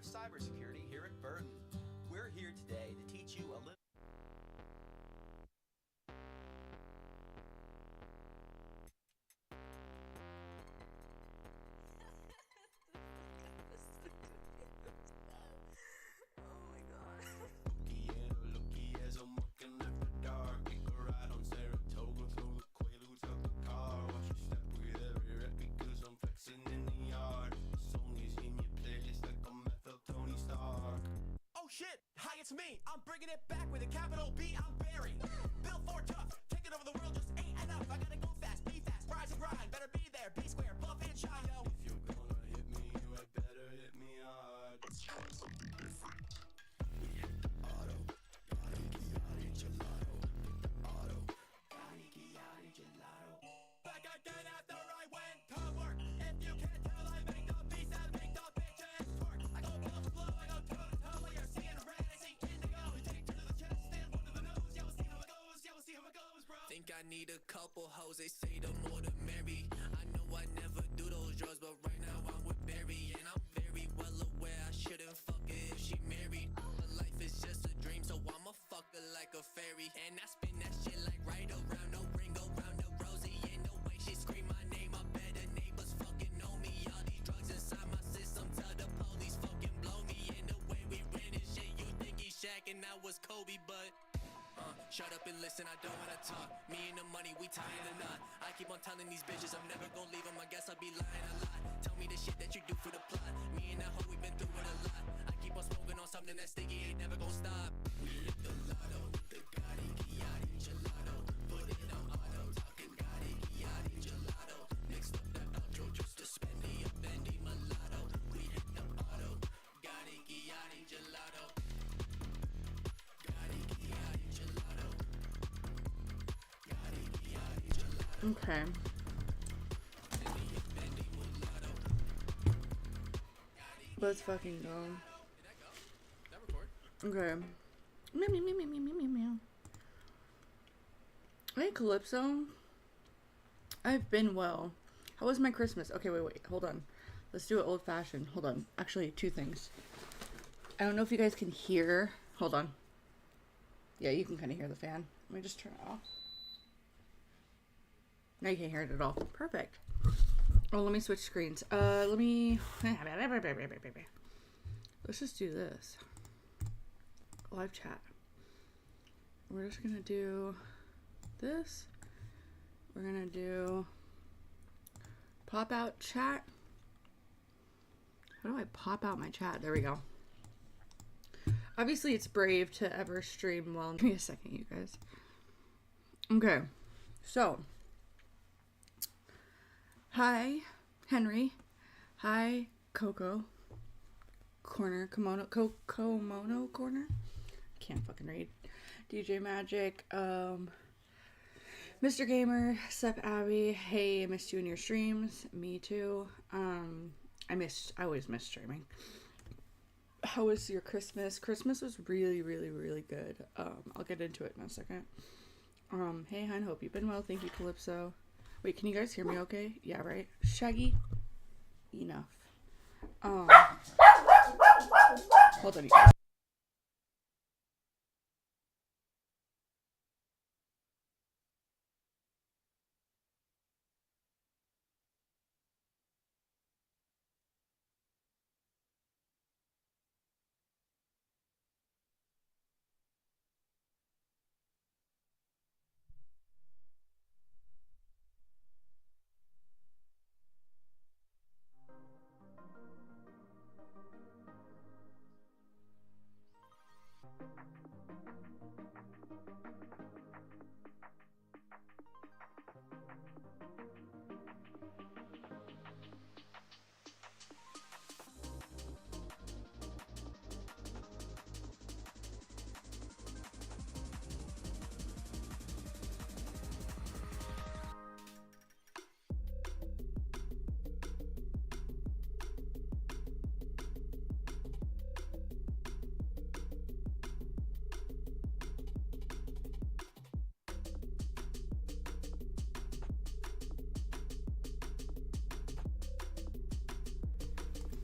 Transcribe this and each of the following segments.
of cybersecurity here at Burton. We're here today to teach you a little. Shit! Hi, it's me! I'm bringing it back with a capital B, I'm Barry! Built for tough, taking over the world just ain't enough. I gotta go fast, be fast, rise and grind. Better be there, be square, buff and shine, yo! If you're gonna hit me, you had better hit me hard. Let's try something different. We hit the auto, yadi gelato. Auto, yadi gelato. Back again after I went to work. If you can't tell, I make the beats and make the bitches twerk. I go blow to blow, I go toe to toe, you're seeing red, I see indigo. Take two to the chest and one to the nose, yeah, we'll see how it goes, yeah, we'll see how it goes, bro. Think I need a couple hoes, they say the more the merry. I know I never do those drugs, but right now I'm with Barry. And I'm very well aware I shouldn't fuck her if she married. But life is just a dream, so I'ma fuck her like a fairy. And I spin that shit like right around, no ring around the rosy. Ain't no way she scream my name, I bet her neighbors fucking know me. All these drugs inside my system, tell the police fucking blow me. And the way we ran this shit, you think he's Shaq and I was Kobe, but shut up and listen, I don't wanna talk. Me and the money, we tying a knot. I keep on telling these bitches I'm never gonna leave them, I guess I'll be lying a lot. Tell me the shit that you do for the plot. Me and that hoe, we been through it a lot. I keep on smoking on something that's sticky, ain't never gonna stop. We hit the lotto, the Gotti, Giatti, gelato. Put it on auto, talking Gotti, Giatti, gelato. Mixed up that outro just to spend the Bendy mulatto. We hit the auto, Gotti, Giatti, gelato. Gotti, Giatti, gelato. Gotti, Giatti, gelato. Okay. Let's fucking go. Okay. Meow, meow, meow, meow, meow, meow, meow. Hey, Calypso. I've been well. How was my Christmas? Okay, wait. Hold on. Let's do it old fashioned. Hold on. Actually, two things. I don't know if you guys can hear. Hold on. Yeah, you can kind of hear the fan. Let me just turn it off. Now you can't hear it at all. Perfect. Oh, let me switch screens. Let's just do this. Live chat. We're just gonna do this. We're gonna do pop out chat. How do I pop out my chat? There we go. Obviously, it's brave to ever stream while. Give me a second, you guys. Okay, so. Hi, Henry. Hi, Coco. Corner, Kimono Corner. I can't fucking read. DJ Magic. Mr. Gamer. Sup, Abby. Hey, I missed you in your streams. Me too. I always miss streaming. How was your Christmas? Christmas was really, really, really good. I'll get into it in a second. Hey, hon, hope you've been well. Thank you, Calypso. Wait, can you guys hear me okay? Yeah, right? Shaggy? Enough. Hold on, you guys.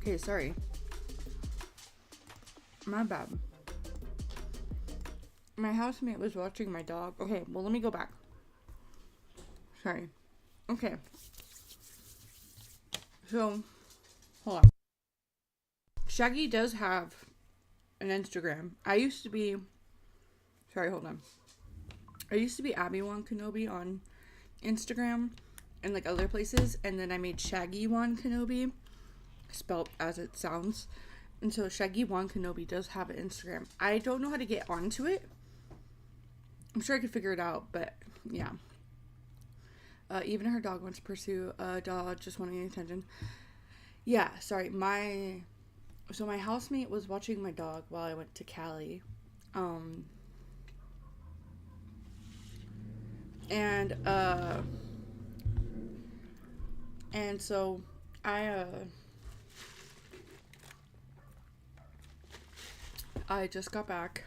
Okay, sorry. My bad. My housemate was watching my dog. Okay, well, let me go back. Sorry. Okay. So, hold on. Shaggy does have an Instagram. I used to be Abby Wan Kenobi on Instagram and like other places, and then I made Shaggy Wan Kenobi, spelled as it sounds. And so Shaggy Wan Kenobi does have an Instagram. I don't know how to get onto it. I'm sure I could figure it out, but yeah. Even her dog wants to pursue a dog just wanting attention. Yeah, sorry. My housemate was watching my dog while I went to Cali. And so I just got back,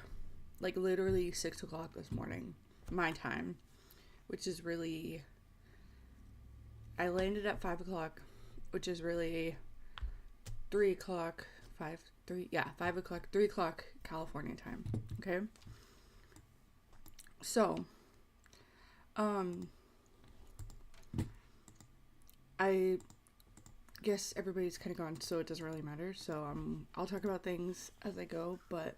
like literally 6 o'clock this morning, my time, which is really, I landed at 5 o'clock, which is really 3 o'clock, 5 o'clock, 3 o'clock California time. Okay. So, I guess everybody's kind of gone, so it doesn't really matter. So, I'll talk about things as I go, but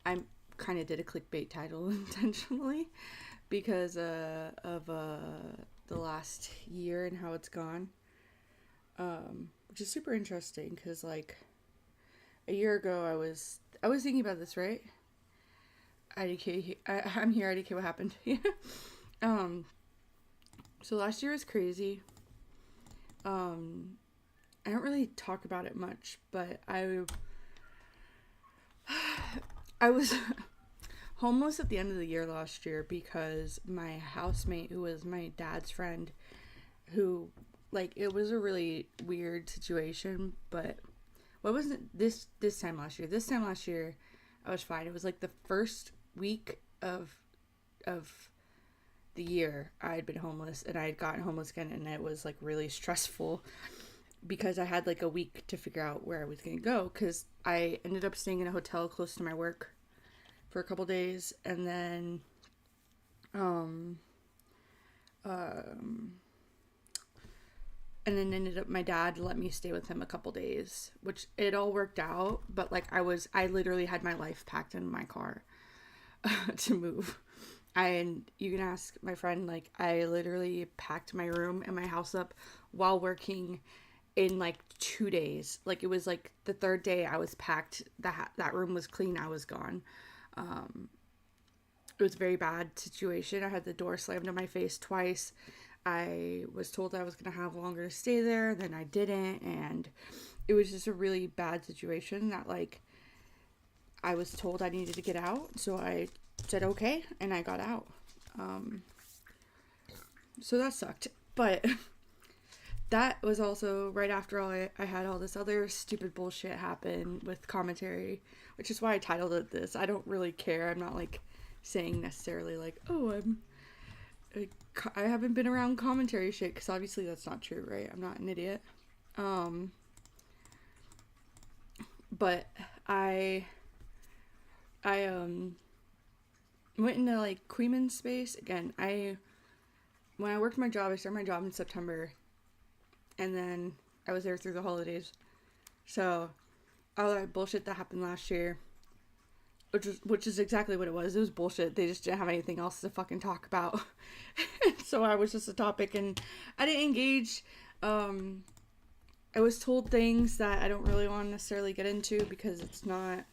I kind of did a clickbait title intentionally because, of, the last year and how it's gone. Which is super interesting because, like, a year ago I was thinking about this, right? IDK, I'm here, IDK, what happened? So last year was crazy. I don't really talk about it much, but I was homeless at the end of the year last year because my housemate, who was my dad's friend, who, like, it was a really weird situation, but what wasn't this time last year? This time last year, I was fine. It was like the first week of the year I had been homeless, and I had gotten homeless again, and it was like really stressful because I had like a week to figure out where I was gonna go, because I ended up staying in a hotel close to my work for a couple days, and then ended up, my dad let me stay with him a couple days, which it all worked out, but like I literally had my life packed in my car to move. And you can ask my friend, like, I literally packed my room and my house up while working in like 2 days. Like, it was like the third day I was packed, that room was clean, I was gone. It was a very bad situation. I had the door slammed in my face twice. I was told I was going to have longer to stay there, then I didn't, and it was just a really bad situation that, like, I was told I needed to get out, so I said okay, and I got out. So that sucked, but that was also right after I had all this other stupid bullshit happen with commentary, which is why I titled it this. I don't really care. I'm not, like, saying necessarily, like, oh, I haven't been around commentary shit, because obviously that's not true, right? I'm not an idiot. But I went into, like, Queeman space again. When I worked my job, I started my job in September, and then I was there through the holidays. So all that bullshit that happened last year, which is exactly what it was. It was bullshit. They just didn't have anything else to fucking talk about. So I was just a topic, and I didn't engage. I was told things that I don't really want to necessarily get into because it's not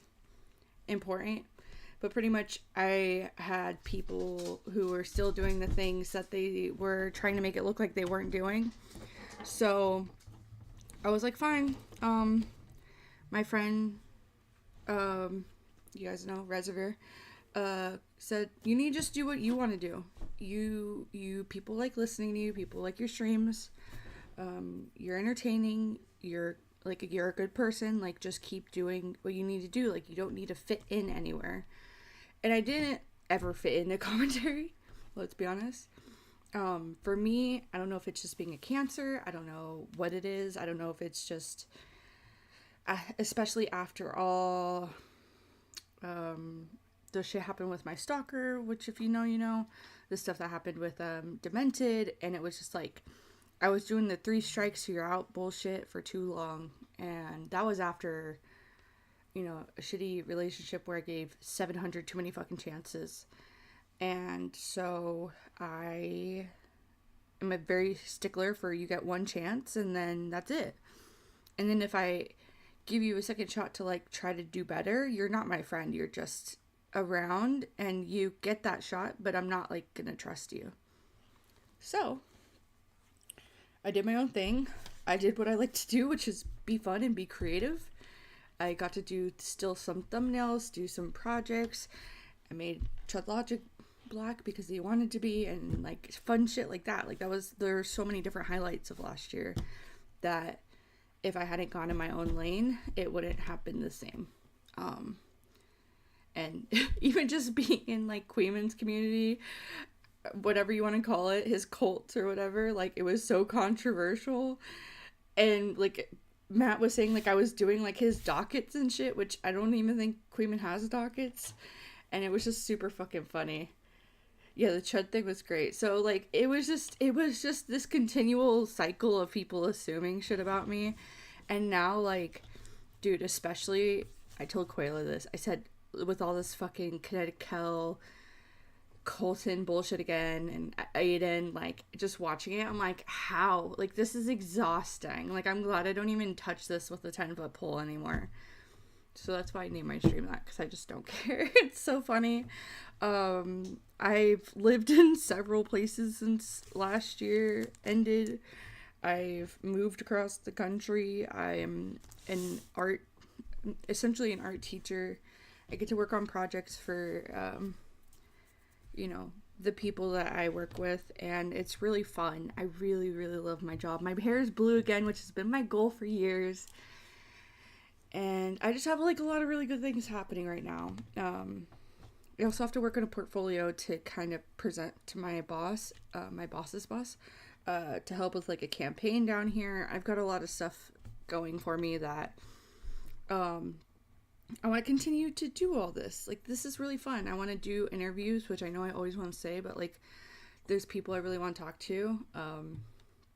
important. But pretty much I had people who were still doing the things that they were trying to make it look like they weren't doing. So I was like, fine. My friend, you guys know, Reservoir, said, you need to just do what you want to do. You people like listening to you, people like your streams. You're entertaining, you're a good person, like, just keep doing what you need to do. Like, you don't need to fit in anywhere. And I didn't ever fit into commentary, let's be honest. For me, I don't know if it's just being a Cancer, I don't know what it is, I don't know if it's just, especially after all The shit happened with my stalker, which if you know, you know. The stuff that happened with Demented, and it was just like I was doing the 3 strikes you're out bullshit for too long, and that was after, you know, a shitty relationship where I gave 700 too many fucking chances. And so I am a very stickler for you get 1 chance and then that's it. And then if I give you a second shot to like try to do better, you're not my friend. You're just around and you get that shot, but I'm not like gonna trust you. So I did my own thing. I did what I like to do, which is be fun and be creative. I got to do still some thumbnails, do some projects. I made Chud Logic black because he wanted to be, and like fun shit like that. Like there were so many different highlights of last year that if I hadn't gone in my own lane, it wouldn't have been the same. And even just being in like Queeman's community, whatever you want to call it, his cult or whatever, like it was so controversial. And like Matt was saying, like I was doing like his dockets and shit, which I don't even think Queeman has dockets. And it was just super fucking funny. Yeah, the Chud thing was great. So like it was just this continual cycle of people assuming shit about me. And now like, dude, especially I told Quayla this. I said, with all this fucking Kinetic Hell, Colton bullshit again, and Aiden, like, just watching it, I'm like, how? Like, this is exhausting. Like, I'm glad I don't even touch this with a 10-foot pole anymore. So that's why I named my stream that, because I just don't care. It's so funny. I've lived in several places since last year ended. I've moved across the country. I'm essentially an art teacher. I get to work on projects for, you know, the people that I work with, and it's really fun. I really, really love my job. My hair is blue again, which has been my goal for years. And I just have, like, a lot of really good things happening right now. I also have to work on a portfolio to kind of present to my boss, my boss's boss, to help with, like, a campaign down here. I've got a lot of stuff going for me that, I want to continue to do all this. Like, this is really fun. I want to do interviews, which I know I always want to say, but, like, there's people I really want to talk to,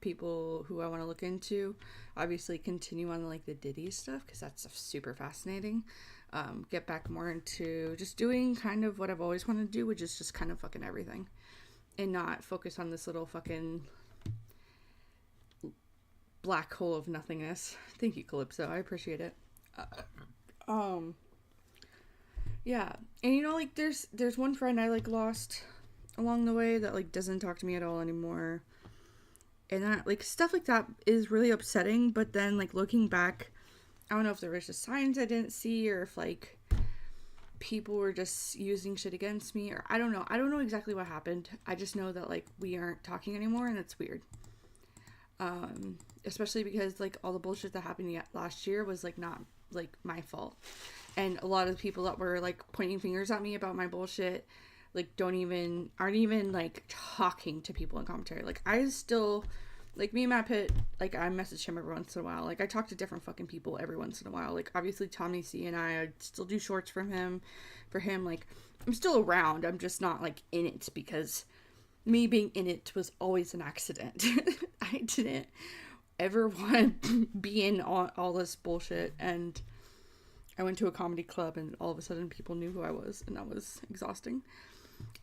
people who I want to look into. Obviously, continue on, like, the Diddy stuff, because that's super fascinating. Get back more into just doing kind of what I've always wanted to do, which is just kind of fucking everything. And not focus on this little fucking black hole of nothingness. Thank you, Calypso. I appreciate it. Yeah, and you know, like, there's one friend I, like, lost along the way that, like, doesn't talk to me at all anymore, and that, like, stuff like that is really upsetting, but then, like, looking back, I don't know if there was just signs I didn't see, or if, like, people were just using shit against me, or I don't know exactly what happened. I just know that, like, we aren't talking anymore, and it's weird. Especially because, like, all the bullshit that happened last year was, like, not, like, my fault. And a lot of the people that were, like, pointing fingers at me about my bullshit, like, aren't even, like, talking to people in commentary. Like, I still, like, me and Matt Pitt, like, I message him every once in a while. Like, I talk to different fucking people every once in a while. Like, obviously, Tommy C and I still do shorts for him. Like, I'm still around. I'm just not, like, in it, because me being in it was always an accident. I didn't ever want to be in all this bullshit, and I went to a comedy club, and all of a sudden people knew who I was, and that was exhausting.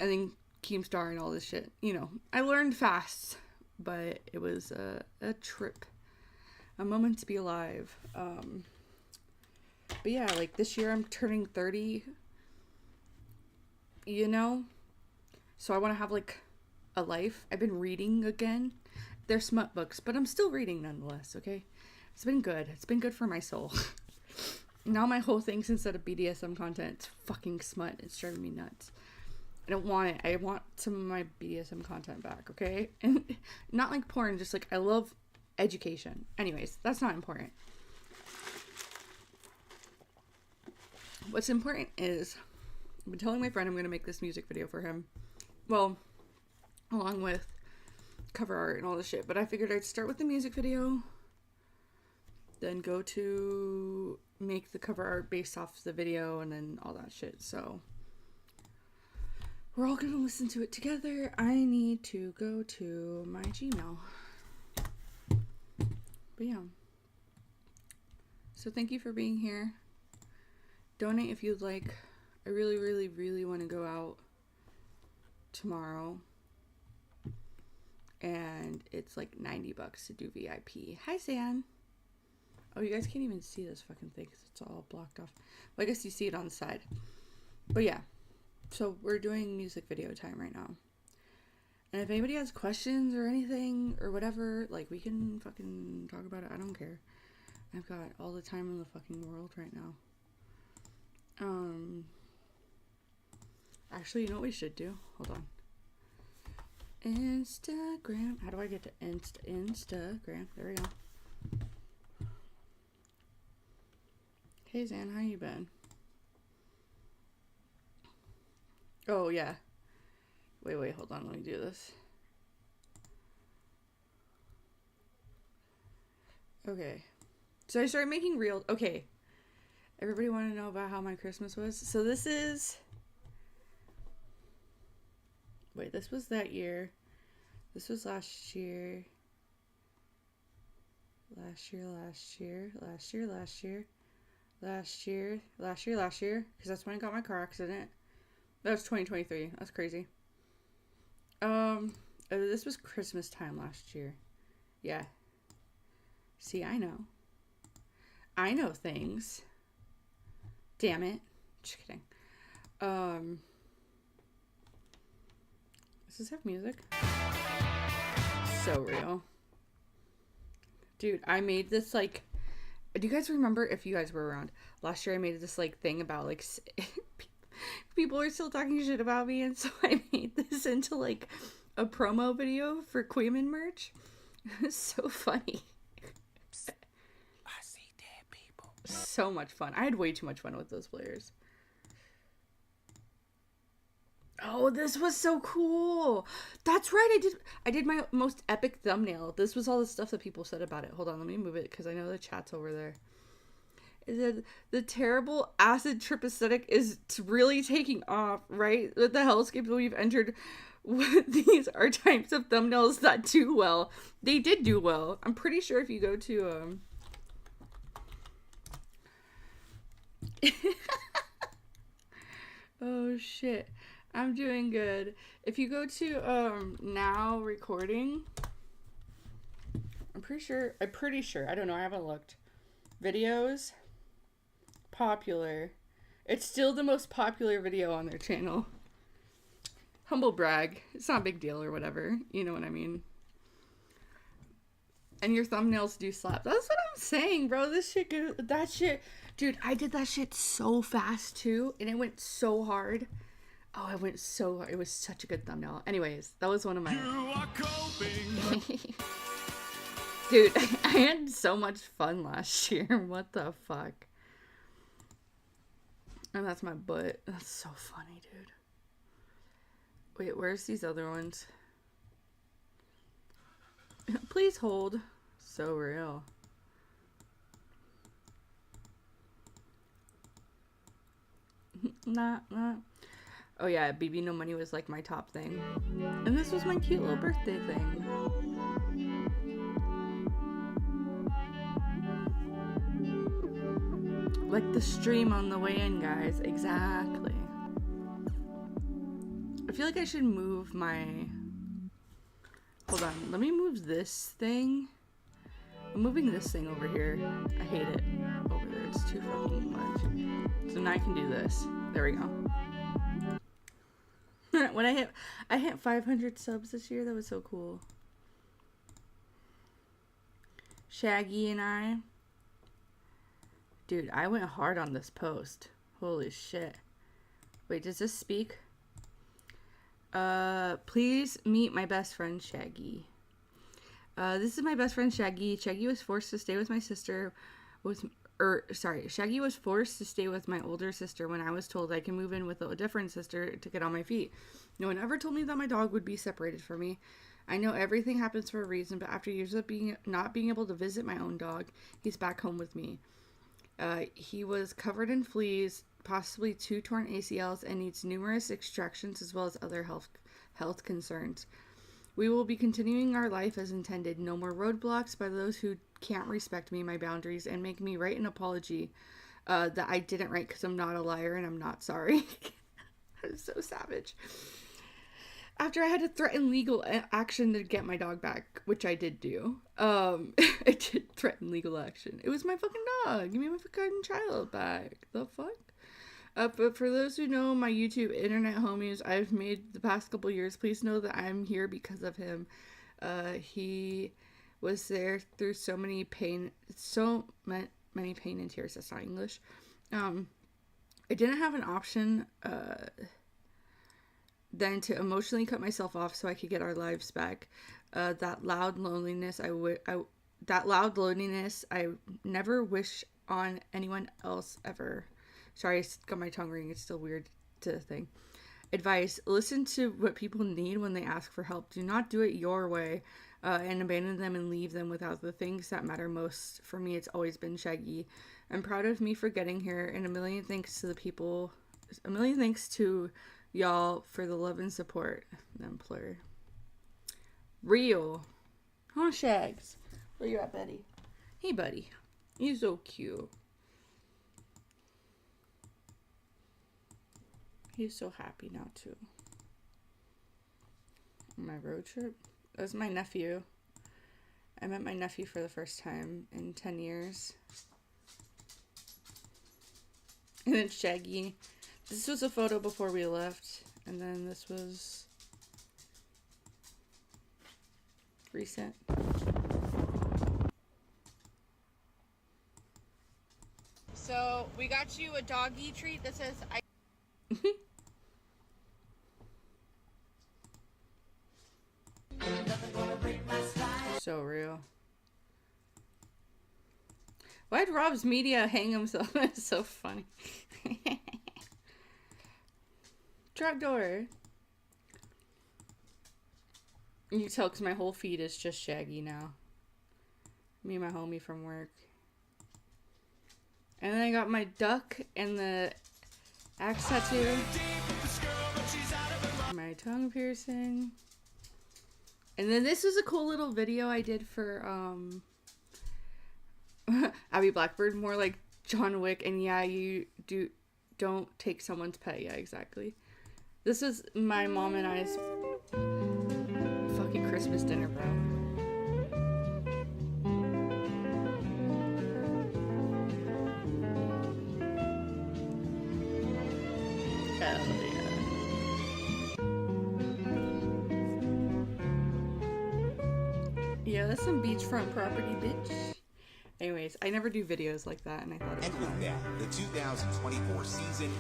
And then Keemstar and all this shit, you know, I learned fast, but it was a trip, a moment to be alive. But yeah, like, this year I'm turning 30, you know, so I want to have, like, a life. I've been reading again. They're smut books, but I'm still reading nonetheless, okay? It's been good. It's been good for my soul. Now my whole thing's, instead of BDSM content, it's fucking smut. It's driving me nuts. I don't want it. I want some of my BDSM content back, okay? And not like porn, just like, I love education. Anyways, that's not important. What's important is, I've been telling my friend I'm going to make this music video for him. Well, along with cover art and all this shit, but I figured I'd start with the music video, then go to make the cover art based off the video and then all that shit. So we're all gonna listen to it together. I need to go to my Gmail. But yeah. So thank you for being here. Donate if you'd like. I really, really, really want to go out tomorrow. And it's like $90 to do VIP. Hi, San. Oh, you guys can't even see this fucking thing because it's all blocked off. Well, I guess you see it on the side. But yeah. So we're doing music video time right now. And if anybody has questions or anything or whatever, like, we can fucking talk about it. I don't care. I've got all the time in the fucking world right now. Actually, you know what we should do? Hold on. Instagram. How do I get to Instagram? There we go. Hey, Zan, how you been? Oh, yeah. Wait, hold on. Let me do this. Okay. So I started making reels. Okay. Everybody want to know about how my Christmas was? So this is... Wait, this was that year. This was last year. Last year. Because that's when I got my car accident. That was 2023. That's crazy. This was Christmas time last year. Yeah. See, I know. I know things. Damn it. Just kidding. Does this have music? So real. Dude, I made this, like... Do you guys remember, if you guys were around, last year I made this, like, thing about, like... people are still talking shit about me, and so I made this into, like, a promo video for Queeman merch. It's so funny. I see dead people. So much fun. I had way too much fun with those players. Oh, this was so cool. That's right. I did my most epic thumbnail. This was all the stuff that people said about it. Hold on, let me move it because I know the chat's over there. It said, the terrible acid trip aesthetic is really taking off, right? With the hellscapes we've entered, these are types of thumbnails that do well. They did do well. I'm pretty sure if you go to oh shit. I'm doing good. If you go to now recording, I'm pretty sure, I don't know, I haven't looked. Videos, popular. It's still the most popular video on their channel. Humble brag. It's not a big deal or whatever. You know what I mean? And your thumbnails do slap. That's what I'm saying, bro. This shit, that shit. Dude, I did that shit so fast too. And it went so hard. Oh, it went so hard. It was such a good thumbnail. Anyways, that was one of my... You are coping. Dude, I had so much fun last year. What the fuck? And that's my butt. That's so funny, dude. Wait, where's these other ones? Please hold. So real. Nah. Oh yeah, BB No Money was like my top thing. And this was my cute little birthday thing. Like the stream on the way in, guys. Exactly. I feel like I should move my... Hold on. Let me move this thing. I'm moving this thing over here. I hate it over there. It's too fucking much. So now I can do this. There we go. When I hit 500 subs this year. That was so cool. Shaggy and I. Dude, I went hard on this post. Holy shit. Wait, does this speak? Please meet my best friend, Shaggy. This is my best friend, Shaggy. Shaggy was forced to stay with my sister. Shaggy was forced to stay with my older sister when I was told I can move in with a different sister to get on my feet. No one ever told me that my dog would be separated from me. I know everything happens for a reason, but after years of not being able to visit my own dog, he's back home with me. He was covered in fleas, possibly 2 torn ACLs, and needs numerous extractions as well as other health concerns. We will be continuing our life as intended. No more roadblocks by those who can't respect me, my boundaries, and make me write an apology that I didn't write because I'm not a liar and I'm not sorry. I'm so savage. After I had to threaten legal action to get my dog back, which I did do. I did threaten legal action. It was my fucking dog. Give me my fucking child back. The fuck? But for those who know my YouTube internet homies I've made the past couple years, please know that I'm here because of him. He was there through so many pain and tears. That's not English. I didn't have an option then to emotionally cut myself off so I could get our lives back. That loud loneliness I never wish on anyone else ever. Sorry, I got my tongue ring. It's still weird to think. Advice: listen to what people need when they ask for help. Do not do it your way and abandon them and leave them without the things that matter most. For me, it's always been Shaggy. I'm proud of me for getting here, and a million thanks to y'all for the love and support. Then PLUR. Real. Huh, Shags? Where you at, Betty? Hey, buddy. You're so cute. He's so happy now, too. My road trip? That was my nephew. I met my nephew for the first time in 10 years. And then Shaggy. This was a photo before we left. And then this was recent. So we got you a doggy treat that says I. So real. Why'd Rob's media hang himself? That's so funny. Trapdoor. You can tell because my whole feed is just Shaggy now. Me and my homie from work. And then I got my duck and the axe tattoo. My tongue piercing. And then this was a cool little video I did for Abby Blackbird, more like John Wick, and yeah, you don't take someone's pet. Yeah, exactly. This is my mom and I's fucking Christmas dinner, bro. Hell yeah. Yeah, that's some beachfront property, bitch. Anyways, I never do videos like that, and I thought it was And with fun. that, the 2024 season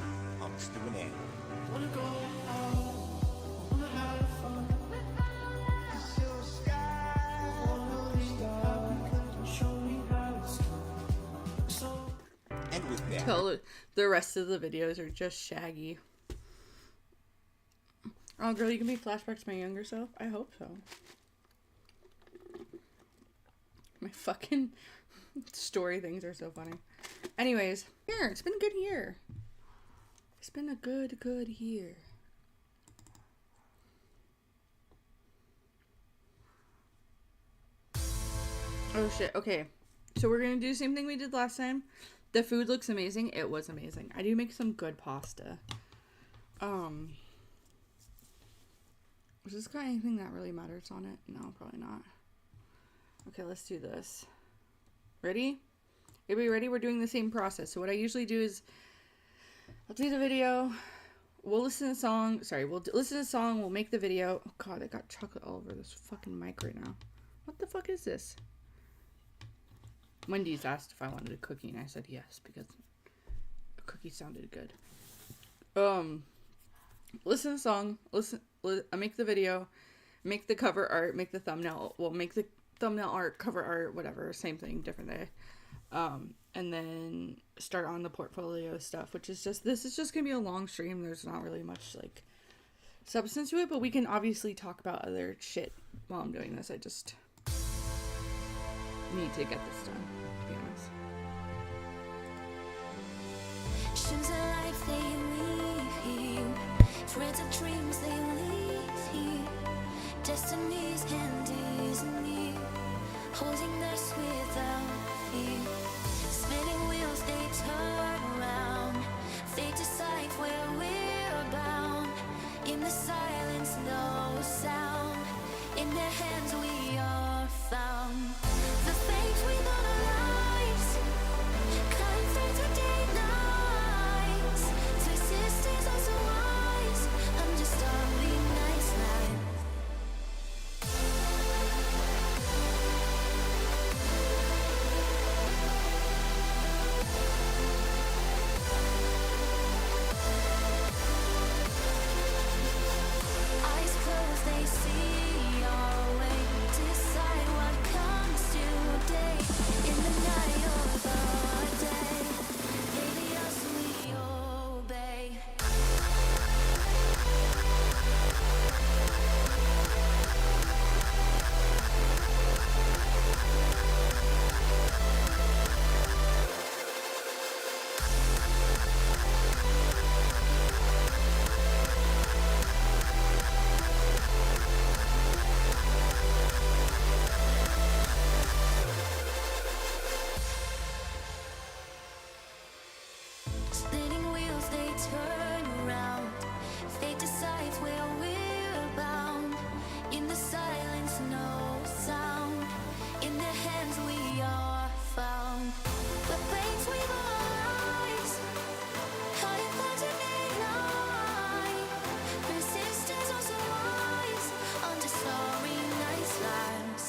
comes to an end. Wanna go out, wanna have fun. It's your sky, wanna leave out, show me how it's done. So And with that, Tell the rest of the videos are just Shaggy. Oh, girl, you can be flashback to my younger self? I hope so. My fucking story things are so funny. Anyways, here, it's been a good year. It's been a good year. Oh shit, okay. So we're gonna do the same thing we did last time. The food looks amazing. It was amazing. I do make some good pasta. Has this got anything that really matters on it? No, probably not. Okay, let's do this. Ready? Everybody ready? We're doing the same process. So what I usually do is I'll do the video. We'll listen to the song. Sorry, we'll listen to the song. We'll make the video. Oh god, I got chocolate all over this fucking mic right now. What the fuck is this? Wendy's asked if I wanted a cookie, and I said yes because a cookie sounded good. Listen to the song. I make the video. Make the cover art. Make the thumbnail. Well, make the thumbnail art, cover art, whatever. Same thing, different day. And then start on the portfolio stuff, which is just, this is just gonna be a long stream. There's not really much like substance to it, but we can obviously talk about other shit while I'm doing this. I just need to get this done, to be honest. Shoes of life they leave here, threads of dreams they leave here, destiny's hand is near, holding us without fear. Spinning wheels they turn around, they decide where we're bound. In the silence no sound, in their hands we are found. The fate within our lives, cutting through the day nights. Twist sisters are so wise, I'm just starry nice night. Eyes closed, they see our way. Decide what comes today. In the night or the day, they lead us, we obey. Spinning wheels, they turn around. Fate decides where we're bound. In the silence, no sound. In their hands, we are found. The fates we've eyes, hiding flags in midnight. Persistence also wise, under starry night lives.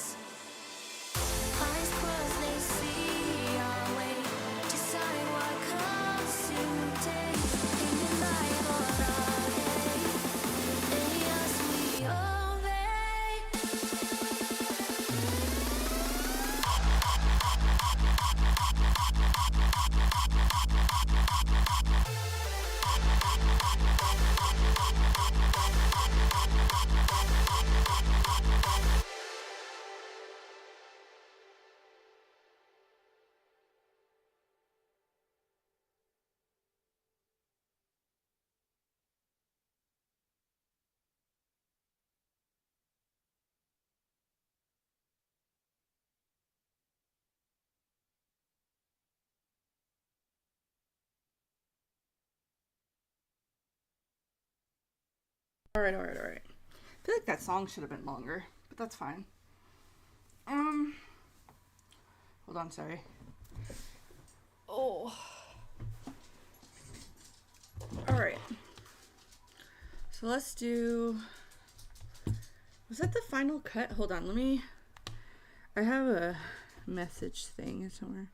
Eyes closed, they see our way. Decide what comes today. In the night or the day, they lead us, we obey. Alright. I feel like that song should have been longer, but that's fine. Hold on, sorry. Oh. Alright. So let's do... Was that the final cut? Hold on, let me... I have a message thing somewhere.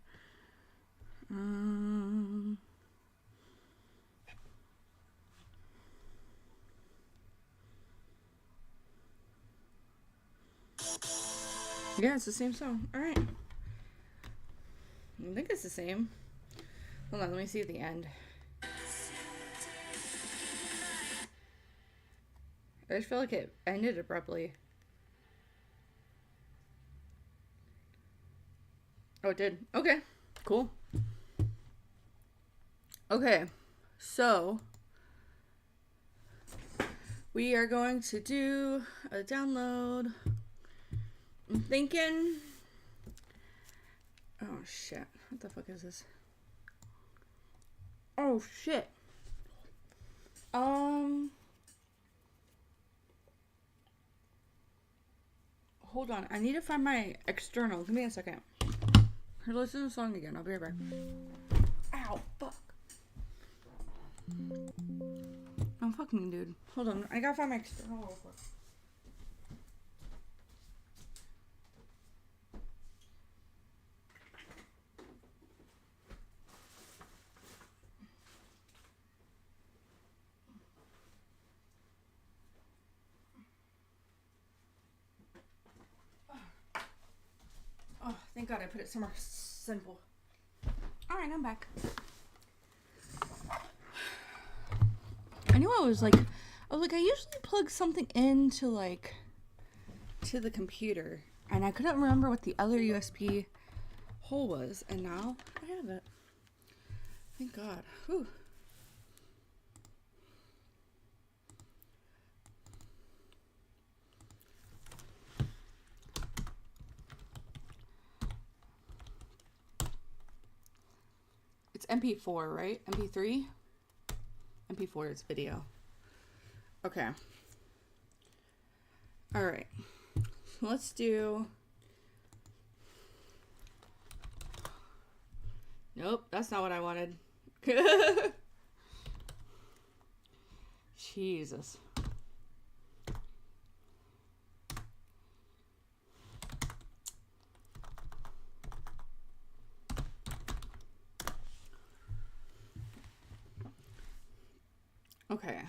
Yeah, it's the same song. Alright. I think it's the same. Hold on, let me see at the end. I just feel like it ended abruptly. Oh, it did. Okay, cool. Okay, so we are going to do a download. I'm thinking... Oh, shit. What the fuck is this? Oh, shit. Hold on. I need to find my external. Give me a second. Here, listen to the song again. I'll be right back. Ow, fuck. I'm fucking dude. Hold on. I gotta find my external real quick. Oh, thank God I put it somewhere simple. Alright, I'm back. I knew I was like Oh, like I usually plug something into like to the computer, and I couldn't remember what the other USB hole was, and now I have it. Thank God. Whew. It's MP4, right? MP3? MP4 is video. Okay. All right. Let's do... Nope, that's not what I wanted. Jesus. Okay.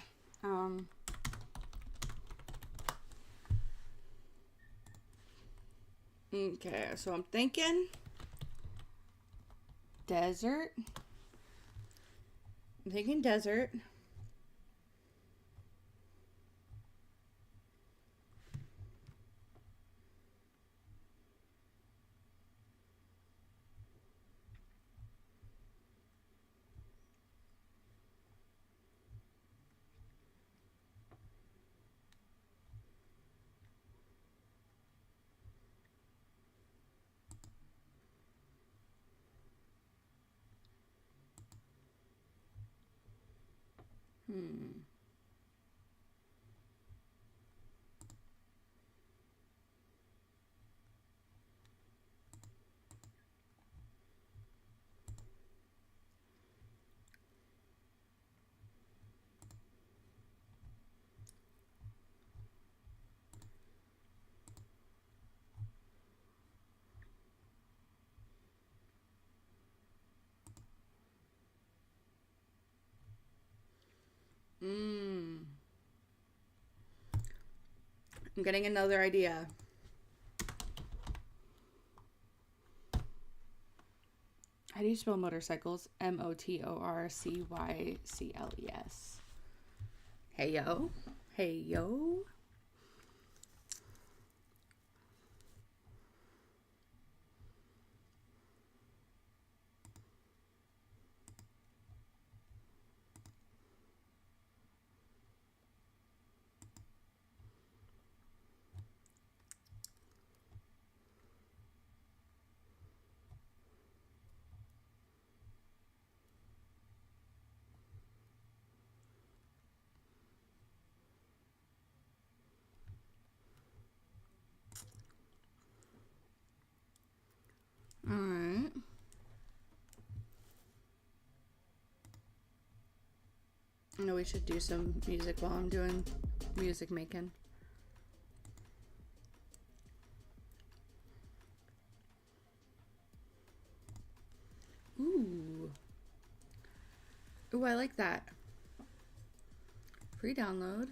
Okay, so I'm thinking desert. I'm thinking desert. I'm getting another idea. How do you spell motorcycles? motorcycles. Hey yo. Hey yo. All right. I know we should do some music while I'm doing music making. Ooh. Ooh, I like that. Free download.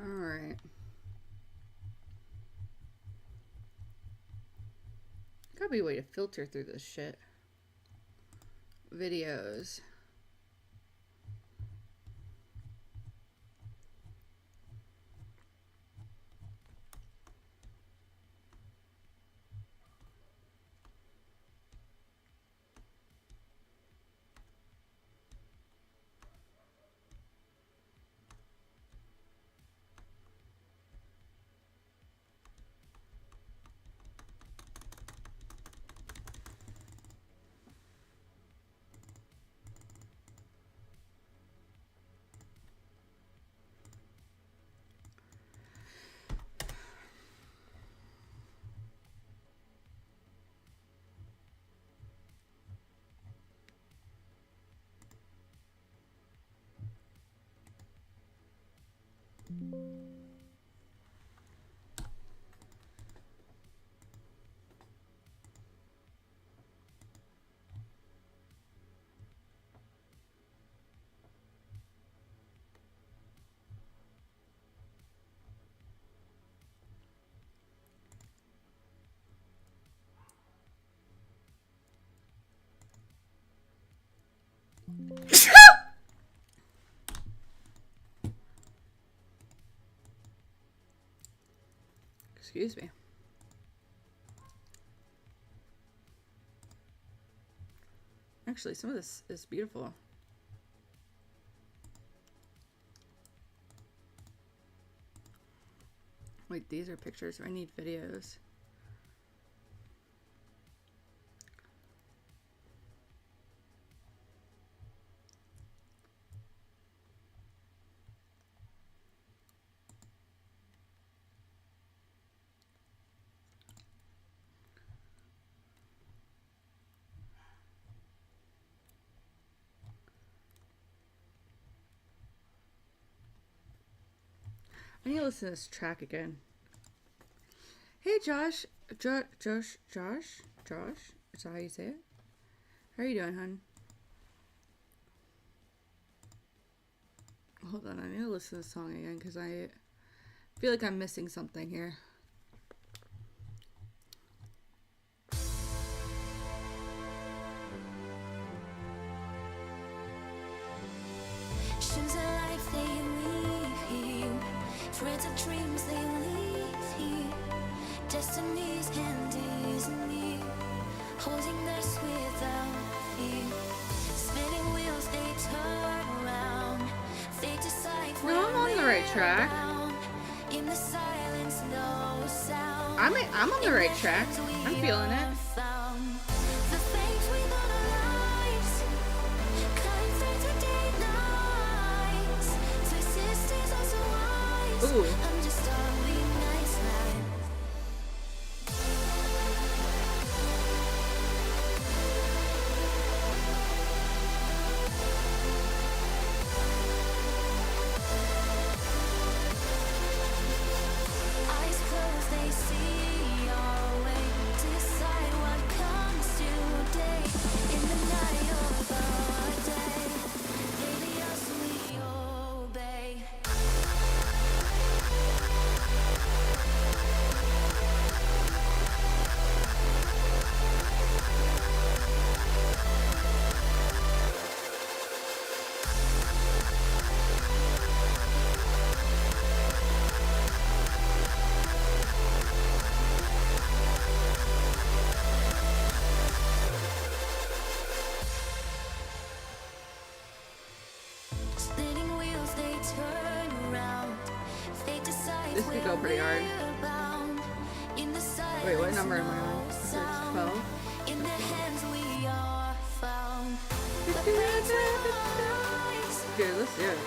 All right. Gotta be a way to filter through this shit. Videos. Excuse me. Actually, some of this is beautiful. Wait, these are pictures. I need videos. I need to listen to this track again. Hey, Josh. Josh? Is that how you say it? How are you doing, hon? Hold on, I need to listen to the song again because I feel like I'm missing something here. Shoes of life they leave here, threads of dreams they leave here, destinies candies near, holding us without fear, spinning wheels they turn around, they decide No, I'm on the right track. in the silence no sound. I'm on the right track. I'm feeling it. The fate we got our lives, cutting through the day nights, twisted stays are so wise. Ooh. I'm just starving night's life. Eyes closed, they see our way. Decide what comes today. In the night of our day, daily us we obey. go pretty hard. Wait, what number am I on? Is it 12? In the hands we are found. Dude, let's do it.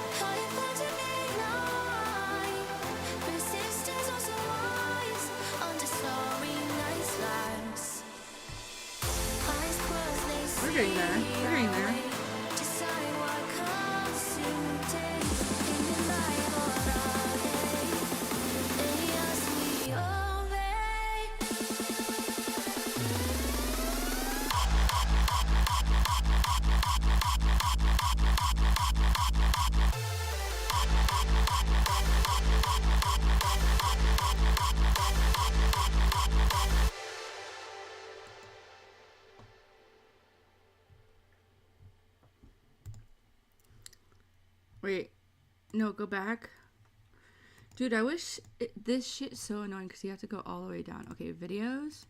We're getting there. We're getting there. Wait, no, go back. Dude, I wish this shit's so annoying because you have to go all the way down. Okay, videos.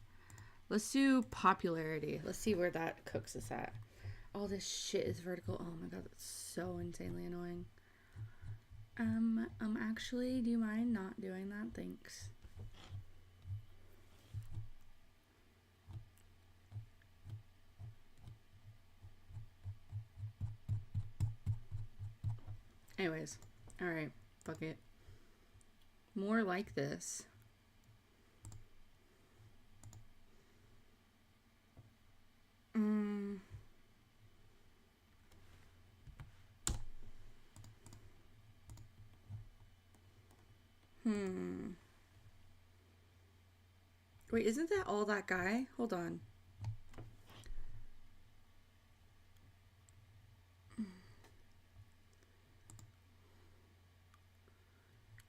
Let's do popularity. Let's see where that cooks us at. All this shit is vertical. Oh my god, that's so insanely annoying. Actually, do you mind not doing that? Thanks. Anyways, alright, fuck it. More like this. Wait, isn't that all that guy? Hold on.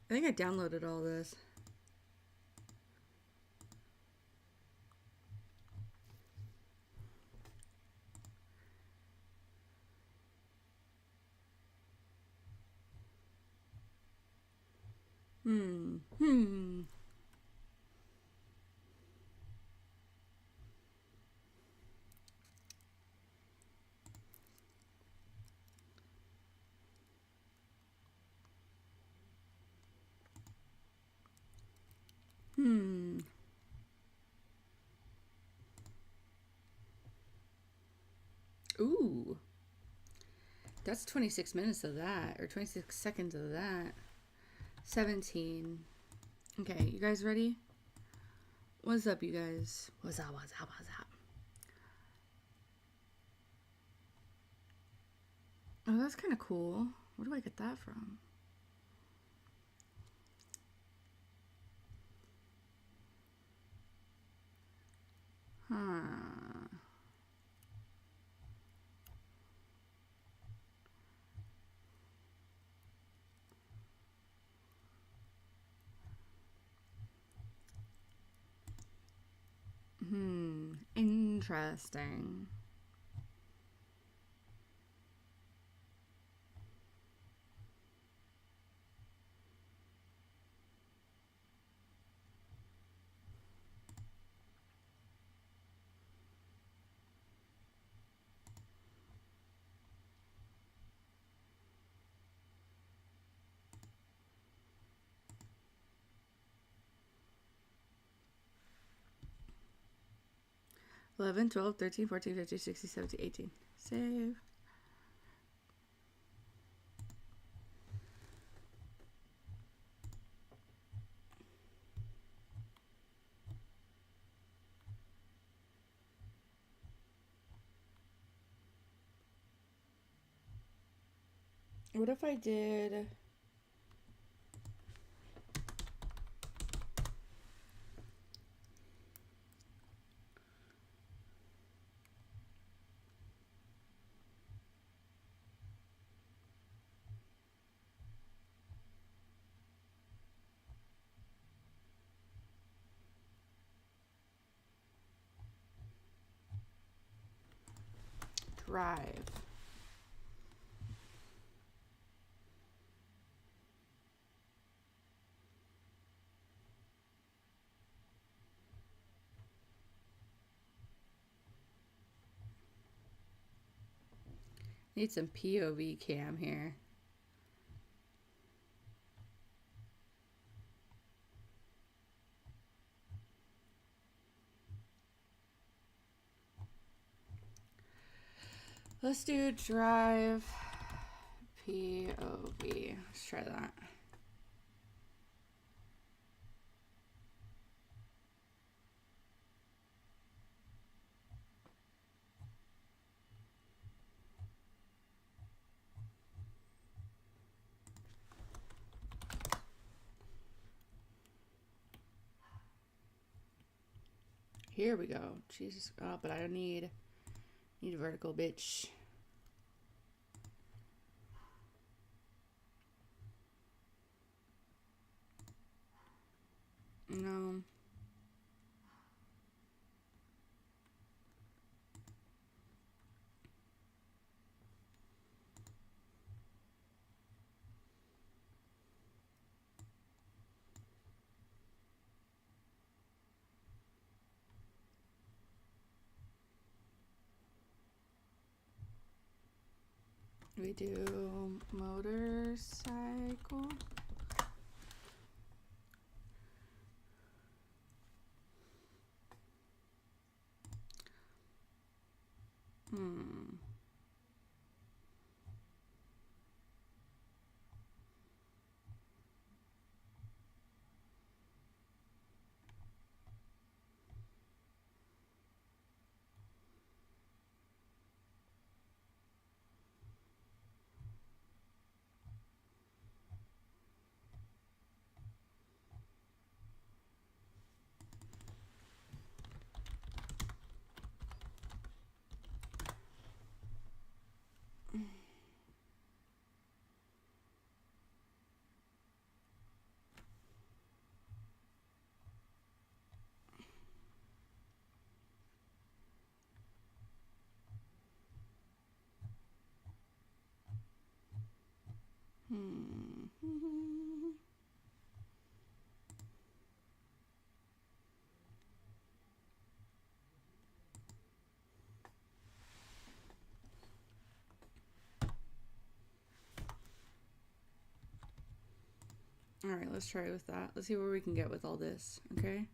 I think I downloaded all this. Ooh. That's 26 minutes of that, or 26 seconds of that. 17. Okay, you guys ready? What's up, you guys? What's up, what's up, what's up? Oh, that's kind of cool. Where do I get that from? Interesting. Eleven, 12, 13, 14, 15, 16, 17, 18. Save. What if I did... Drive. Need some POV cam here. Let's do drive POV. Let's try that. Here we go. Jesus. Oh, but I don't need vertical, bitch. No. We do motorcycle. All right, let's try with that. Let's see where we can get with all this, okay?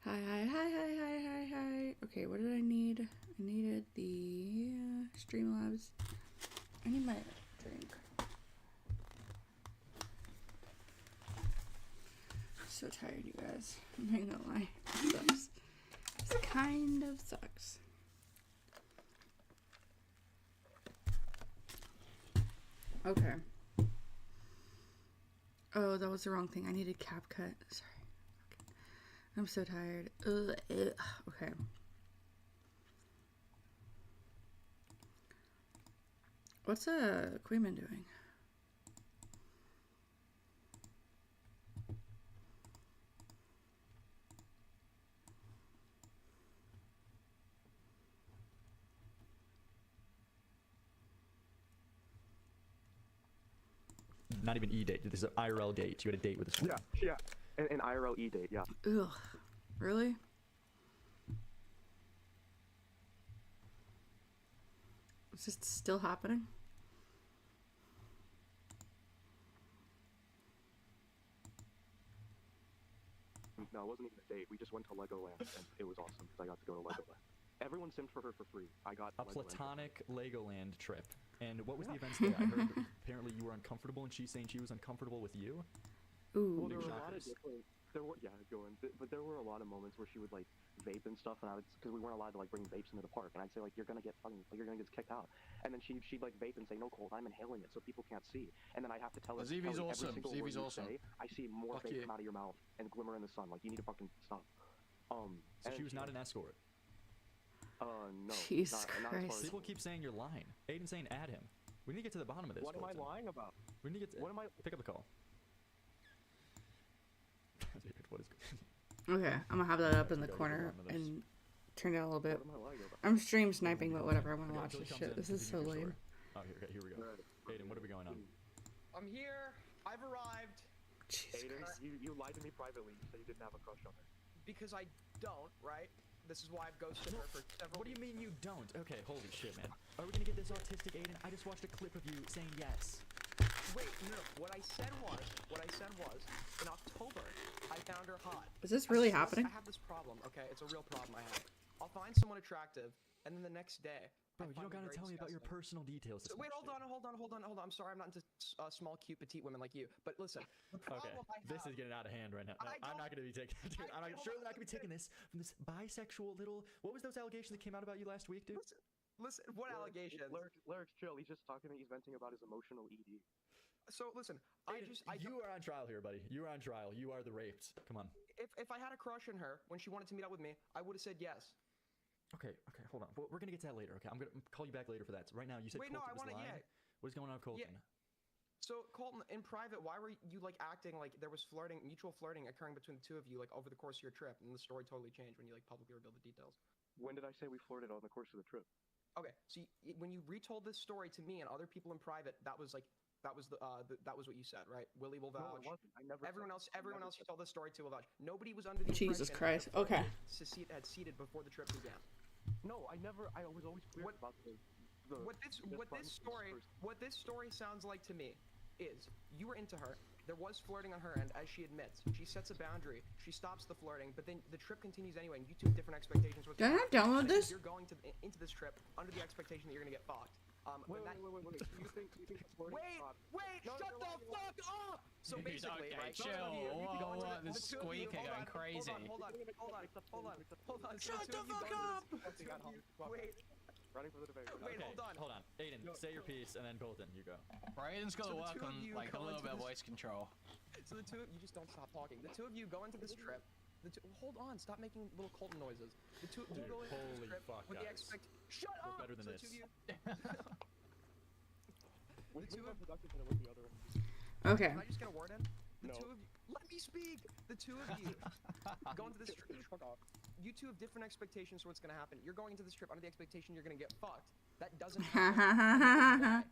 Hi. Okay, what did I need? I needed the Streamlabs. I need my drink. I'm so tired, you guys. I'm not gonna lie. It sucks. It kind of sucks. Okay. Oh, that was the wrong thing. I needed cap cut. Sorry. Okay. I'm so tired. Ugh. Okay. What's Queeman doing? Not even E-date. This is an IRL date. You had a date with this woman. Yeah. An IRL E-date, yeah. Ugh. Really? Is this still happening? No, it wasn't even a date. We just went to Legoland, and it was awesome because I got to go to Legoland. Everyone simmed for her for free. I got a Legoland. platonic Legoland trip. And what was the events there? I heard apparently you were uncomfortable, and she's saying she was uncomfortable with you. Ooh. Well, there were a lot of different. But there were a lot of moments where she would like vape and stuff, and I would, because we weren't allowed to like bring vapes into the park, and I'd say like you're gonna get kicked out, and then she'd like vape and say no, Cole, I'm inhaling it so people can't see, and then I have to tell her Zeevy's every awesome. single Zeevy's word you awesome. say, I see more vape come out of your mouth and glimmer in the sun, like you need to fucking stop. So she was not an escort. No. Jesus not as far as People keep saying you're lying. Aiden's saying add him. We need to get to the bottom of this. What am I Colton. lying about? We need to get to, What am I? pick up the call. What is Okay, I'm gonna have that up in the gotta get to the corner bottom of this. and turn it a little bit. What am I lying about? I'm stream sniping, but whatever. I want to Okay, watch until this he comes shit. in, This is so continue your lame. story. Oh, here we go. Aiden, what are we going on? I'm here. I've arrived Jesus Aiden, Christ. you lied to me privately. You said you didn't have a crush on her. because I don't, right? This is why I've ghosted her for several. What do you mean you don't? Okay, holy shit, man. Are we gonna get this autistic, Aiden? I just watched a clip of you saying yes. Wait, no. What I said was, in October, I found found her hot. Is this really happening? I have this problem, okay? It's a real problem I have. I'll find someone attractive, and then the next day, Bro, you don't gotta tell me about your personal details. So, wait, hold on. I'm sorry, I'm not into small, cute, petite women like you. But listen, the problem I have, this is getting out of hand right now. No, I'm not gonna be taking. Dude, I'm surely not gonna be taking this from this bisexual little. What was those allegations that came out about you last week, dude? Listen, what allegations? Lyric's chill. He's just talking. He's venting about his emotional ED. So listen, you are on trial here, buddy. You are on trial. You are the raped. Come on. If I had a crush on her when she wanted to meet up with me, I would have said yes. Okay, hold on. We're gonna get to that later. Okay, I'm gonna call you back later for that. So right now, you said Wait, Colton no, I was want to. lying. Yeah. What is going on with Colton? Yeah. So Colton, in private, why were you like acting like there was mutual flirting occurring between the two of you, like over the course of your trip, and the story totally changed when you like publicly revealed the details? When did I say we flirted on the course of the trip? Okay, so when you retold this story to me and other people in private, that was what you said, right? Willie will vouch. No, it wasn't. I never. Everyone else you told this story to will vouch. Nobody was under the Jesus impression Christ. Okay. had seated before the trip began. No, I never. I was always clear about what this story sounds like to me is you were into her. There was flirting on her end, as she admits. She sets a boundary. She stops the flirting, but then the trip continues anyway, and you two have different expectations. Did I download this? You're going into this trip under the expectation that you're gonna get fucked. Wait. You think flirting? Wait! Shut the fuck up! So basically, okay, right? chill. Whoa, the squeaker going crazy. Hold on. Shut the fuck up! Wait. Running for the debate. Wait, Okay, hold on. Aiden, say your piece, and then Colton, you go. Brayden's got to So the work two of on you like a go little into bit of this- voice control. So the two of you just don't stop talking. The two of you go into this trip. Hold on, stop making little Colton noises. The two of you go into holy this trip fuck, with the guys. Shut We're up! better than So this. The two of you. Okay. Can I just get a word in? The No. two of you. Let me speak. The two of you go into this trip. You two have different expectations for what's gonna happen. You're going into this trip under the expectation you're gonna get fucked. That doesn't happen.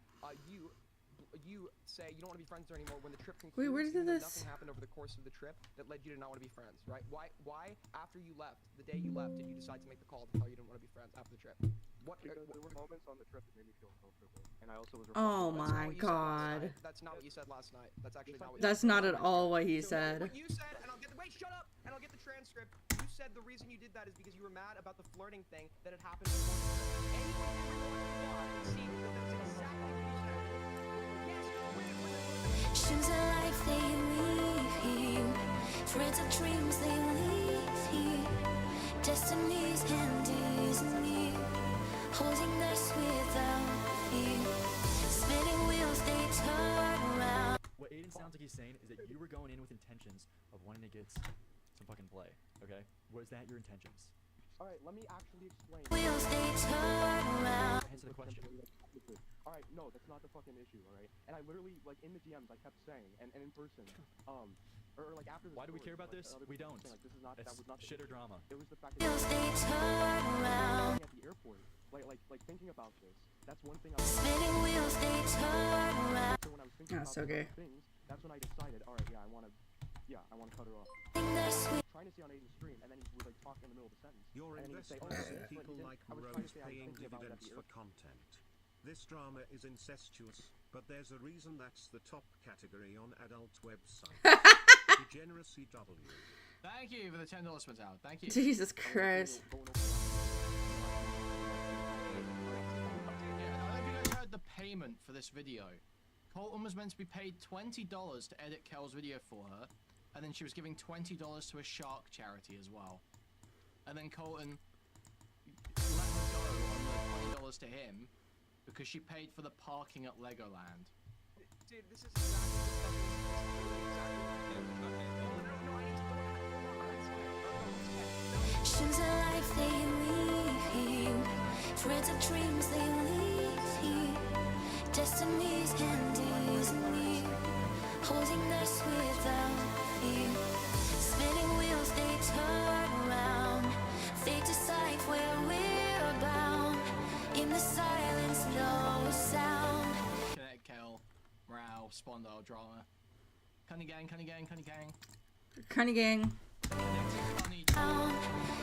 You say you don't want to be friends with her anymore when the trip concludes. Wait, where did this? Nothing happened over the course of the trip that led you to not want to be friends, right? Why after you left, the day you left, did you decide to make the call to tell you didn't want to be friends after the trip? Because there were moments on the trip that made me feel uncomfortable, and I also was. Oh That's not my what you said last god. night. That's not what you said last night. That's actually not what. That's not at all what he So said. What you said, and wait, shut up, and I'll get the transcript. You said the reason you did that is because you were mad about the flirting thing that had happened before. Anyone can rewind and see that that's exactly what you said. Yes, Shoes of life they leave here, threads of dreams they leave here, destiny's hand is near, holding us without fear, spinning wheels they turn around. What Aiden sounds like he's saying is that you were going in with intentions of wanting to get some fucking play, okay? Was that your intentions? Alright, let me actually explain. Wheels they turn around. Answer the question. Alright, no, that's not the fucking issue, alright? And I literally, like, in the DMs, I kept saying, and in person, or like after the Why do we story, care about like, this? other We people don't. saying, like, this is not, It's that was not the shit or issue. drama. It was the fact that Wheels they turn around. at the airport, like thinking about this. That's one thing I Spinning wheels they turn around. So when I was thinking That's about okay. those things, that's when I decided, alright, I want to cut her off. Trying to see on Aiden's stream, and then he would like talk in the middle of the sentence. You're and then he would say, investing oh, people like I was trying to Rose say I was paying thinking about it at dividends the for airport. content. This drama is incestuous, but there's a reason that's the top category on adult website. Degeneracy W. Thank you for the $10 spent out. Thank you. Jesus Christ. Yeah, I don't know if you guys heard the payment for this video. Colton was meant to be paid $20 to edit Kel's video for her, and then she was giving $20 to a shark charity as well. And then Colton let her go on the $20 to him because she paid for the parking at Legoland. dude, this is exactly Shoes of life they leave here, threads of dreams they leave here, destiny's hand is near, holding us without fear, spinning wheels they turn around, they decide where we're bound, in the silence no sound. Connect Kel, morale, Spondyle, drama. Cunny gang, cunny gang, cunny gang. Cunny gang.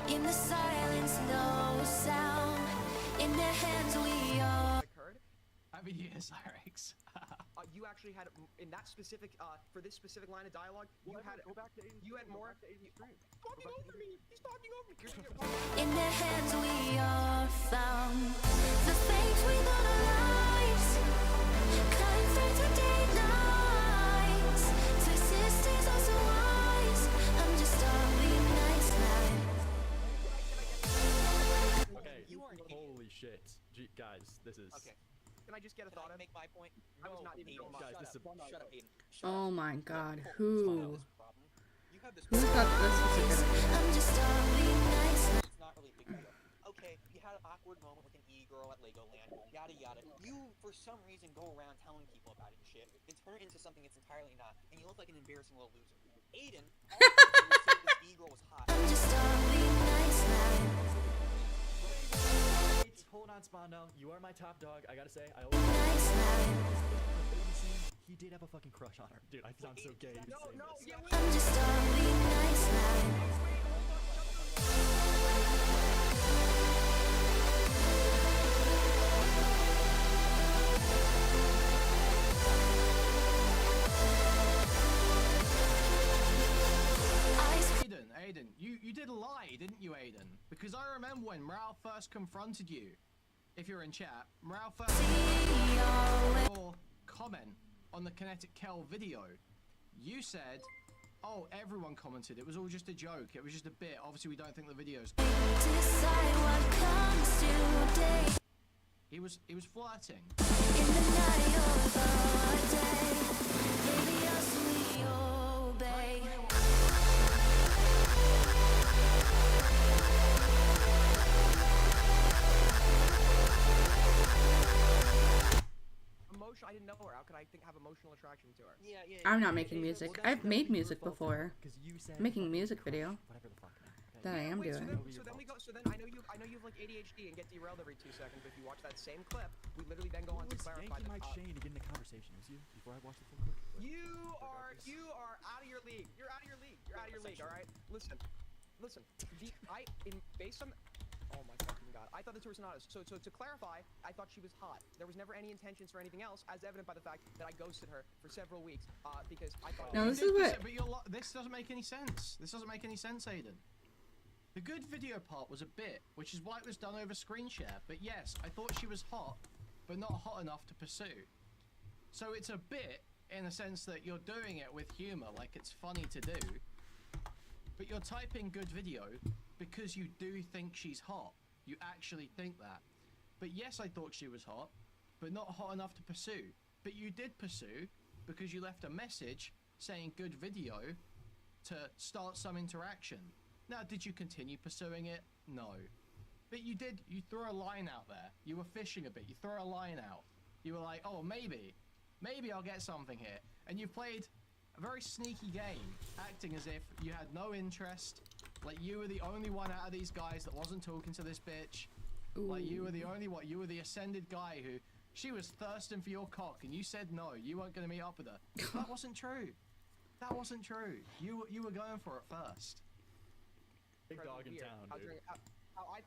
In the silence, no sound. In their hands, we are. occurred. Happy New Year, Cyrix. you actually had in that specific for this specific line of dialogue, you had more. Talking over me. He's talking over me. In their hands we are found. The fate we got our lives. Cutting through the day nights. To sisters are so wise. I'm just starving nice life. Okay, holy shit. Guys, this is... Okay. Can I just get a thought? Make my point. I was not even going Guys, this is... Shut up, Aiden. Oh my god, who? You have this Who thought this was a good idea? I'm just starving nice life. It's not really a big deal. Okay, you had an awkward moment with an e-girl at Legoland, yada yada. You, for some reason, go around telling people about it and shit, and turn it into something it's entirely not, and you look like an embarrassing little loser. Aiden, this e-girl was hot. I'm just starving nice life. Hold on, Spondo. You are my top dog. I gotta say, I always... Nice life. He did have a fucking crush on her. Dude, I sound so gay. No, yeah, I'm just starving nice life. Aiden, you did lie, didn't you, Aiden? Because I remember when Morale first confronted you. If you're in chat, Morale first your comment on the Kinetic Kel video. You said, oh, everyone commented. It was all just a joke. It was just a bit. Obviously, we don't think the video's... Decide what comes today. He was flirting. In the night of our day, baby, us we obey. Emotion. I didn't know her. How could I have emotional attraction to her? Yeah. I'm not making music. I've made music before. Making a music video. Whatever the fuck, man. Okay? That I am Wait, doing. So then we go. So then I know you have like ADHD and get derailed every 2 seconds. But if you watch that same clip, we literally then go on to clarify. Yanking my chain to get in the conversation. Was you before I watched the full clip? You are out of your league. You're out of your league. You're out of your league. All right. Listen. Based on. Oh my fucking god! I thought this person honest. So to clarify, I thought she was hot. There was never any intentions for anything else, as evident by the fact that I ghosted her for several weeks because I thought. No, this is what. But this doesn't make any sense. This doesn't make any sense, Aiden. The good video part was a bit, which is why it was done over screen share. But yes, I thought she was hot, but not hot enough to pursue. So it's a bit in the sense that you're doing it with humor, like it's funny to do. But you're typing good video because you do think she's hot. You actually think that. But yes, I thought she was hot, but not hot enough to pursue. But you did pursue because you left a message saying good video to start some interaction. Now, did you continue pursuing it? No. But you did. You threw a line out there. You were fishing a bit. You threw a line out. You were like, oh, maybe I'll get something here. And you played a very sneaky game, acting as if you had no interest. Like you were the only one out of these guys that wasn't talking to this bitch. Ooh. Like you were the only one. You were the ascended guy who she was thirsting for your cock, and you said no. You weren't going to meet up with her. That wasn't true. That wasn't true. You were going for it first. Big dog in town, dude. How I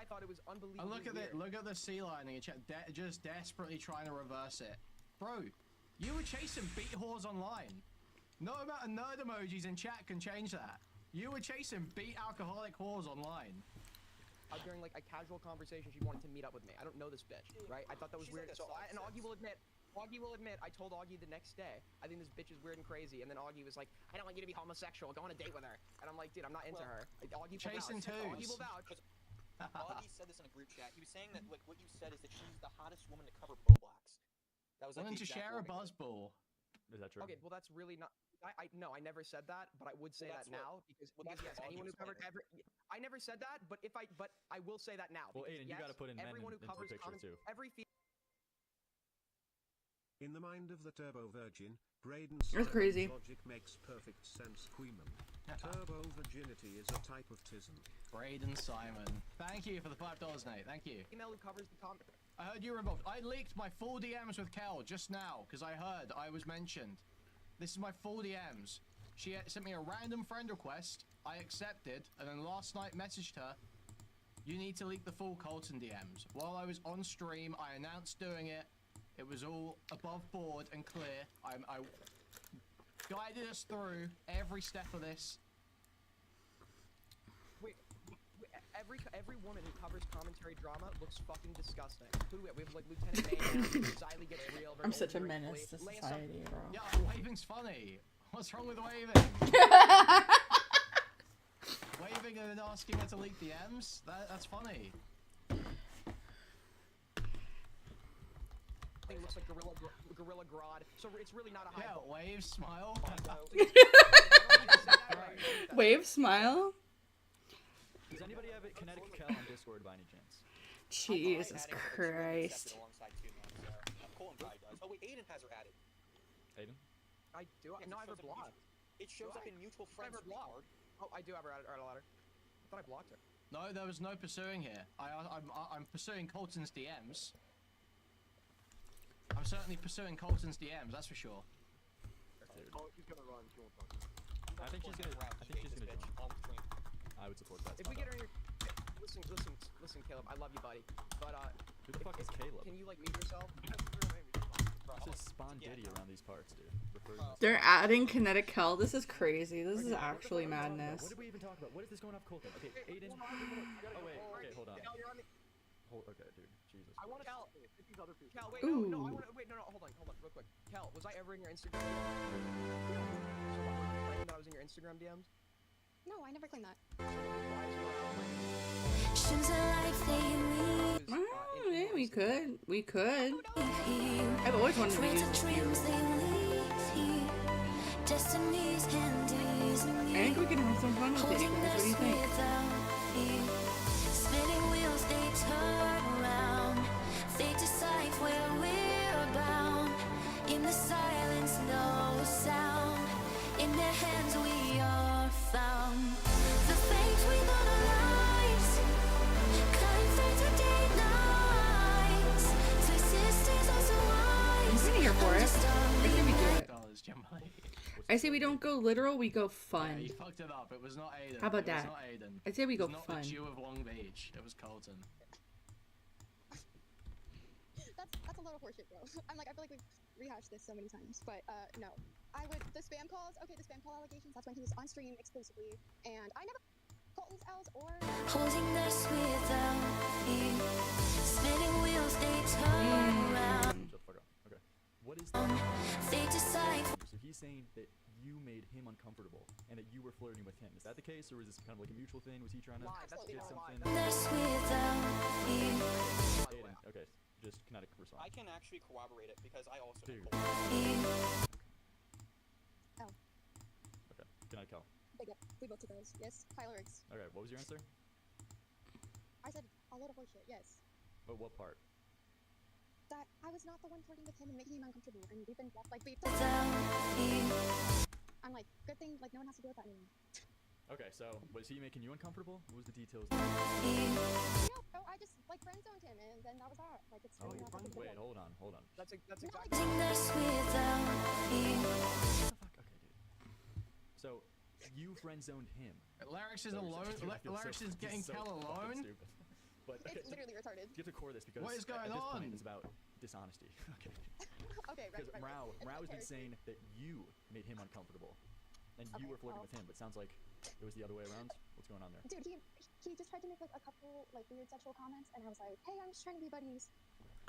thought it was unbelievable. And look at the sea lining in chat. Just desperately trying to reverse it, bro. You were chasing beat whores online. No amount of nerd emojis in chat can change that. You were chasing beat alcoholic whores online. During like a casual conversation, she wanted to meet up with me. I don't know this bitch, right? I thought that was weird. Like so and Augie will admit, I told Augie the next day, I think this bitch is weird and crazy. And then Augie was like, I don't want you to be homosexual. Go on a date with her. And I'm like, dude, I'm not into her. Augie chasing twos. Augie will vouch. Augie said this in a group chat. He was saying that like what you said is that she's the hottest woman to cover Roblox. That was like wanting to share a buzzball. Is that true? Okay, well that's really not. No, I never said that, but I would say that now because yes, anyone who covered ever. I never said that, but I will say that now. Well, Aiden, you gotta put in everyone who covers into the picture too. Every In the mind of the turbo virgin, Braden's That's crazy. logic makes perfect sense. Queeman. Turbo virginity is a type of tism. Braden Simon, thank you for the $5, Nate. Thank you. email who covers the comment. I heard you were involved. I leaked my full DMs with Kel just now because I heard I was mentioned. This is my full DMs. She sent me a random friend request. I accepted, and then last night messaged her, you need to leak the full Colton DMs. While I was on stream, I announced doing it. It was all above board and clear. I guided us through every step of this. Wait, every woman who covers commentary drama looks fucking disgusting. Who do we have? We have like Lieutenant Mayhem, Xylee gets real. I'm such a menace to society, bro. Yeah, waving's funny. What's wrong with waving? Waving and asking her to leak DMs? That's funny. It looks like Gorilla Grodd, so it's really not a high. Yeah, wave, smile. Wave, smile. Does anybody have a kinetic cal on Discord by any chance? Jesus Christ. Colton probably does. Oh wait, Aiden has her added. Aiden? I do. No, I have her blocked. It shows up in mutual friends. Oh, I do have her added. Alright, I'll add her. I thought I blocked her. No, there was no pursuing here. I'm pursuing Colton's DMs. I'm certainly pursuing Colton's DMs, that's for sure. Oh, she's gonna run. She won't talk. I think she's gonna join. I would support that. If we get her in your... Listen, Caleb, I love you, buddy. But, who the fuck is Caleb? Can you, like, mute yourself? This is spawn Diddy around these parts, dude. They're adding kinetic cal. This is crazy. This is actually madness. What did we even talk about? What is this going off Colton? Okay, Aiden. Oh wait, okay, hold on. Okay, dude. Jesus. I want to Cal. These other people. Cal, wait, Ooh. no, I want to wait. No, hold on, real quick. Cal, was I ever in your Instagram? Claim that I was in your Instagram DMs? No, I never claimed that. Yeah, we could. We could. I've always wanted to use this view. I think we can have some fun with it, guys. What do you think? Spinning wheels, they turn around. They decide where we're bound. In the silence, no sound. In their hands, we are found. The fate within our lives. Climb through the day nights. Twist is also wise. I'm kinda here for it. I say we do it. Gemini. I say we don't go literal, we go fun. Yeah, you fucked it up. It was not Aiden. How about It was that? not Aiden. I say we go It was not fun. the Jew of Long Beach. It was Colton. That's a load of horseshit, bro. I'm like, I feel like we've rehashed this so many times, but no. I would, the spam calls, okay, the spam call allegations, that's when he was on stream exclusively, and I never Colton's L's or... Holding this without you. Spinning wheels, they turn around. Shut the fuck up. Okay. What is that? They decide. So he's saying that you made him uncomfortable and that you were flirting with him. Is that the case, or is this kind of like a mutual thing? Was he trying to get something? This without you. Aiden, okay, just kinetic respond. I can actually corroborate it because I also. Dude. Oh. Okay, kinetic cal. Big up. We both took those. Yes. Pylyrics. Okay, what was your answer? I said a load of horseshit, yes. But what part? That I was not the one flirting with him and making him uncomfortable, and we've been, like, I'm like, good thing, like, no one has to deal with that anymore. Okay, so was he making you uncomfortable? What was the details? No, I just, like, friend zoned him, and then that was that. Like, it's really not that big of a Wait, deal. hold on. That's exactly. What the fuck? Okay, dude. So, you friend zoned him. Larix is alone. Larix is getting Cal alone. But It's literally retarded. you have to core this because What is going at this on? point it's about dishonesty. Okay. Okay, right, Because right. Rao It's has been character. saying that you made him uncomfortable, and you Okay, were flirting well. with him. But sounds like it was the other way around. What's going on there? Dude, he just tried to make, like, a couple, like, weird sexual comments, and I was like, hey, I'm just trying to be buddies.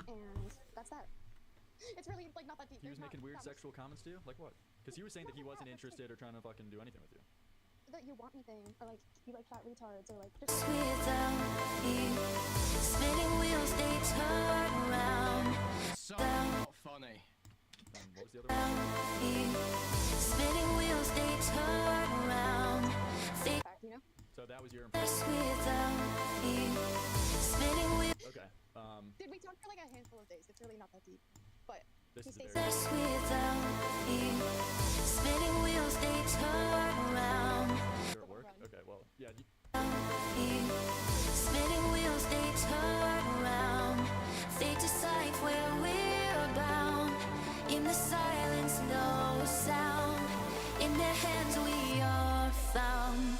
And that's that. It's really, like, not that deep. He was There's making weird not much. sexual comments to you? Like what? Because he was saying that he wasn't interested or trying to fucking do anything with you. That you want me thing, or, like, you like fat retards, or, like, just... Spinning wheels, they turn around. So not funny. What was the other one? Spinning wheels, they turn around. They you know? So that was your spinning wheels. Okay. Did we talk for, like, a handful of days? It's really not that deep. But This he is stays very Spinning wheels, they turn around. You're at work? Okay, well, yeah. Spinning wheels, they turn around. They decide where we're bound. In the silence, no sound. In their hands, we are found.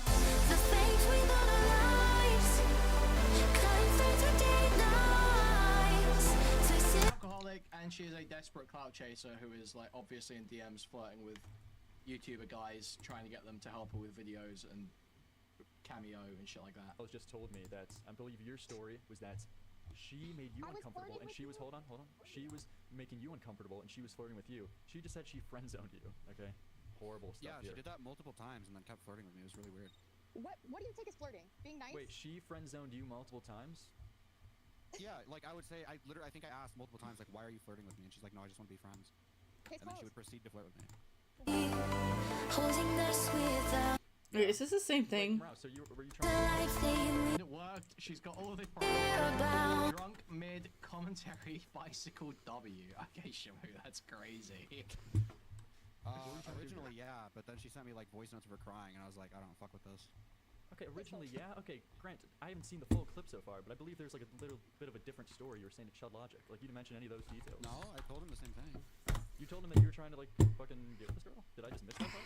The fate within our lives. Climb through the day nights. Alcoholic, and she is a desperate clout chaser who is like obviously in DMs flirting with YouTuber guys, trying to get them to help her with videos and cameo and shit like that. Was just told me that I believe your story was that she made you uncomfortable, and she was hold on. She was making you uncomfortable, and she was flirting with you. She just said she friend zoned you. Okay, horrible stuff. Yeah, here. she did that multiple times and then kept flirting with me. It was really weird. What do you take as flirting? Being nice? Wait, she friend zoned you multiple times? Yeah, like I would say, I think I asked multiple times, like, why are you flirting with me? And she's like, no, I just want to be friends. Case And then she closed. would proceed to flirt with me. Holding this without Wait, is this the same thing? Wow, so were you trying to... It worked. She's got all the drunk mid commentary bicycle W. Okay, Shimu, that's crazy. Originally, yeah, but then she sent me like voice notes of her crying, and I was like, I don't fuck with this. Okay, originally, yeah. Okay, granted, I haven't seen the full clip so far, but I believe there's like a little bit of a different story you were saying to Chud Logic. Like, you didn't mention any of those details. No, I told him the same thing. You told him that you were trying to like fucking get with this girl? Did I just miss that part?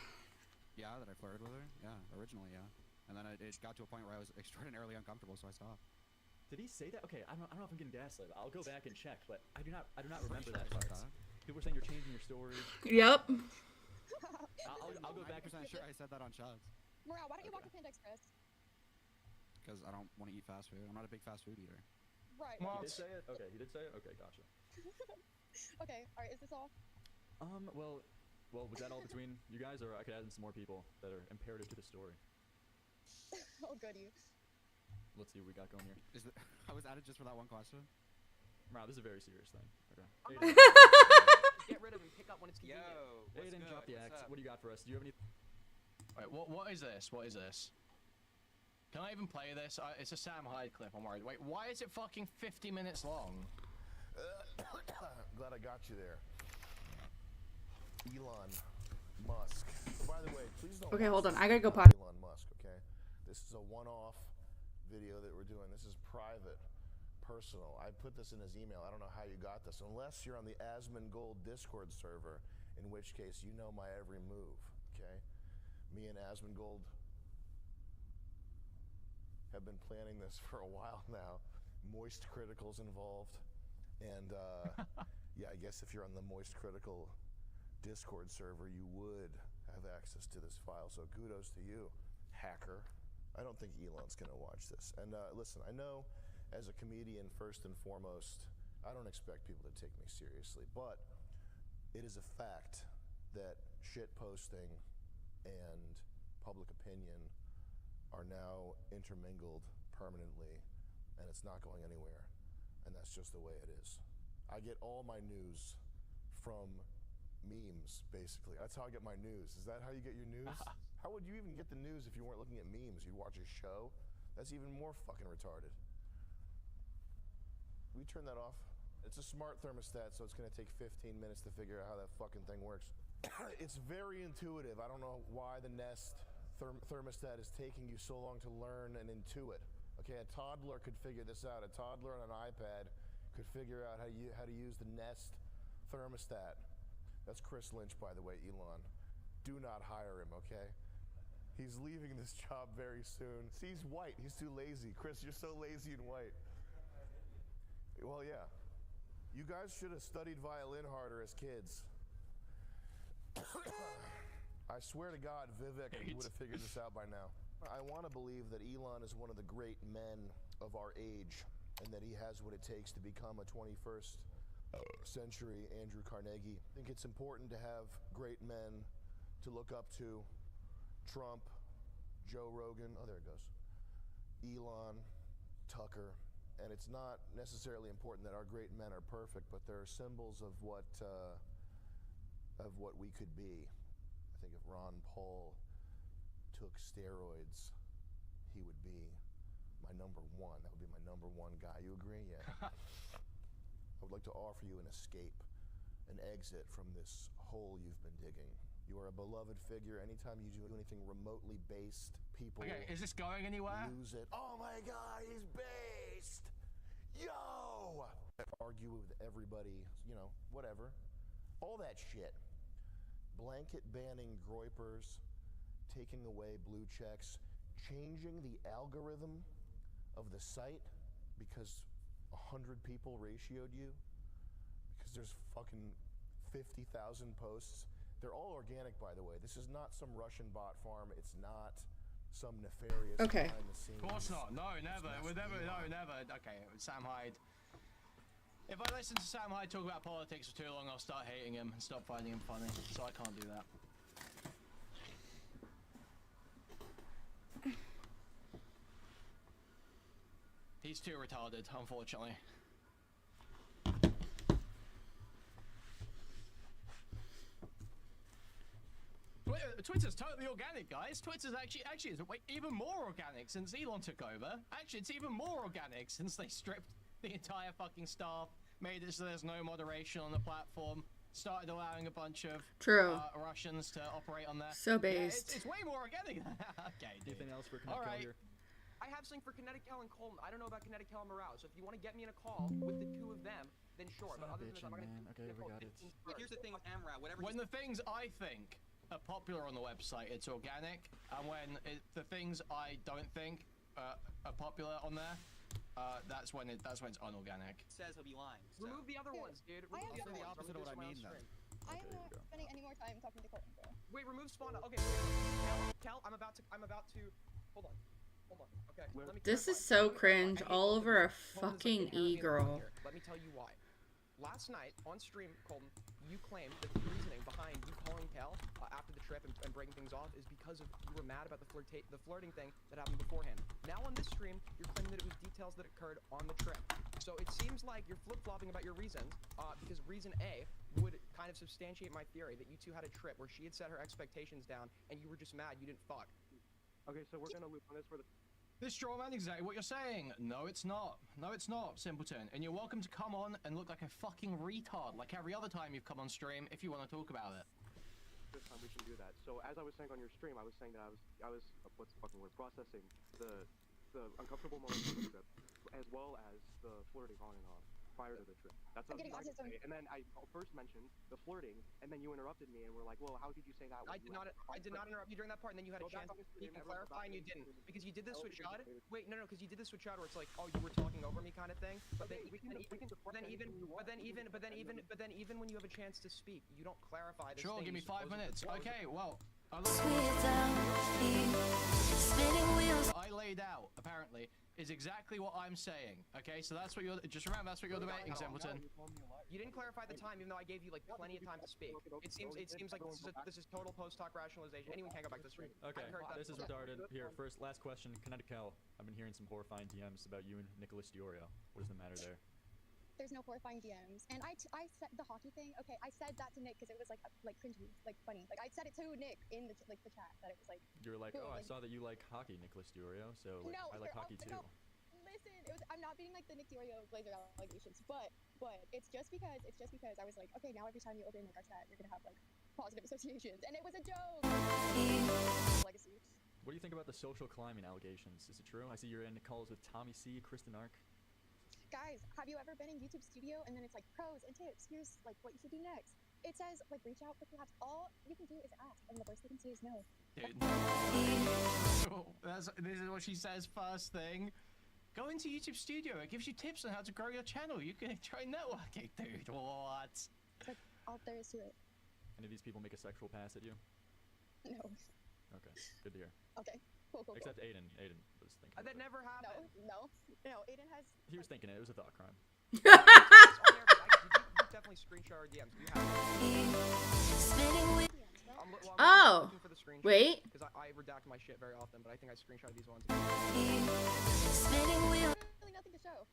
Yeah, that I flirted with her. Yeah, originally, yeah. And then it got to a point where I was extraordinarily uncomfortable, so I stopped. Did he say that? Okay, I don't know if I'm getting gaslit. I'll go back and check, but I do not remember that part. People were saying you're changing your story. Yep. I'll go back. I'm sure I said that on Chuds. Morale, why don't you walk to Panda Express? Because I don't want to eat fast food. I'm not a big fast food eater. Right. He did say it? Okay, he did say it? Okay, gotcha. Okay, alright, is this all? Well, was that all between you guys, or I could add in some more people that are imperative to the story? Oh, goody. Let's see what we got going here. I was added just for that one question? Wow, this is a very serious thing. Okay. Get rid of him, pick up when it's convenient. Aiden, drop the axe. What do you got for us? Do you have any... Wait, what is this? What is this? Can I even play this? It's a Sam Hyde clip, I'm worried. Wait, why is it fucking 50 minutes long? Glad I got you there. Elon Musk. By the way, please don't... Okay, hold on. I gotta go pause. Elon Musk, okay? This is a one-off video that we're doing. This is private, personal. I put this in his email. I don't know how you got this. Unless you're on the Asmongold Discord server, in which case you know my every move, okay? Me and Asmongold have been planning this for a while now. Moist Critical's involved. And, yeah, I guess if you're on the Moist Critical Discord server, you would have access to this file. So kudos to you, hacker. I don't think Elon's gonna watch this. And listen, I know as a comedian, first and foremost, I don't expect people to take me seriously, but it is a fact that shit posting and public opinion are now intermingled permanently, and it's not going anywhere. And that's just the way it is. I get all my news from memes, basically. That's how I get my news. Is that how you get your news? How would you even get the news if you weren't looking at memes? You'd watch a show? That's even more fucking retarded. Can we turn that off? It's a smart thermostat, so it's gonna take 15 minutes to figure out how that fucking thing works. It's very intuitive. I don't know why the Nest thermostat is taking you so long to learn and intuit. Okay, a toddler could figure this out. A toddler on an iPad could figure out how to use the Nest thermostat. That's Chris Lynch, by the way, Elon. Do not hire him, okay? He's leaving this job very soon. See, he's white. He's too lazy. Chris, you're so lazy and white. Well, yeah. You guys should have studied violin harder as kids. I swear to God, Vivek would have figured this out by now. I want to believe that Elon is one of the great men of our age, and that he has what it takes to become a 21st century Andrew Carnegie. I think it's important to have great men to look up to. Trump, Joe Rogan, oh there it goes, Elon, Tucker, and it's not necessarily important that our great men are perfect, but they're symbols of what we could be. I think if Ron Paul took steroids, he would be my number one. That would be my number one guy. You agree? Yeah. I would like to offer you an escape, an exit from this hole you've been digging. You are a beloved figure. Anytime you do anything remotely based, people is this going anywhere? lose it. Oh my God, he's based! Yo! Argue with everybody, you know, whatever. All that shit. Blanket banning groypers, taking away blue checks, changing the algorithm of the site because 100 people ratioed you, because there's fucking 50,000 posts. They're all organic, by the way. This is not some Russian bot farm. It's not some nefarious Okay. behind the scenes. Of course not. No, never. We'd never. No, never. Okay, Sam Hyde. If I listen to Sam Hyde talk about politics for too long, I'll start hating him and stop finding him funny. So I can't do that. He's too retarded, unfortunately. Twitter's totally organic, guys. Twitter's actually is even more organic since Elon took over. Actually, it's even more organic since they stripped the entire fucking staff, made it so there's no moderation on the platform, started allowing a bunch of Russians to operate on there. So based. Yeah, it's way more organic. Okay, Anything else for All Kinetic right. here? I have something for Kinetic Hell and Colton. I don't know about Kinetic Hell and Morale, so if you want to get me in a call with the two of them, then sure. Son But of a other than this, bitchin', I'm man. Okay, we got it. Here's the thing with MRAT, whatever. When the things I think are popular on the website, it's organic, and when the things I don't think are popular on there, that's when it's unorganic. Says he'll be lying. So. Remove the other ones, dude. I Remove am the other not- ones. Opposite of what I mean, then. I am not spending any more time talking to Colton, bro. Wait, remove spawn. Okay, wait. Cal, I'm about to. Hold on. Okay. Let me This is clarify. so cringe. All over a Colton's fucking inherently e-girl. here. Let me tell you why. Last night on stream, Colton, you claimed that the reasoning behind you calling Cal after the trip and breaking things off is because of you were mad about the flirting thing that happened beforehand. Now on this stream, you're claiming that it was details that occurred on the trip. So it seems like you're flip-flopping about your reasons, because reason A would kind of substantiate my theory that you two had a trip where she had set her expectations down and you were just mad you didn't fuck. Okay, so we're gonna loop on this for the. This straw man exactly what you're saying. No, it's not. No, it's not, simpleton. And you're welcome to come on and look like a fucking retard, like every other time you've come on stream, if you want to talk about it. This time we should do that. So as I was saying on your stream, I was saying that I was what's the fucking word, processing the uncomfortable moments of the trip, as well as the flirting on and off prior to the trip. That's what I was trying to say. And then I first mentioned the flirting, and then you interrupted me and were like, "Well, how could you say that?" I did not interrupt you during that part, and then you had a chance to speak and clarify, and you didn't, because you did this with Shad. Wait, no, because you did this with Shad, where it's like, "Oh, you were talking over me," kind of thing. But then even when you have a chance to speak, you don't clarify this. Sure, thing give me you 5 minutes. Okay, well. I laid out, apparently, is exactly what I'm saying. Okay, so that's what you're. Just remember, that's what you're debating, simpleton. You didn't clarify the time, even though I gave you like plenty of time to speak. It seems like this is total post-talk rationalization. Anyone can go back to the stream. Okay, this is retarded. Here, last question. Kinetic Hell. I've been hearing some horrifying DMs about you and Nicholas Diorio. What is the matter there? There's no horrifying DMs. And I said the hockey thing. Okay, I said that to Nick because it was like cringy, like funny. Like I said it to Nick in the the chat that it was like. You're like, boom, oh, I saw that you like hockey, Nicholas Diorio. So like, no, I like hockey too. No, listen, I'm not beating like the Nick Diorio Blazer allegations, but it's just because I was like, okay, now every time you open like our chat, you're gonna have like positive associations, and it was a joke. Legacy. What do you think about the social climbing allegations? Is it true? I see you're in calls with Tommy C, Kristen Ark. Guys, have you ever been in YouTube Studio and then it's like pros and tips? Here's like what you should do next. It says like reach out for collabs. All you can do is ask, and the worst they can say is no. Dude. This is what she says first thing. Go into YouTube Studio. It gives you tips on how to grow your channel. You can try networking, dude. What? It's like all there is to it. Any of these people make a sexual pass at you? No. Okay, good to hear. Okay. Cool. Except Aiden. Aiden was thinking. That never happened. No. Aiden has. He was thinking it. It was a thought crime. You definitely screenshot our DMs. Do you have Oh, wait. Because I redact my shit very often, but I think I screenshotted these ones. Really nothing to show.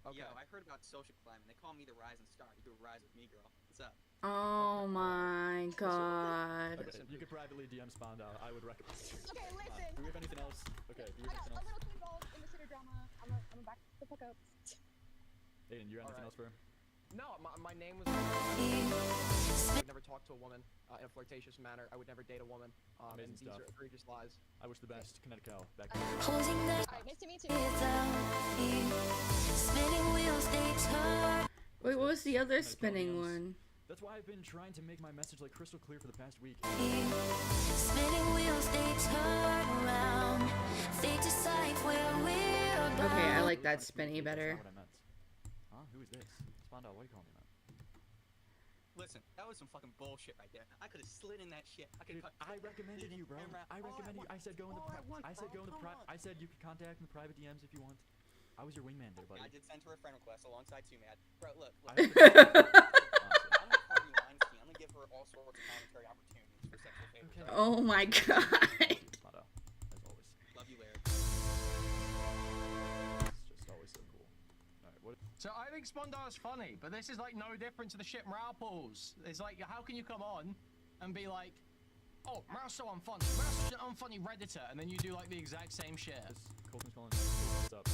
Okay. Yo, I heard about social climbing. They call me the rising star. You do a rise with me, girl. What's up? Oh my god. Okay, you could privately DM Spanda. I would recommend. Okay, listen. Do we have anything else? Okay, do you I have got anything else? a little too involved in the shitter drama. I'm back to fuck up. Aiden, you have anything else for her? No, my name was. I would never talk to a woman in a flirtatious manner. I would never date a woman. Amazing and these stuff. are egregious lies. I wish the best. Kinetic Hell. Back to you. Alright, nice to meet you. Wait, what was the other spinning one? That's why I've been trying to make my message like crystal clear for the past week. Okay, I like that spinny better. That's not what I meant. Huh? Who is this? Spanda, why are you calling me that? Listen, that was some fucking bullshit right there. I could have slid in that shit. I could Dude, have I recommended you, bro. I recommended you. I said go in the I said go in the I said you could contact in the private DMs if you want. I was your wingman there, buddy. I did send her a friend request alongside Two Mad. Bro, look. I I'm gonna give her all sorts of commentary opportunities for sexual favors. Okay. Oh my god. Motto, as always. Love you, Larry. It's just always so cool. Alright, what? So I think Spondar's funny, but this is like no different to the shit Morale pulls. It's like, how can you come on and be like, oh, Morale's so unfunny. Morale's such an unfunny Redditor, and then you do like the exact same shit. Colton's calling. What's up?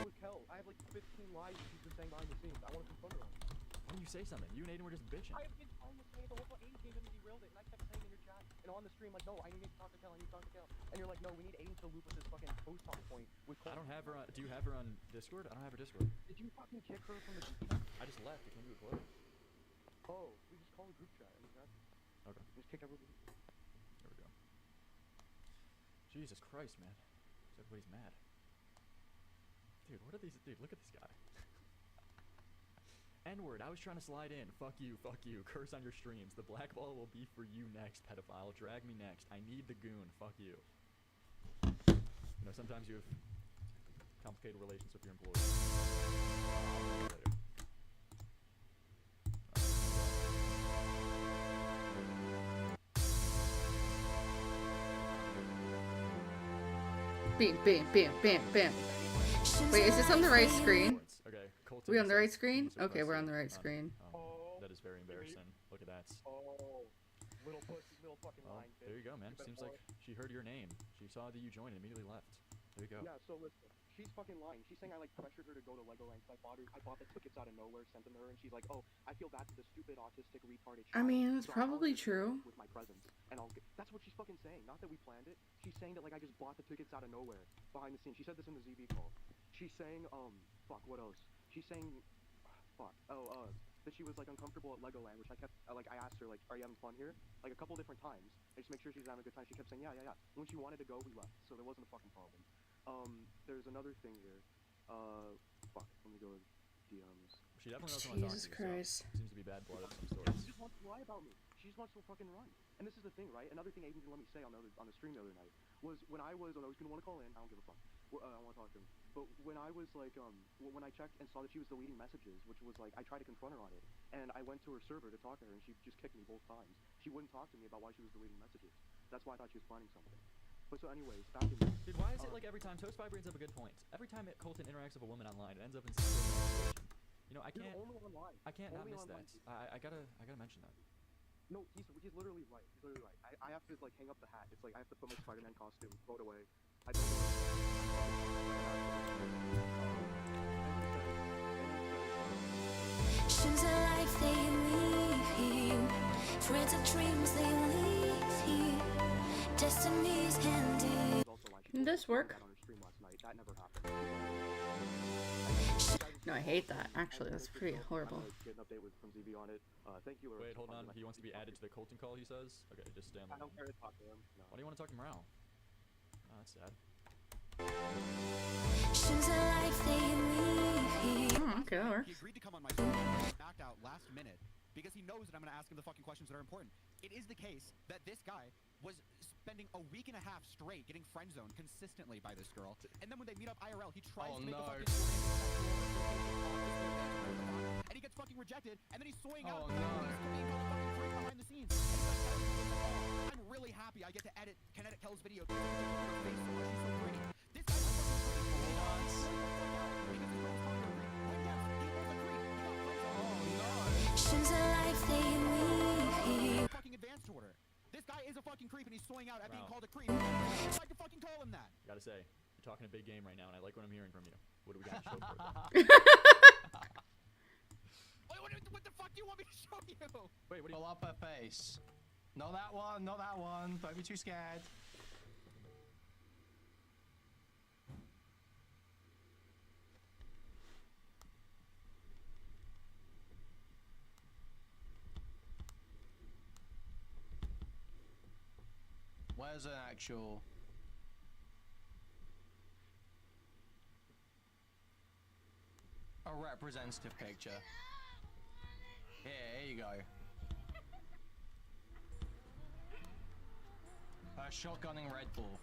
With Kel, I have like 15 lies she's been saying behind the scenes. I want to confront her on. Why don't you say something? You and Aiden were just bitching. I have been trying to say the whole time. Aiden came in and derailed it, and I kept saying in your chat and on the stream, like, no, I need to talk to Kel, I need to talk to Kel. And you're like, no, we need Aiden to loop with this fucking post talk point with Cole. I don't have her on. Do you have her on Discord? I don't have her Discord. Did you fucking kick her from the group chat? I just left. It came to a close. Oh, we just call a group chat. I mean, that's... Okay. Just kick everybody. There we go. Jesus Christ, man. Everybody's mad. Dude, what are these? Dude, look at this guy. N-word, I was trying to slide in. Fuck you, curse on your streams. The black ball will be for you next, pedophile. Drag me next. I need the goon. Fuck you. You know, sometimes you have complicated relations with your employees. Later. Bam, bam, bam, bam, bam. Wait, is this on the right screen? Okay, Colton. We on the right screen? Okay, we're on the right screen. That is very embarrassing. Look at that. Oh, little pussy, little fucking line. There you go, man. Seems like she heard your name. She saw that you joined and immediately left. There you go. Yeah, so listen, she's fucking lying. She's saying I like pressured her to go to Legoland. I bought the tickets out of nowhere, sent them to her, and she's like, oh, I feel bad for the stupid autistic retarded child. I mean, it's so probably I'll true. with my presence, and that's what she's fucking saying. Not that we planned it. She's saying that like I just bought the tickets out of nowhere behind the scenes. She said this in the ZB call. She's saying fuck, what else? She's saying that she was like uncomfortable at Legoland, which I kept I asked her like, are you having fun here? Like a couple different times. I just make sure she's having a good time. She kept saying yeah. When she wanted to go, we left, so there wasn't a fucking problem. There's another thing here. Fuck, let me go with DMs. She definitely knows what I'm talking Jesus Christ. So seems to be bad blood of some sort. She just wants to lie about me. She just wants to fucking run. And this is the thing, right? Another thing Aiden didn't let me say on the stream the other night was when I was, he's gonna want to call in. I don't give a fuck. I want to talk to him. But when I was like, when I checked and saw that she was deleting messages, which was like, I tried to confront her on it, and I went to her server to talk to her, and she just kicked me both times. She wouldn't talk to me about why she was deleting messages. That's why I thought she was planning something. But so anyways, back in Dude, why is it like every time Toast Five brings up a good point? Every time Colton interacts with a woman online, it ends up in some sort of situation. You know, I can't not miss that. I gotta mention that. No, he's literally right. He's literally right. I have to like hang up the hat. It's like I have to put my Spider-Man costume, throw it away. I don't know. Visions of life they leave here, threads of dreams they leave here, destiny's handy. Can this work? That never happened. No, I hate that. Actually, that's pretty horrible. Get an update from ZB on it. Thank you. Wait, hold on. He wants to be added to the Colton call, he says? Okay, just stay on the I don't care to talk to him. No. Why do you want to talk to Morale? Oh, that's sad. Oh, okay, that works. He agreed to come on my stream, knocked out last minute, because he knows that I'm going to ask him the fucking questions that are important. It is the case that this guy was spending a week and a half straight getting friend zoned consistently by this girl, and then when they meet up IRL, he tries to make a fucking and he gets fucking rejected, and then he's soying out being called a fucking freak behind the scenes. I'm really happy I get to edit Kinetic Hell's video. She's so pretty. This guy's a fucking fucking advanced order. This guy is a fucking creep and he's soying out at being called a creep. I'd like to fucking call him that. I gotta say, you're talking a big game right now, and I like what I'm hearing from you. What do we got to show for it? What the fuck do you want me to show you? Wait, what do you... Pull up her face. Not that one, not that one. Don't be too scared. Where's an actual... a representative picture? Here you go. Shotgunning Red Bull.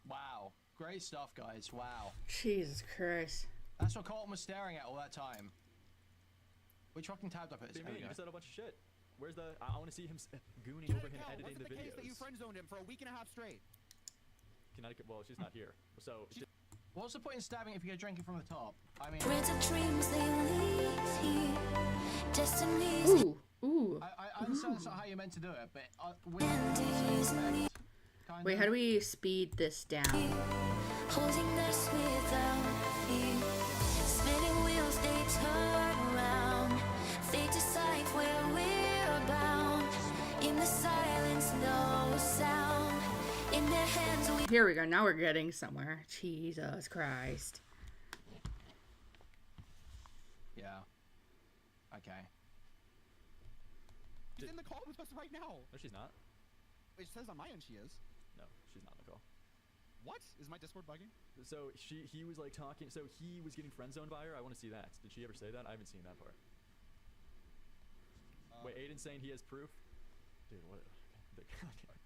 Wow. Great stuff, guys. Wow. Jesus Christ. That's what Colton was staring at all that time. Which fucking tab up it? What do you mean? You just said a bunch of shit. Where's the... I want to see him gooning over him editing the videos. That you friend zoned him for a week and a half straight. Connecticut... Well, she's not here. So... What's the point in stabbing if you get drinking from the top? I mean... dreams they leave here. Destinies. Ooh. Ooh. I understand that's not how you're meant to do it, but... Wait, how do we speed this down? Holding us without fear. Spinning wheels, they turn around. They decide where we're bound. In the silence, no sound. In their hands, we... Here we go. Now we're getting somewhere. Jesus Christ. Yeah. Okay. She's in the call with us right now. No, she's not. It says on my end she is. No, she's not in the call. What? Is my Discord bugging? So he was like talking... So he was getting friend zoned by her? I want to see that. Did she ever say that? I haven't seen that part. Wait, Aiden's saying he has proof? Dude, what...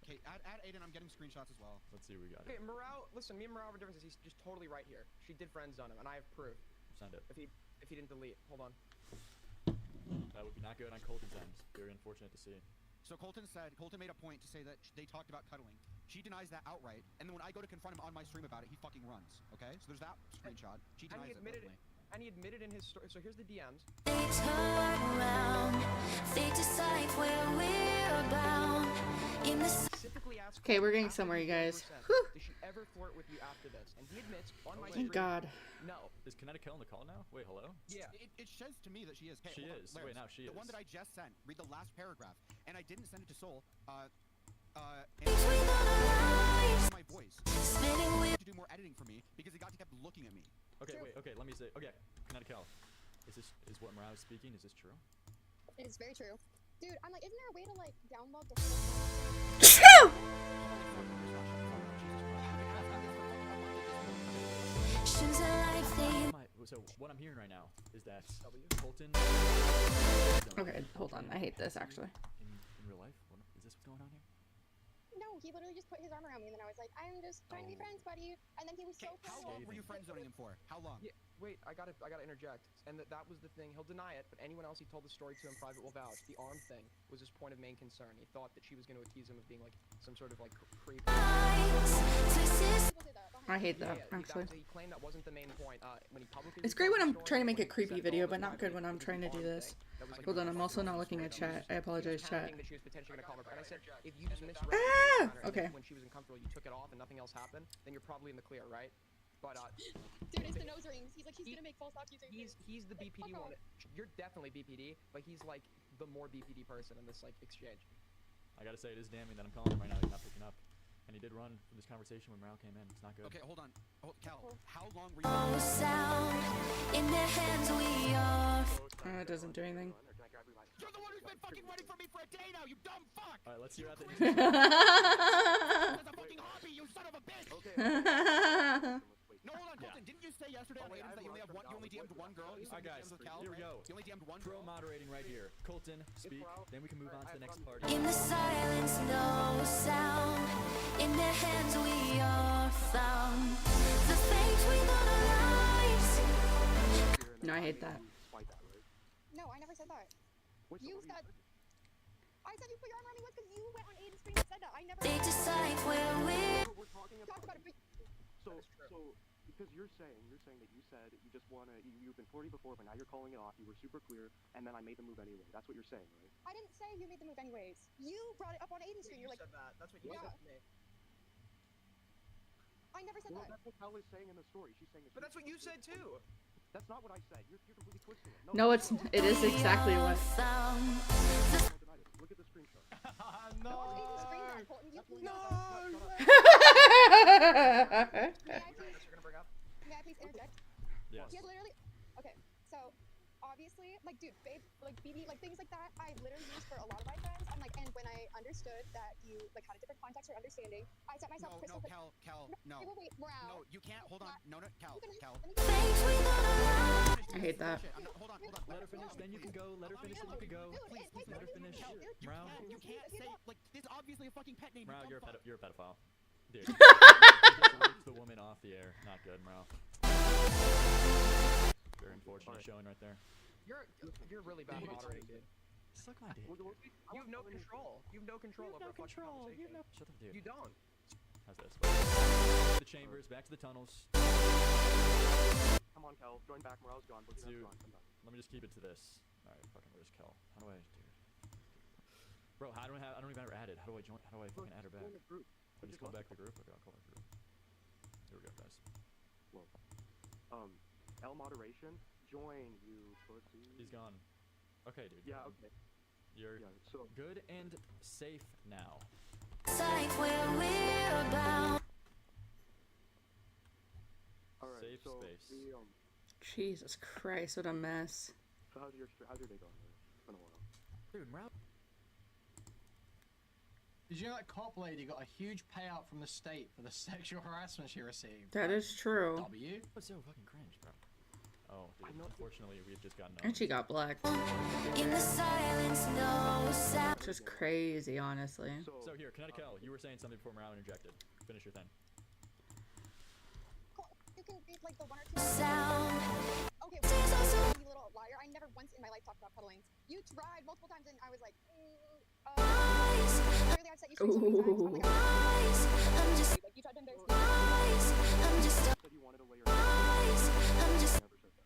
Okay, add Aiden. I'm getting screenshots as well. Let's see what we got. Okay, Morale, listen, me and Morale have a difference. He's just totally right here. She did friend zone him, and I have proof. Send it. If he didn't delete. Hold on. That would be not good on Colton's end. Very unfortunate to see. So Colton made a point to say that they talked about cuddling. She denies that outright, and then when I go to confront him on my stream about it, he fucking runs. Okay, so there's that screenshot. She denies it blatantly. And he admitted in his story. So here's the DMs. They turn around. They decide where we're bound. In the... Okay, we're getting somewhere, you guys. Whew. Did she ever flirt with you after this? And he admits on my Thank stream, God. No. Is Connecticut on the call now? Wait, hello? Yeah. It says to me that she is. Hey, She hold on, is. Laris, Wait, now she the is. one that I just sent. Read the last paragraph. And I didn't send it to Soul. My voice. To do more editing for me because he kept looking at me. Okay, wait, okay, let me say... Okay, Connecticut. Is what Morale is speaking, is this true? It is very true. Dude, I'm like, isn't there a way to like download the So what I'm hearing right now is that Colton... Okay, hold on. I hate this, actually. In real life? Is this what's going on here? No, he literally just put his arm around me, and then I was like, I'm just trying to be friends, buddy. And then he was so How long were you friend zoning him for? How long? Yeah, wait, I gotta interject. And that was the thing. He'll deny it, but anyone else he told the story to in private will vouch. The arm thing was his point of main concern. He thought that she was going to accuse him of being like some sort of like creep. I hate that, actually. He claimed that wasn't the main point. When he publicly It's great when I'm trying to make a creepy video, but not good when I'm trying to do this. Hold on, I'm also not looking at chat. I apologize, chat. that she was potentially going to call her. And I said, if you just misread Okay. when she was uncomfortable, you took it off and nothing else happened, then you're probably in the clear, right? But dude, it's the nose rings. He's like, he's gonna make false accusations. He's the BPD one. You're definitely BPD, but he's like the more BPD person in this like exchange. I gotta say, it is damning that I'm calling him right now. He's not picking up. And he did run from this conversation when Morale came in. It's not good. Okay, hold on. Oh, Cal, how long were you... In their hands we are... It doesn't do anything. You're the one who's been fucking waiting for me for a day now, you dumb fuck! Alright, let's hear out the... It's a fucking hobby, you son of a bitch! No, hold on, Colton, didn't you say yesterday on Aiden's that you only DM'd one girl? You said Alright guys, with Cal, here we go. You only DM'd one girl? Pro moderating right here. Colton, speak, then we can move on to the next part. In the silence, no sound. In their hands we are found. The fate we thought our lives. No, I hate that. No, I never said that. You said... I said you put your arm around me because you went on Aiden's screen and said that. I never... They decide where we're... Talk about it, So because you're saying that you said you just you've been flirty before, but now you're calling it off. You were super clear, and then I made the move anyway. That's what you're saying, right? I didn't say you made the move anyways. You brought it up on Aiden's screen. You're like, said that. That's what you said to me. I never said that. That's what Cal is saying in the story. She's saying that. But that's what you said too. That's not what I said. You're completely twisting it. No, it is exactly what. Look at the screenshot. No. Aiden's screen grab, Colton. You No. please interject? Yes. He had literally. Okay, so obviously, like, dude, babe, like, BB, like, things like that, I literally used for a lot of my friends. I'm like, and when I understood that you, like, had a different context or understanding, I set myself crystal clear. Cal, no. Wait, Morale. No, you can't. Hold on. No, Cal. I hate that. Hold on. Let her finish, then you can go. Let her finish, then you can go. Please, Let her finish. Mrao. You can't say, like, this is obviously a fucking pet name. Mrao, you're a pedophile. Dude. You just raped the woman off the air. Not good, Mrao. Very unfortunate showing right there. You're really bad moderating, dude. Suck my dick. You have no control. You have no control over a fucking conversation. Shut up, dude. You don't. How's this? Back to the chambers, back to the tunnels. Come on, Kel. Join back. Morale's gone. But Dude, come back. let me just keep it to this. Alright, fucking where's Kel? How do I, dude? Bro, I don't even have her added. How do I join? How do I fucking add her back? I just go back to the group? Okay, I'll call her group. Here we go, guys. Whoa. L moderation. Join, you pussy. He's gone. Okay, dude. Yeah, okay. You're good and safe now. Safe where we're bound. Alright, Safe so space. Jesus Christ, what a mess. So how's your day going? It's been a while. Dude, Mrao. Did you know that cop lady got a huge payout from the state for the sexual harassment she received? That is true. W? What's so fucking cringe, bro? Oh, dude, unfortunately, we've just gotten And she got blacked. In the silence, no sound. Which is crazy, honestly. So here, Connecticut, you were saying something before Mrao interjected. Finish your thing. You can read, like, the one or two sound. Okay, well, you little liar. I never once in my life talked about cuddling. You tried multiple times, and I was like, literally, I've set you straight so many times. I'm like, I'm just. like, you tried to embarrass me. I'm just. Said you wanted to lay your hands. I'm just. Never said that.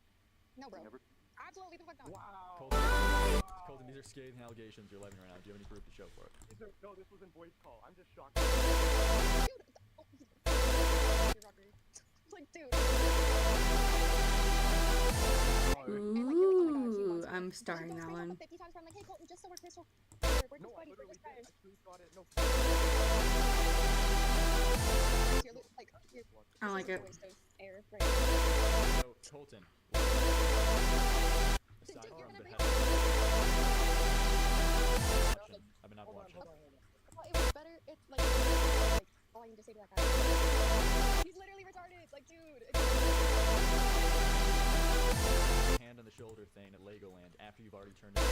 No, bro. Never. Absolutely the fuck not. Wow. Colton, these are scathing allegations you're levying right now. Do you have any proof to show for it? No, this was in voice call. I'm just shocked. Dude, like, dude. Ooh, I'm starring that one. 50 times, I'm like, hey, Colton, just so we're crystal clear, we're just buddies, we're just friends. I don't like it. So, Colton. Aside from the I've been not watching. Well, it was better, it's like, all I need to say to that guy. He's literally retarded, like, dude. Hand on the shoulder thing at Legoland after you've already turned it.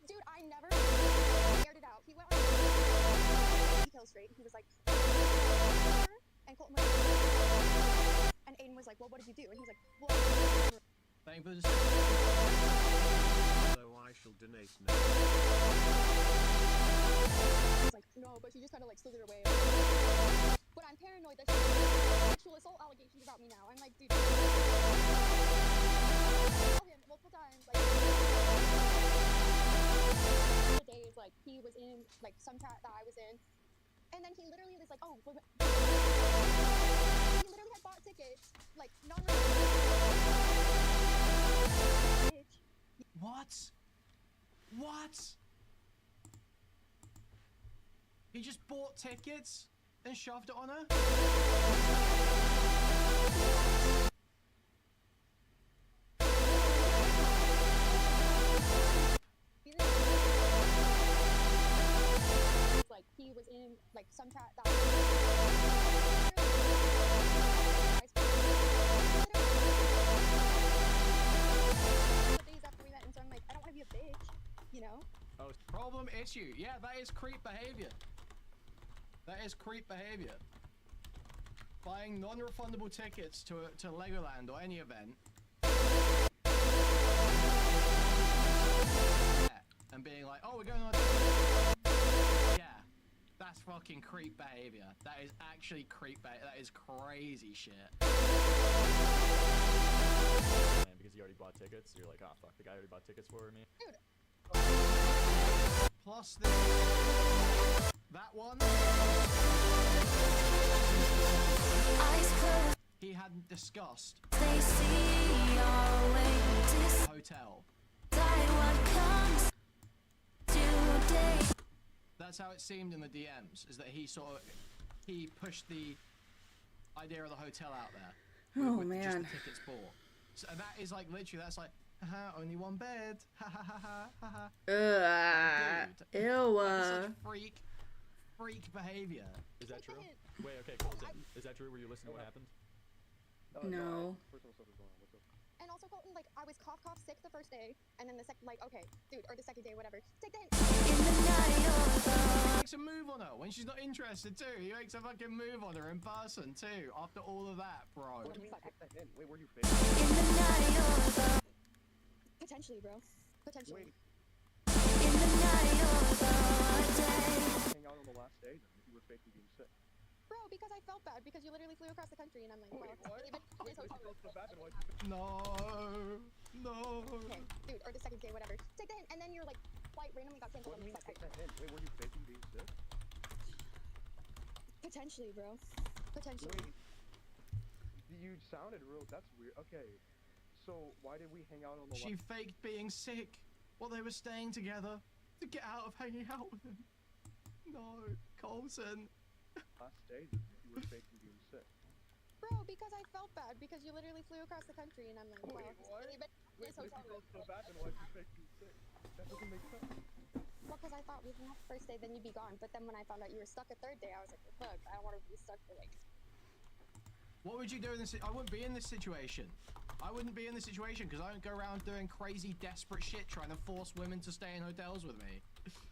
Dude, I never aired it out. He went on details straight. He was like, and Colton was like, and Aiden was like, well, what did you do? And he was like, well, Thank you. So I shall donate now. I was like, no, but she just kind of like slithered away. But I'm paranoid that she has sexual assault allegations about me now. I'm like, dude. I tell him multiple times, like, days, like, he was in, like, some chat that I was in. And then he literally was like, oh, he literally had bought tickets, like, What? What? He just bought tickets and shoved it on her? like, he was in, like, some chat that days after we met, and so I'm like, I don't want to be a bitch, you know? Oh, problem issue. Yeah, that is creep behavior. That is creep behavior. Buying non-refundable tickets to Legoland or any event. And being like, oh, we're going on. Yeah, that's fucking creep behavior. That is actually creep behavior. That is crazy shit. And because you already bought tickets, you're like, oh fuck, the guy already bought tickets for me. Dude. Plus that one. He hadn't discussed. They see your way to Hotel. decide what comes today. That's how it seemed in the DMs, is that he pushed the idea of the hotel out there. Oh, with just man. the tickets bought. So that is like literally, that's like, haha, only one bed. Ha ha ha ha ha ha. Dude, Ew. that is such freak behavior. Is that true? Wait, okay, Colton. Is that true? Were you listening to what happened? No. Personal stuff is going on. What's up? And also, Colton, like, I was cough sick the first day, and then the second, like, okay, dude, or the second day, whatever. Take the hint. He makes a move on her when she's not interested too. He makes a fucking move on her in person too. After all of that, bro. What do you mean take the hint? Wait, were you fake? Potentially, bro. Potentially. Wait. Hang out on the last day, then, if you were faking being sick. Bro, because I felt bad, because you literally flew across the country, and I'm like, well, Wait, what? even Wait, this you hotel felt so bad, then why'd No. Okay, dude, or the second day, whatever. Take the hint, and then your, like, flight randomly got canceled What on do you the mean take second. the hint? Wait, were you faking being sick? Potentially, bro. Potentially. Wait. You sounded real. That's weird. Okay. So, why did we hang out on the She faked being sick while they were staying together to get out of hanging out with him. No, Colton. last day then, if you were faking being sick? Bro, because I felt bad, because you literally flew across the country, and I'm like, well, Wait, what? even Wait, this but if hotel you felt so bad, then why'd you fake being sick? That doesn't make sense. Well, because I thought we hung out the first day, then you'd be gone. But then when I found out you were stuck a third day, I was like, well, fuck, I don't want to be stuck for like. What would you do in this? I wouldn't be in this situation. I wouldn't be in this situation because I don't go around doing crazy, desperate shit trying to force women to stay in hotels with me.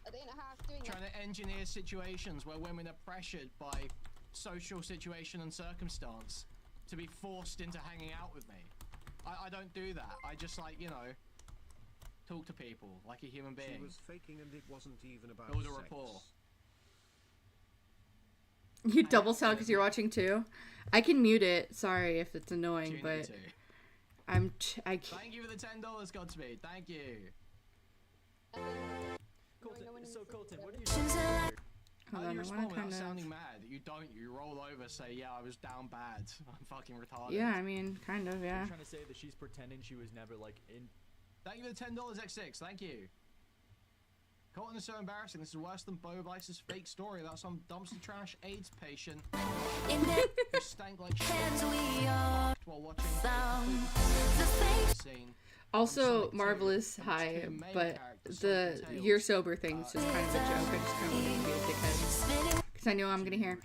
A day and a half doing Trying to engineer situations where women are pressured by social situation and circumstance to be forced into hanging out with me. I don't do that. I just like, you know, talk to people like a human being. She was faking and it wasn't even about Build a sex. rapport. You double sound because you're watching too. I can mute it. Sorry if it's annoying, Tune but into. I can't. Thank you for the $10, Godspeed. Thank you. Colton, so Colton, what are you Hold How on, do you I respond wanna without kind of- sounding mad? You don't. You roll over, say, "Yeah, I was down bad. I'm fucking retarded." Yeah, I mean, kind of, yeah. You're trying to say that she's pretending she was never like in. Thank you for the $10, X6. Thank you. Colton is so embarrassing. This is worse than Bo Bice's fake story about some dumpster trash AIDS patient who stank like shit while watching the scene. Also, Marvelous High, but the you're sober thing's just kind of a joke. I just kind of want to be a dickhead. Because I know I'm going to hear,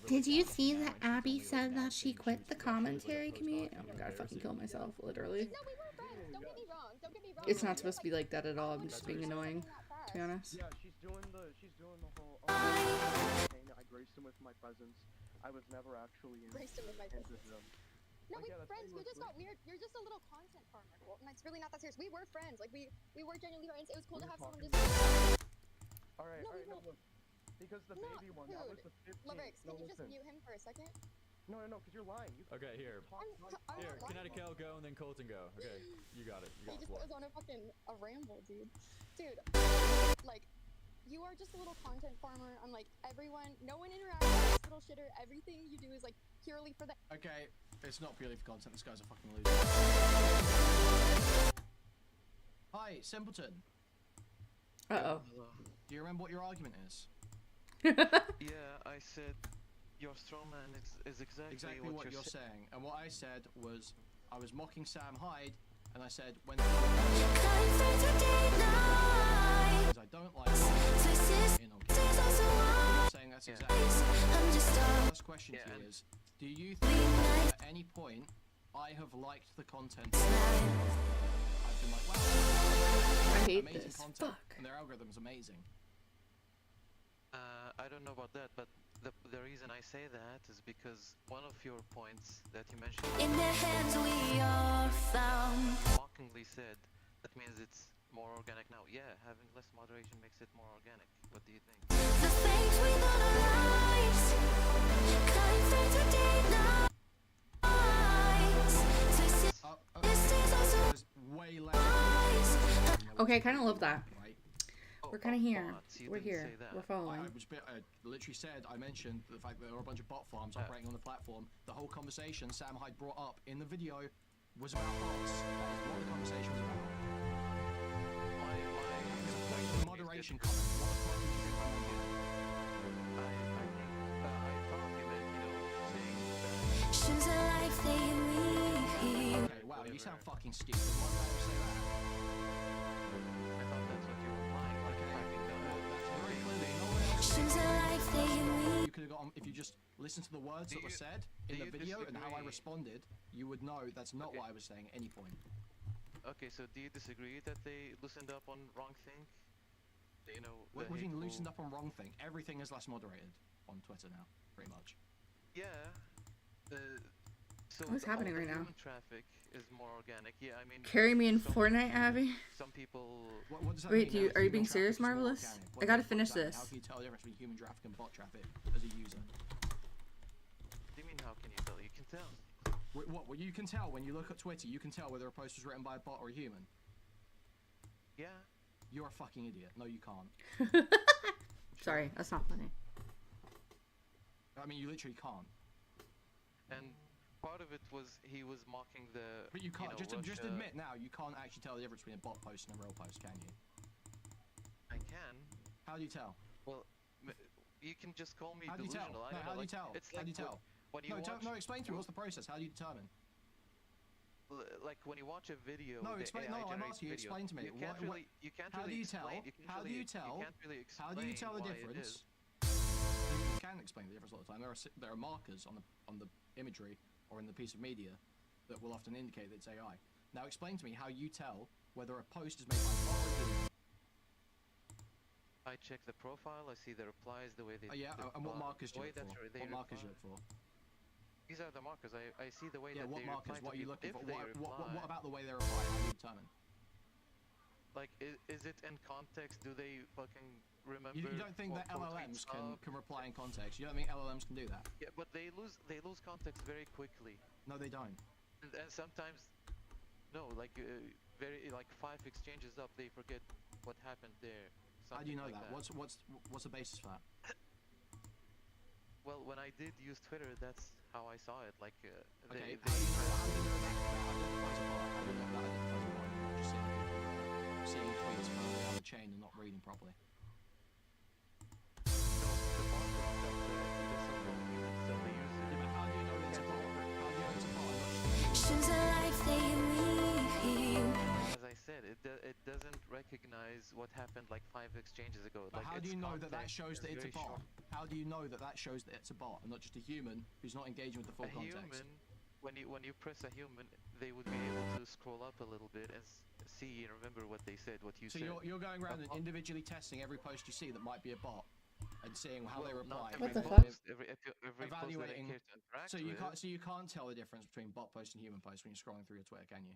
did you see that Abby said that she quit the commentary community? Oh my god, I fucking kill myself, literally. No, we were friends. Don't get me wrong. Don't get me wrong. It's not supposed to be like that at all. I'm just being annoying, to be honest. Yeah, she's doing the whole. I graced him with my presence. I was never actually Graced him with my into presence. him. No, Like, we yeah, were that's friends. pretty We just much got weird. You're just a little content farmer, Colton. It's really not that serious. We were friends. Like we were genuinely friends. It was cool to have someone just. Alright, No, alright, we no, look. Because the No, baby one, that was dude. the 15th. Larix, No, can you just listen. mute him for a second? No, because you're lying. You Okay, here. talk I'm Here, not lying. Connecticut go and then Colton go. Okay, you got it. You He got the just floor. was on a ramble, dude. Dude, like, you are just a little content farmer. I'm like, everyone, no one interacts with this little shitter. Everything you do is like purely for the. Okay, it's not purely for content. This guy's a fucking loser. Hi, Simpleton. Uh-oh. Do you remember what your argument is? Yeah, I said your strawman is exactly What you're saying. saying. And what I said was, I was mocking Sam Hyde, and I said, when I don't like I'm saying that's exactly the first question to you is, do you think at any point I have liked the content? I've been like, wow, I hate amazing this. content, Fuck. and their algorithm's amazing. I don't know about that, but the reason I say that is because one of your points that you mentioned In their hands we are found. you mockingly said that means it's more organic now. Yeah, having less moderation makes it more organic. What do you think? The flames within our lives, cutting through the day nights. This is also There's way less. Okay, I kind of love that. Right? We're kind of here. bots, you We're didn't here. say that. We're following. I literally said, I mentioned the fact that there were a bunch of bot farms operating on the platform. The whole conversation Sam Hyde brought up in the video was about bots. That is what the conversation was about. The moderation comment. What the fuck did you do by that? I thought you meant, saying that actions of life they we you never- sound fucking stupid. Why would I ever say that? I thought that's what you were implying. Like, Okay, fucking that's very clearly. No one else Actions did. are like they You could have got on, if you just listened to the words that were said in the video and how I responded, you would know that's not what I was saying at any point. Okay, so do you disagree that they loosened up on wrong thing? You know, What the do you mean hateful- loosened up on wrong thing? Everything is less moderated on Twitter now, pretty much. Yeah. So What's happening all the right now? human traffic is more organic. Yeah, I mean. Carry me in some- Fortnite, Abby. Some people. What does that Wait, mean now? are you Human being traffic serious, is more Marvelous? organic. I What gotta does finish that mean? this. How can you tell the difference between human traffic and bot traffic as a user? What do you mean, how can you tell? You can tell. What? Well, you can tell when you look at Twitter, you can tell whether a post was written by a bot or a human. Yeah. You're a fucking idiot. No, you can't. Sorry, that's not funny. I mean, you literally can't. And part of it was he was mocking the. But you can't. know, Just Russia- admit now, you can't actually tell the difference between a bot post and a real post, can you? I can. How do you tell? Well, you can just call me How do you tell? delusional. I No, don't how know. do you like, tell? It's How like do you tell? When you No, watch, no, explain to me. What's the process? How do you determine? Like when you watch a video. No, the explain. AI No, I'm generates asking you. video, Explain to me. You can't What- really. You can't how really do you tell? explain. You can How do really- you tell? You can't really explain. How do you tell the why it difference? is. You can explain the difference all the time. There are markers on the imagery or in the piece of media that will often indicate that it's AI. Now explain to me how you tell whether a post is made by a bot or a human. I check the profile. I see the replies, the way they. Yeah, the and what reply- markers the do you way look that for? they What markers do you reply. look for? These are the markers. I see the way Yeah, that what they markers? reply to What are you people. looking for? If they What reply, about the way they reply? How do you determine? Like, is it in context? Do they fucking remember? You don't think that what LLMs tweets up? can reply in context? You don't think LLMs can do that? Yeah, but they lose context very quickly. No, they don't. And sometimes, no, like very like 5 exchanges up, they forget what happened there. How do you know Something that? like What's the basis for that? Well, when I did use Twitter, that's how I saw it. Like, Okay, they how do you know that identifies a bot? How do you know that identifies a bot? You're not just seeing tweets further down the chain and not reading properly. Yeah, but how do you know that it's a bot? How do you know it's a bot? Not just a human? Actions are like they weave. As I said, it doesn't recognize what happened like 5 exchanges ago. But like, how do its you know that that context shows is that it's a very bot? short. How do you know that that shows that it's a bot and not just a human who's not engaging with the full A context? human, when you press a human, they would be able to scroll up a little bit and see and remember what they said, what you So said. you're going around and individually testing every post you see that might be a bot and seeing how they Well, reply. not What every the post, every post that I Evaluating. care to interact So you with. can't tell the difference between bot posts and human posts when you're scrolling through your Twitter, can you?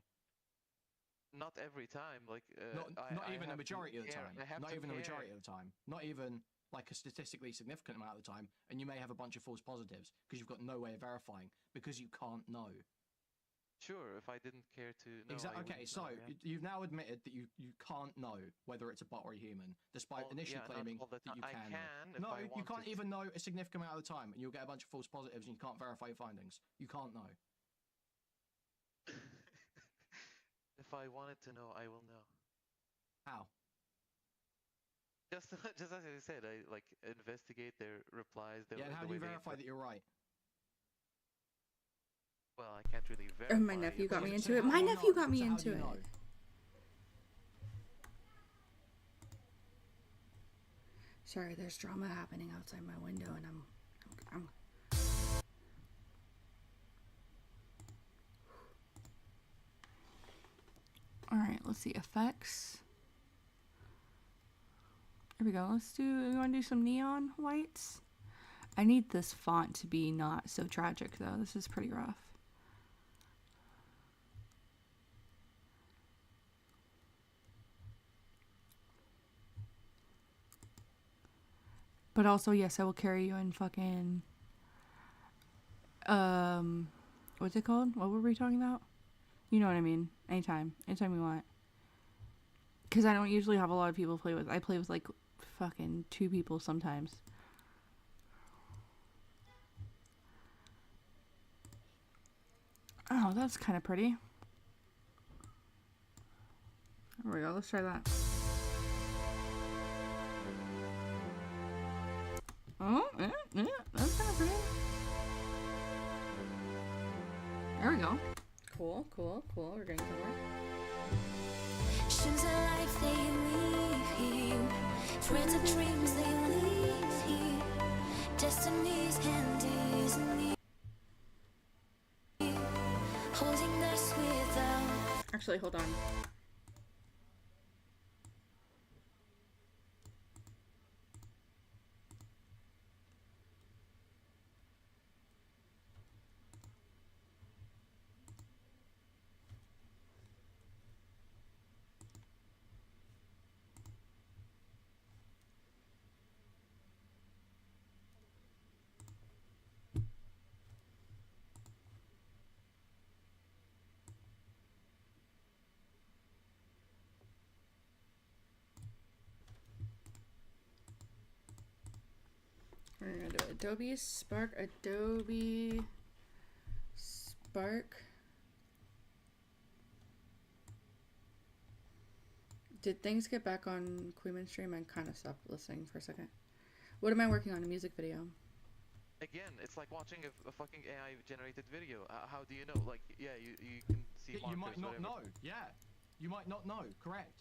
Not every time, like Not I even a have to majority of the care- time. I have Not to even a care. majority of the time. Not even like a statistically significant amount of the time. And you may have a bunch of false positives because you've got no way of verifying because you can't know. Sure, if I didn't care to know. Exactly. I Okay, wouldn't so know, yeah. you've now admitted that you can't know whether it's a bot or a human, despite Well, initially yeah, not claiming all the that you time. I can. can know. if I No, you can't wanted. even know a significant amount of the time, and you'll get a bunch of false positives, and you can't verify your findings. You can't know. If I wanted to know, I will know. How? Just as I said, I like investigate their replies. Yeah, and how the do you way they verify that you're right? Well, I can't really verify. My nephew got me So into it. how My do you nephew know? got me So how do into you it. know? Sorry, there's drama happening outside my window, and I'm. All right, let's see effects. Here we go. You want to do some neon whites? I need this font to be not so tragic, though. This is pretty rough. But also, yes, I will carry you in fucking, what's it called? What were we talking about? You know what I mean. Anytime you want. Because I don't usually have a lot of people to play with. I play with, like, fucking 2 people sometimes. Oh, that's kind of pretty. There we go. Let's try that. Oh, yeah, that's kind of pretty. There we go. Cool, cool, cool. We're getting somewhere. Shoes of life they leave here. Friends of dreams they leave here. Destiny's hand is near. Holding us without. Actually, hold on. We're gonna do Adobe Spark. Adobe Spark. Did things get back on Queen's stream? I kind of stopped listening for a second. What am I working on? A music video. Again, it's like watching a fucking AI generated video. How do you know? Like, yeah, you can see markers, You might not whatever. know. Yeah, you might not know. Correct.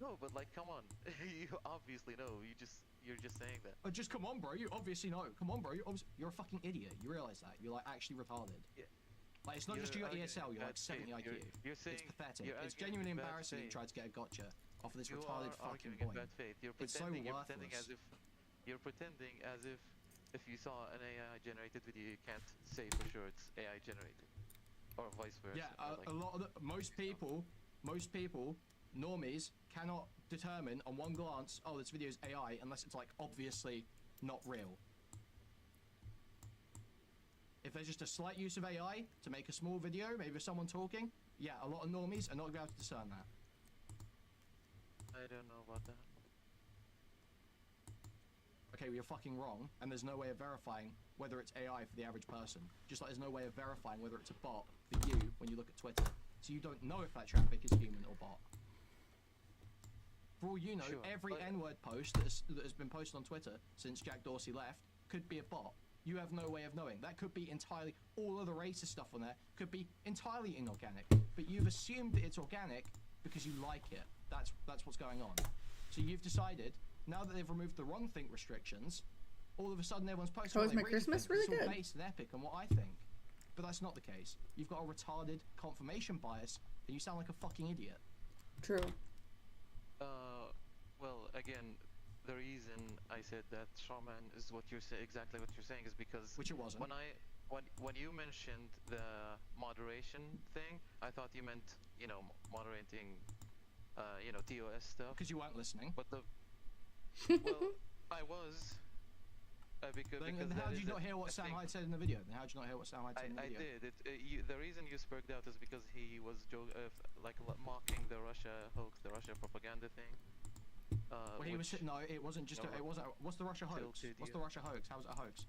No, but like, come on. You obviously know. You're just saying that. Just come on, bro. You obviously know. Come on, bro. You're a fucking idiot. You realize that? You're like actually retarded. Yeah. Like it's not just you got arguing ESL. You're like 70 bad IQ. faith. You're saying It's pathetic. you're It's arguing genuinely in bad embarrassing you faith. tried to get a gotcha off of this You retarded are fucking arguing in point. bad faith. You're It's so pretending worthless. you're pretending as if you saw an AI generated video, you can't say for sure it's AI generated, or vice versa. Yeah, like, a lot of most people, normies cannot determine on one glance, oh, this video is AI, unless it's like obviously not real. If there's just a slight use of AI to make a small video, maybe with someone talking, yeah, a lot of normies are not going to be able to discern that. I don't know about that. Okay, well, you're fucking wrong, and there's no way of verifying whether it's AI for the average person. Just like there's no way of verifying whether it's a bot for you when you look at Twitter. So you don't know if that traffic is human or bot. For all you know, Sure, every but- N-word post that has been posted on Twitter since Jack Dorsey left could be a bot. You have no way of knowing. That could be entirely, all of the racist stuff on there could be entirely inorganic. But you've assumed that it's organic because you like it. That's what's going on. So you've decided, now that they've removed the wrong think restrictions, all of a sudden everyone's posting How what was they my really Christmas? think. Really It's all good. based and epic on what I think. But that's not the case. You've got a retarded confirmation bias, and you sound like a fucking idiot. True. Well, again, the reason I said that Shawman is what you're exactly what you're saying is because Which it wasn't. When you mentioned the moderation thing, I thought you meant, you know, moderating, you know, TOS stuff. Because you weren't listening. But the well, I was. Because Then that how did is you not a- hear what a Sam thing. Hyde said in the video? Then how did you not hear what Sam Hyde said in the I video? did. The reason you spoke out is because he was mocking the Russia hoax, the Russia propaganda thing. Well, he was no, it wasn't just. It wasn't. What's the Russia hoax? tilted What's you. the Russia hoax? How was it a hoax?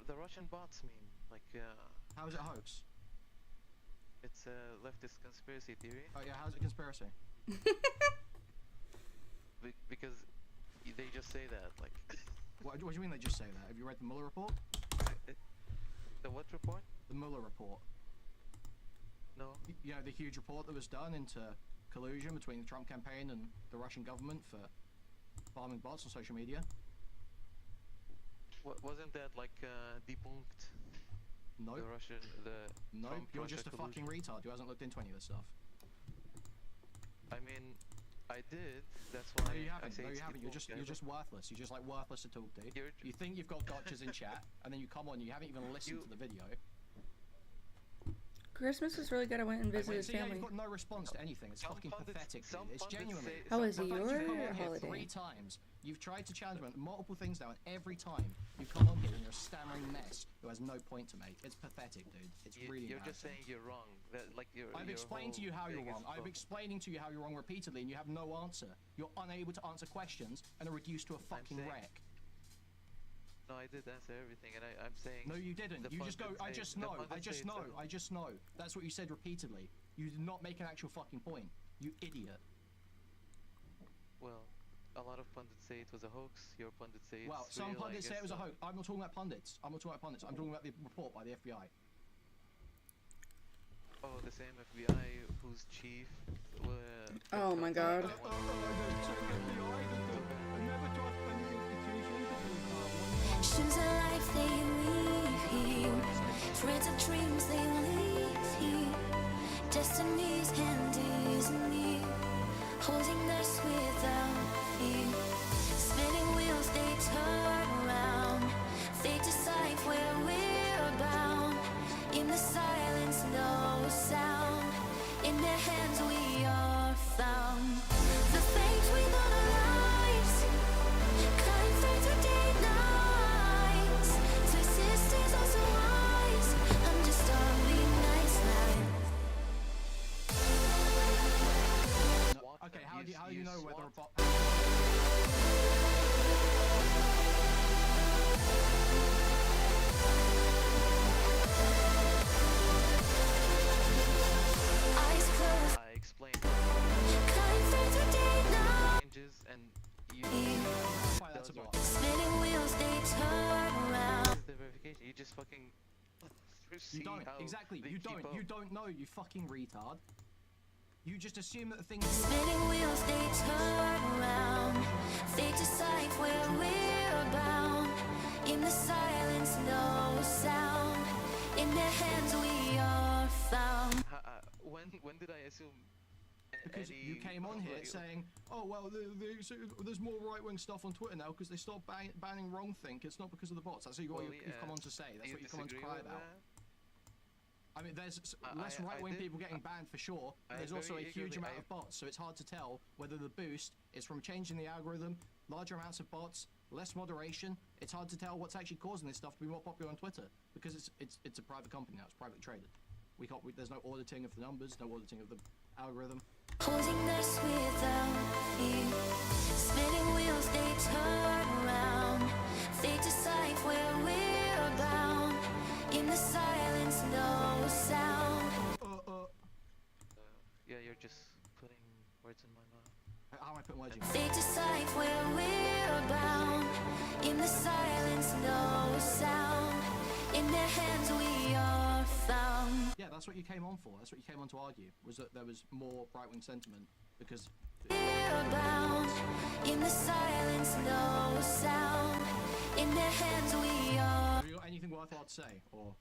The Russian bots mean like. How is it a hoax? It's a leftist conspiracy theory. Oh yeah, how's it a conspiracy? Because they just say that like. What do you mean they just say that? Have you read the Mueller report? The what report? The Mueller report. No. You know, the huge report that was done into collusion between the Trump campaign and the Russian government for farming bots on social media. Wasn't that like debunked? No. The Russian, No, Trump you're Russia just a collusion? fucking retard who hasn't looked into any of this stuff. I mean, I did. That's why No, you I haven't. say No, you it's haven't. You're just worthless. You're just like worthless to talk to. You think you've got gotchas in chat, and then you come on, you haven't even listened to the video. Christmas was really good. I went and visited his So yeah, family. you've got no response to anything. It's fucking pathetic, dude. It's genuinely. How was The fact your you've come on here holiday? 3 times. You've tried to challenge me on multiple things now, and every time you come on here and you're a stammering mess who has no point to make. It's pathetic, dude. It's really You're just saying you're wrong. That like I've explained to you how you're wrong. I'm explaining to you how you're wrong repeatedly, and you have no answer. You're unable to answer questions and are reduced to a fucking saying- wreck. No, I did answer everything, and I'm saying. No, you didn't. the You just go, pundits I say- just the know, pundits I just say know, it's a- I just know. That's what you said repeatedly. You did not make an actual fucking point. You idiot. Well, a lot of pundits say it was a hoax. Your pundits say it's Well, some real, I pundits say guess it was a so. hoax. I'm not talking about pundits. I'm not talking about pundits. I'm talking about the report by the FBI. Oh, the same FBI whose chief Oh my god. Choose a life they leave here. Threads of dreams they leave here. Destiny's hand is near. Holding us without fear. Spinning wheels they turn around. They decide where we're bound. In the silence no sound. In their hands we are found. The fate without our lives. Climb through the day nights. To sisters also wise. I'm just starry nice night. Okay, how do you know whether a bot? Eyes closed. I explained Climb through the day night. changes and you That's a does what bot. Spinning wheels they turn around. the verification. You just fucking see You don't. how Exactly. they You keep don't. up. You don't know. You fucking retard. You just assume that the thing. Spinning wheels they turn around. They decide where we're bound. In the silence no sound. In their hands we are found. When did I assume? Because you came on here saying, "Oh well, there's more right-wing stuff on Twitter now because they stopped banning wrong think. It's not because of the bots." That's what you've come on to say. That's what you've come on to cry about. I mean, there's less right-wing people getting banned for sure. But there's also a huge amount of bots, so it's hard to tell whether the boost is from changing the algorithm, larger amounts of bots, less moderation. It's hard to tell what's actually causing this stuff to be more popular on Twitter because it's a private company now. It's privately traded. There's no auditing of the numbers, no auditing of the algorithm. Holding us without fear. Spinning wheels they turn around. They decide where we're bound. In the silence no sound. Yeah, you're just putting words in my mouth. How am I putting words in your mouth? They decide where we're bound. In the silence no sound. In their hands we are found. Yeah, that's what you came on for. That's what you came on to argue, was that there was more right-wing sentiment because... We're bound. In the silence no sound. In their hands we are. Have you got anything worthwhile to say, or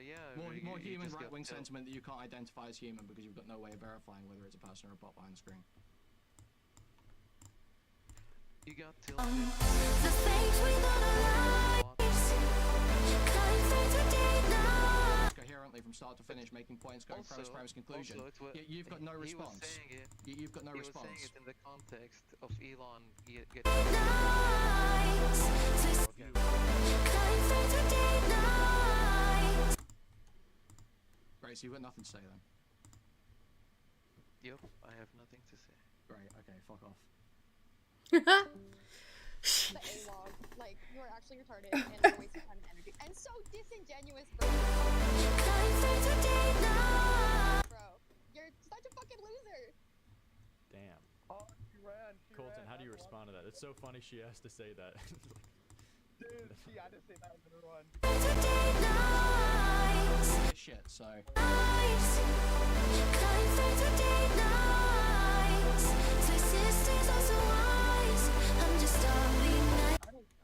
Yeah. more you human just right-wing got- sentiment that you can't identify as human because you've got no way of verifying whether it's a person or a bot behind the screen? You got till. The fate without our lives. Climb through the day night. Coherently from start to finish, making points, going premise, conclusion. Also, it wa- Yet you've got no he response. Was saying it, You've got no he response. was saying it in the context of Elon getting. Nights. Okay. Climb through the day night. Great, so you've got nothing to say then. Yep, I have nothing to say. Great, okay, fuck off. The A-log. Like, you are actually retarded and you're wasting time and energy. And so disingenuous, bro. Climb through the day night. Bro, you're such a fucking loser. Damn. Oh, she ran. Colton, how do you respond to that? It's so funny she has to say that. Dude, she had to say that in the run. Shit, so. Climb through the day nights. To sisters also wise. I'm just starry night.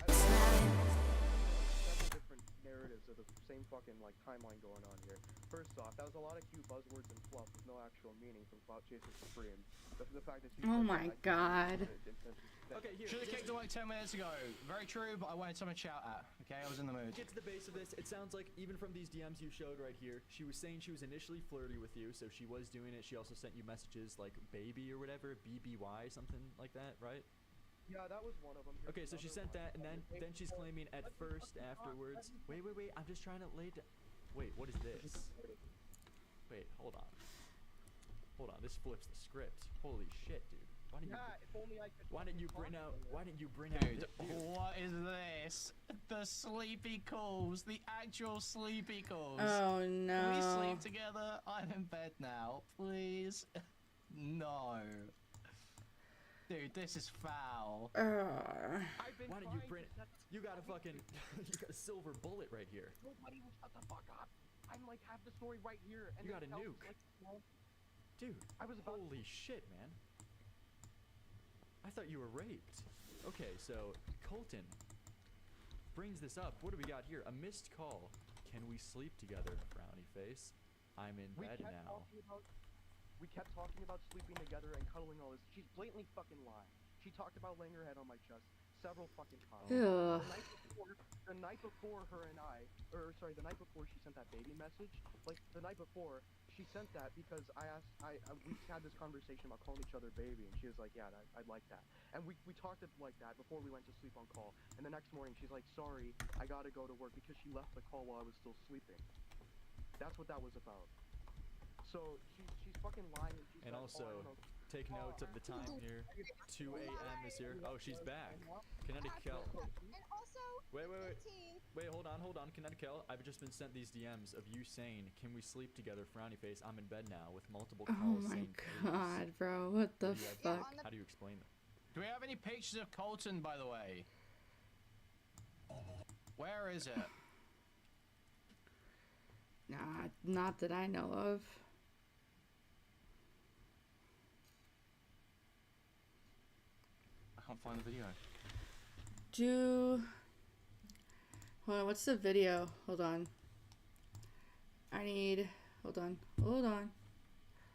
Several different narratives of the same fucking like timeline going on here. First off, that was a lot of cute buzzwords and fluff with no actual meaning from Cloud Chasers Supreme. The fact that Oh my god. Okay, here. Should have kicked it like 10 minutes ago. Very true, but I wanted something to shout at. Okay, I was in the mood. Get to the base of this. It sounds like even from these DMs you showed right here, she was saying she was initially flirty with you, so she was doing it. She also sent you messages like baby or whatever, BBY, something like that, right? Yeah, that was one of them. Okay, so she sent that, and then she's claiming at first afterwards. Wait. I'm just trying to lay down. Wait, what is this? Wait, hold on. This flips the script. Holy shit, dude. Why didn't you bring out? Dude, what is this? The sleepy calls, the actual sleepy calls. Oh no. We sleep together. I'm in bed now. Please. No. Dude, this is foul. Why didn't you bring? You got a fucking, you got a silver bullet right here. Nobody will shut the fuck up. I'm like have the story right here. And You then got a Kels was nuke. like, no. Dude, I was about holy shit, man. I thought you were raped. Okay, so Colton brings this up. What do we got here? A missed call. Can we sleep together? Frowny face. I'm in bed now. We kept talking about sleeping together and cuddling all this. She's blatantly fucking lying. She talked about laying her head on my chest several fucking times. Ugh. The night before her and the night before she sent that baby message, like the night before, she sent that because we had this conversation about calling each other baby, and she was like, yeah, I'd like that. And we talked it like that before we went to sleep on call. And the next morning, she's like, sorry, I gotta go to work because she left the call while I was still sleeping. That's what that was about. So she's fucking lying. And she's And like, also, oh, I don't know. take note of the time here. 2 a.m. is here. Oh, she's back. Connecticut. And also, Wait. 15. Wait, hold on. Connecticut. I've just been sent these DMs of you saying, can we sleep together? Frowny face. I'm in bed now with multiple Oh calls my saying, god, bro. What the fuck? How do you explain that? Do we have any pictures of Colton, by the way? Where is it? Nah, not that I know of. I can't find the video. Hold on, what's the video? Hold on. Hold on.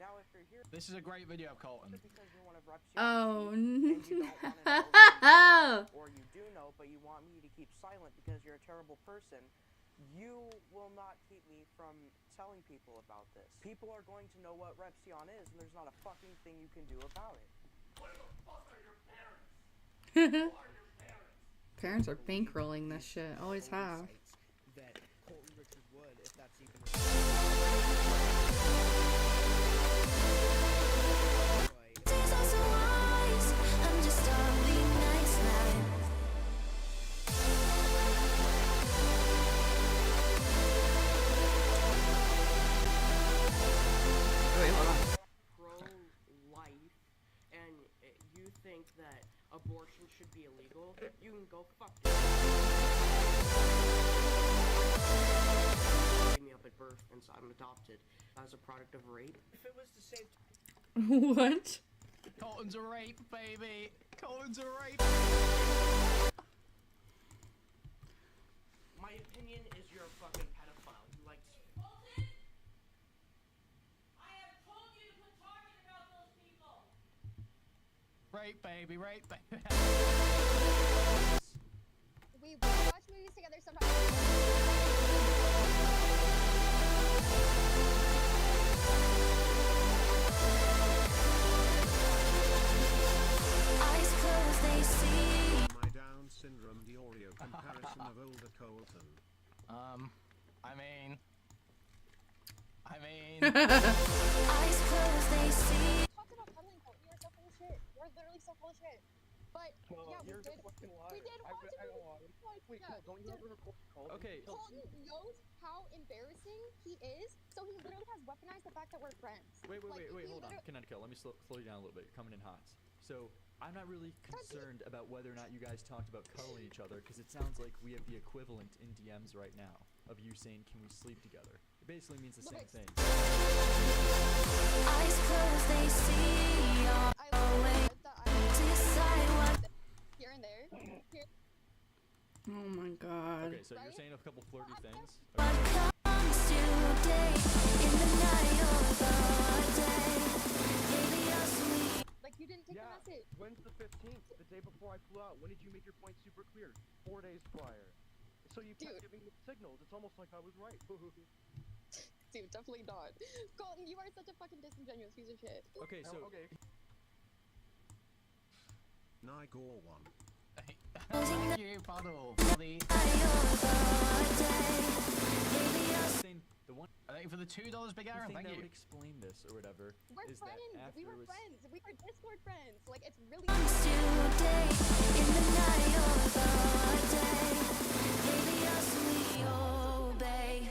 Now, if you're here, This is a great video of Colton. because you're one of Rep's Oh, and you don't want to know, no. or you do know, but you want me to keep silent because you're a terrible person, you will not keep me from telling people about this. People are going to know what Repsion is, and there's not a fucking thing you can do about it. Where the fuck are your parents? Who are your parents? Parents are bankrolling this shit. Always have. That Colton Richard would, if that's even. Days are so wise, I'm just starving nice night. Wait, hold on. Pro-life, and you think that abortion should be illegal, you can go fuck me up at birth, and so I'm adopted as a product of rape. If it was to save What? Colton's a rape, baby. Colton's a rape. my opinion is you're a fucking pedophile. You like Colton? I have told you to quit talking about those people. Rape, baby. Rape, baby. We watch movies together sometimes. Eyes closed, they see. My Down syndrome, the Oreo comparison of older Colton. Eyes closed, they see. Talked about cuddling, Colton. You're so full of shit. You're literally so full of shit. But yeah, you're just fucking lying. we did watch a movie. Wait, Yeah, don't you ever record Colton? Okay. Colton knows how embarrassing he is, so he literally has weaponized the fact that we're friends. Wait, Like, he hold on. literally- Connecticut, let me slow you down a little bit. You're coming in hot. So, I'm not really concerned about whether or not you guys talked about cuddling each other, because it sounds like we have the equivalent in DMs right now of you saying, can we sleep together? It basically means the same thing. Eyes closed, they see. Away to decide what. Here and there. Here. Oh my god. Okay, so you're saying a couple flirty things? What comes today in the night or the day? Baby, you're sweet. Like, you didn't take the message. When's the 15th? The day before I flew out. When did you make your point super clear? 4 days prior. So you kept giving me signals. It's almost like I was right. Dude, definitely not. Colton, you are such a fucking disingenuous piece of shit. Okay, so... Okay. Nigor one. Thank you, Puddle. Buddy. The one I think for the $2 Big thing Aaron, that thank you. would explain this or whatever We're is friends. that We were afterwards... friends. We were Discord friends. Like, it's really. Today in the night or the day. Baby, you're sweet, oh, babe.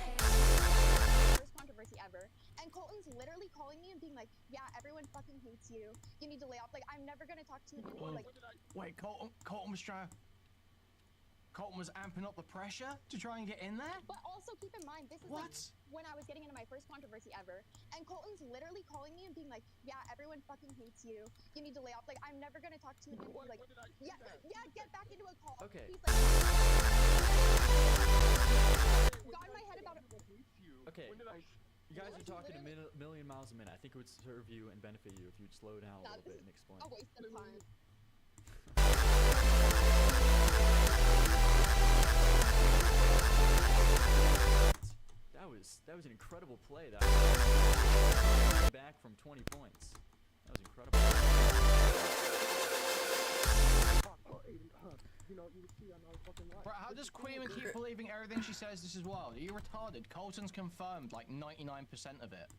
First controversy ever. And Colton's literally calling me and being like, yeah, everyone fucking hates you. You need to lay off. Like, I'm never gonna talk to you again. Like, Wait, Colton was trying. Colton was amping up the pressure to try and get in there? But also keep in mind, this is What? like when I was getting into my first controversy ever, and Colton's literally calling me and being like, "Yeah, everyone fucking hates you. You need to lay off. Like, I'm never gonna talk to you again." Like, yeah, yeah, get back into a call. Okay. He's like, got in my head about it. Okay. You guys are talking a million miles a minute. I think it would serve you and benefit you if you'd slow down a little bit and explain. A waste of time. That was an incredible play. That was back from 20 points. That was incredible. Bro, how does Queen keep believing everything she says this is wild? Are you retarded? Colton's confirmed like 99% of it.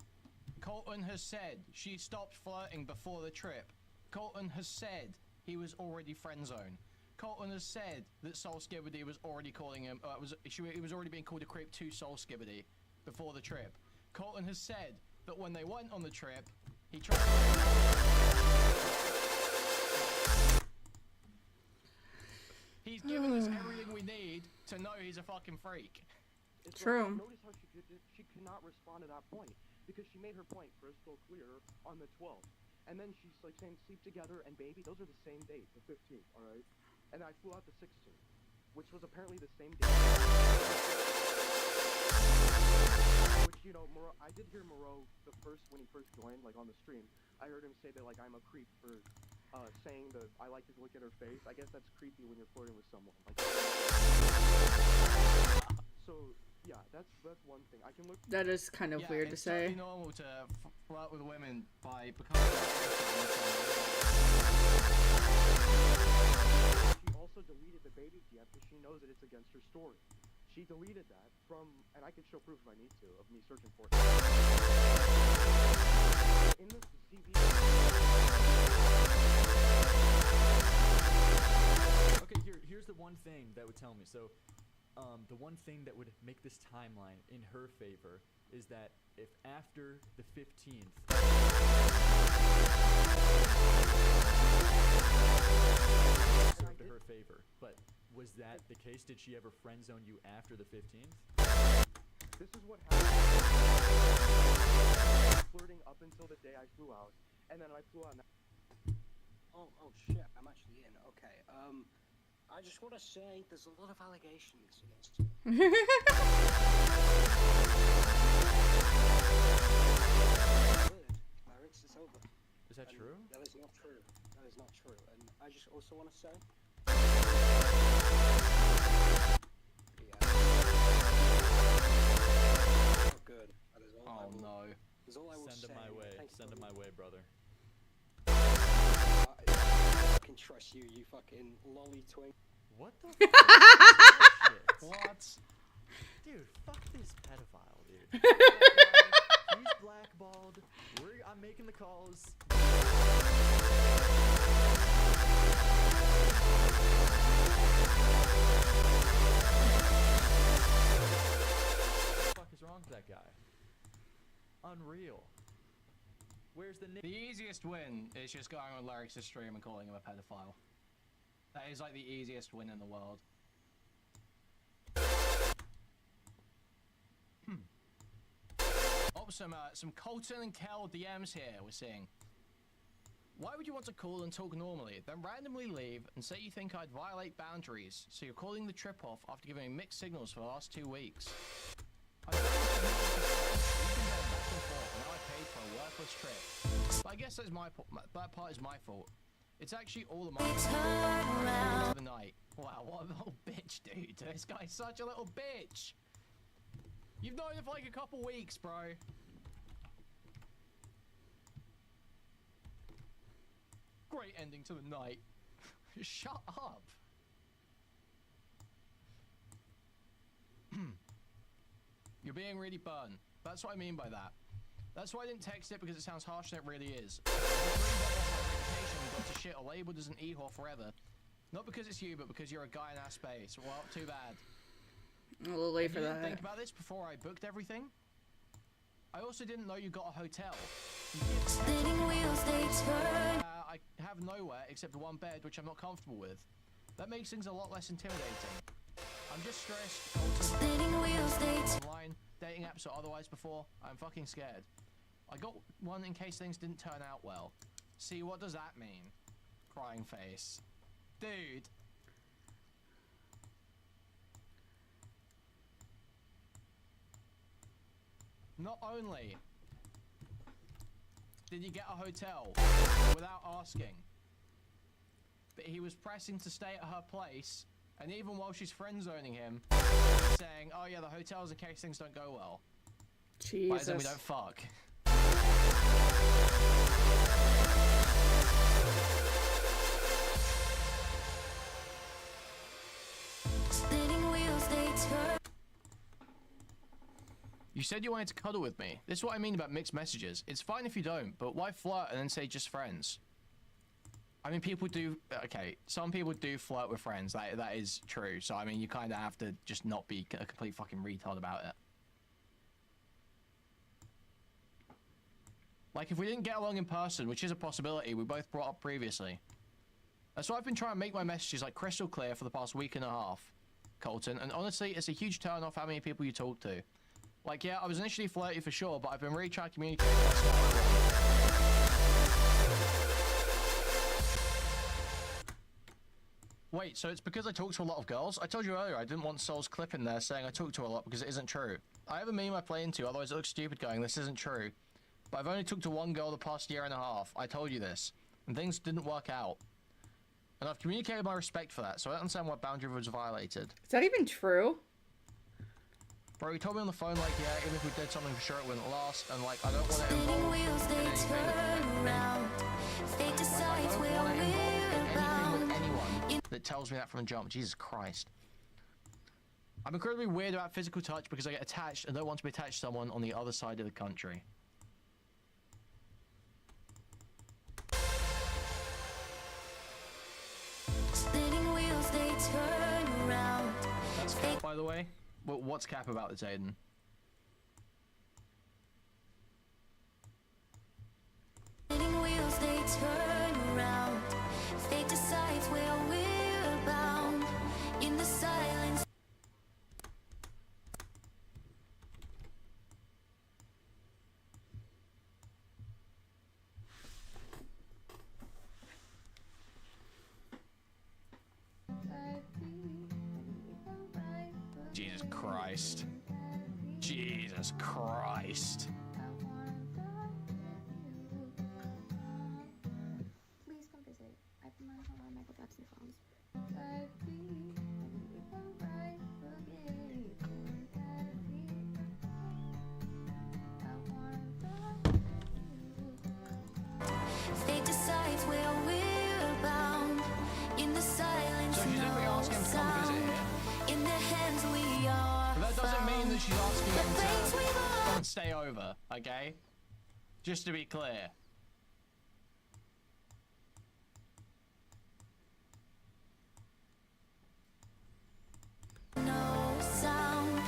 Colton has said she stopped flirting before the trip. Colton has said he was already friend zoned. Colton has said that Soul Skibbity was already calling him, he was already being called a creep to Soul Skibbity before the trip. Colton has said that when they went on the trip, he tried. He's given us everything we need to know he's a fucking freak. It's True. Like, notice how she could not respond to that point because she made her point crystal clear on the 12th, and then she's like saying sleep together and baby. Those are the same date, the 15th. All right, and I flew out the 16th, which was apparently the same date. Which, you know, I did hear Moreau when he first joined, like on the stream. I heard him say that like I'm a creep for saying that I like to look at her face. I guess that's creepy when you're flirting with someone. Like, so yeah, that's one thing. I can look. That is kind of weird to it's say. totally normal to flirt with women by becoming. She also deleted the baby GF because she knows that it's against her story. She deleted that from, and I can show proof if I need to, of me searching for it. In the CV. Okay, here's the one thing that would tell me. So, the one thing that would make this timeline in her favor is that if after the 15th, served to her favor. But was that the case? Did she ever friend zone you after the 15th? This is what happened. Flirting up until the day I flew out, and then I flew out. Oh shit, I'm actually in. Okay, I just want to say there's a lot of allegations against me. Clarence, it's over. Is that true? That is not true. That is not true. And I just also want to say. Oh, good. That is all I will, no. That's all I will Send say. him my way. Send him my way, brother. I can trust you, you fucking lolly twink. What the fuck is that shit? What? Dude, fuck this pedophile, dude. He's blackballed. I'm making the calls. What the fuck is wrong with that guy? Unreal. Where's the The easiest win is just going on Larry's stream and calling him a pedophile. That is like the easiest win in the world. Oh, some Colton and Kel DMs here we're seeing. Why would you want to call and talk normally, then randomly leave and say you think I'd violate boundaries, so you're calling the trip off after giving me mixed signals for the last 2 weeks? I back and forth, and now I paid for a worthless trip. But I guess that part is my fault. It's actually all of my fault. The night. Wow, what a little bitch, dude. This guy's such a little bitch. You've known him for like a couple weeks, bro. Great ending to the night. Shut up. You're being really burned. That's what I mean by that. That's why I didn't text it, because it sounds harsher than it really is. Got to shit or labeled as an e-whore forever. Not because it's you, but because you're a guy in our space. Well, too bad. A little late for that. Think about this before I booked everything. I also didn't know you got a hotel. Spinning wheels, they turn. I have nowhere except one bed, which I'm not comfortable with. That makes things a lot less intimidating. I'm just stressed. Spinning wheels, they Online, dating apps or otherwise before. I'm fucking scared. I got one in case things didn't turn out well. See, what does that mean? Crying face. Dude. Not only did you get a hotel without asking, but he was pressing to stay at her place, and even while she's friend-zoning him, saying, oh yeah, the hotel's in case things don't go well. Jesus. Why then we don't fuck? spinning wheels, they turn. You said you wanted to cuddle with me. This is what I mean about mixed messages. It's fine if you don't, but why flirt and then say just friends? I mean, people do... Okay, some people do flirt with friends. That is true. So, I mean, you kind of have to just not be a complete fucking retard about it. Like, if we didn't get along in person, which is a possibility we both brought up previously. That's why I've been trying to make my messages, like, crystal clear for the past week and a half, Colton. And honestly, it's a huge turn off how many people you talk to. Like, yeah, I was initially flirty for sure, but I've been really trying to communicate. Wait, so it's because I talk to a lot of girls? I told you earlier I didn't want Sol's clip in there saying I talk to a lot because it isn't true. I have a meme I play into, otherwise it looks stupid going, this isn't true. But I've only talked to one girl the past year and a half. I told you this. And things didn't work out. And I've communicated my respect for that, so I don't understand what boundary was violated. Is that even true? Bro, he told me on the phone, like, yeah, even if we did something for sure, it wouldn't last, and, like, I don't want to involve in anything with anyone that tells me that from the jump. Jesus Christ. I'm incredibly weird about physical touch because I get attached and don't want to be attached to someone on the other side of the country. Spinning wheels, they turn around. That's Cap, by the way. What's Cap about this, Aiden? Spinning wheels, they turn around. Fate decides where we're bound. In the silence. Jesus Christ. Jesus Christ. Please come visit. I put my home on Michael Jackson phones. Fate decides where we're bound. In the silence, So she's literally asking him to come visit here? in their hands we are. But that doesn't mean that she's asking him Flames to we come and stay over, okay? Just to be clear. No sound.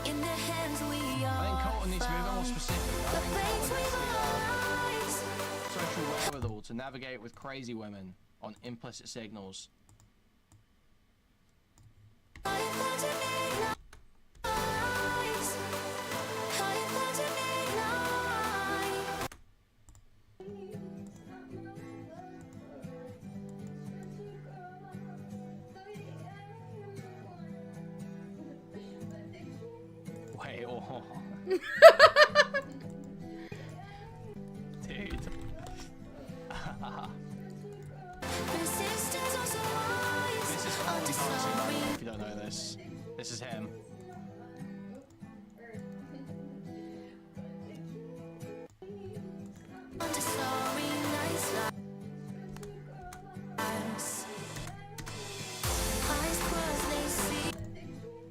In their hands we are. I think Colton needs to be a bit more specific. I think Colton needs social wherewithal to navigate with crazy women on implicit signals. Wait, oh. Dude. This is Colton Thompson, by the way, if you don't know this. This is him.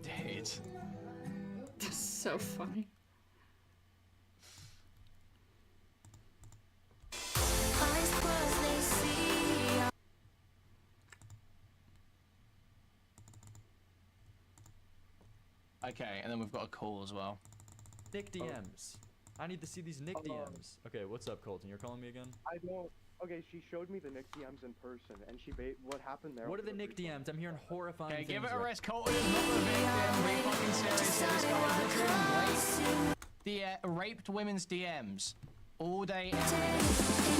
Dude. That's so funny. Okay, and then we've got a call as well. Nick DMs. I need to see these Nick DMs. Okay, what's up, Colton? You're calling me again? I don't. Okay, she showed me the Nick DMs in person, and what happened there. What are the Nick DMs? I'm hearing horrifying Okay, things. give it a right- rest, Colton. It's not the victim. Be fucking serious. This guy is literally raped women's DMs all day, every day.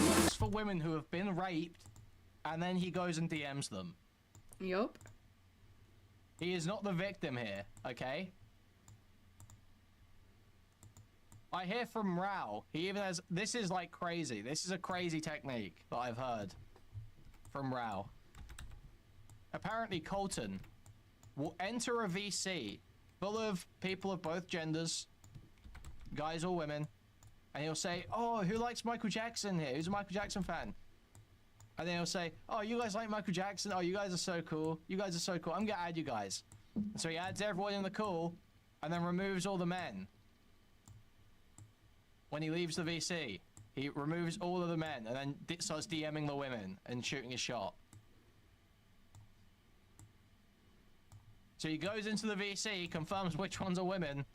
He looks for women who have been raped, and then he goes and DMs them. Yup. He is not the victim here, okay? I hear from Rao. He even has. This is like crazy. This is a crazy technique that I've heard from Rao. Apparently, Colton will enter a VC full of people of both genders, guys or women, and he'll say, "Oh, who likes Michael Jackson here? Who's a Michael Jackson fan?" And then he'll say, "Oh, you guys like Michael Jackson? Oh, you guys are so cool. You guys are so cool. I'm gonna add you guys." And so he adds everyone in the call, and then removes all the men. When he leaves the VC, he removes all of the men, and then starts DMing the women and shooting a shot. So he goes into the VC, confirms which ones are women,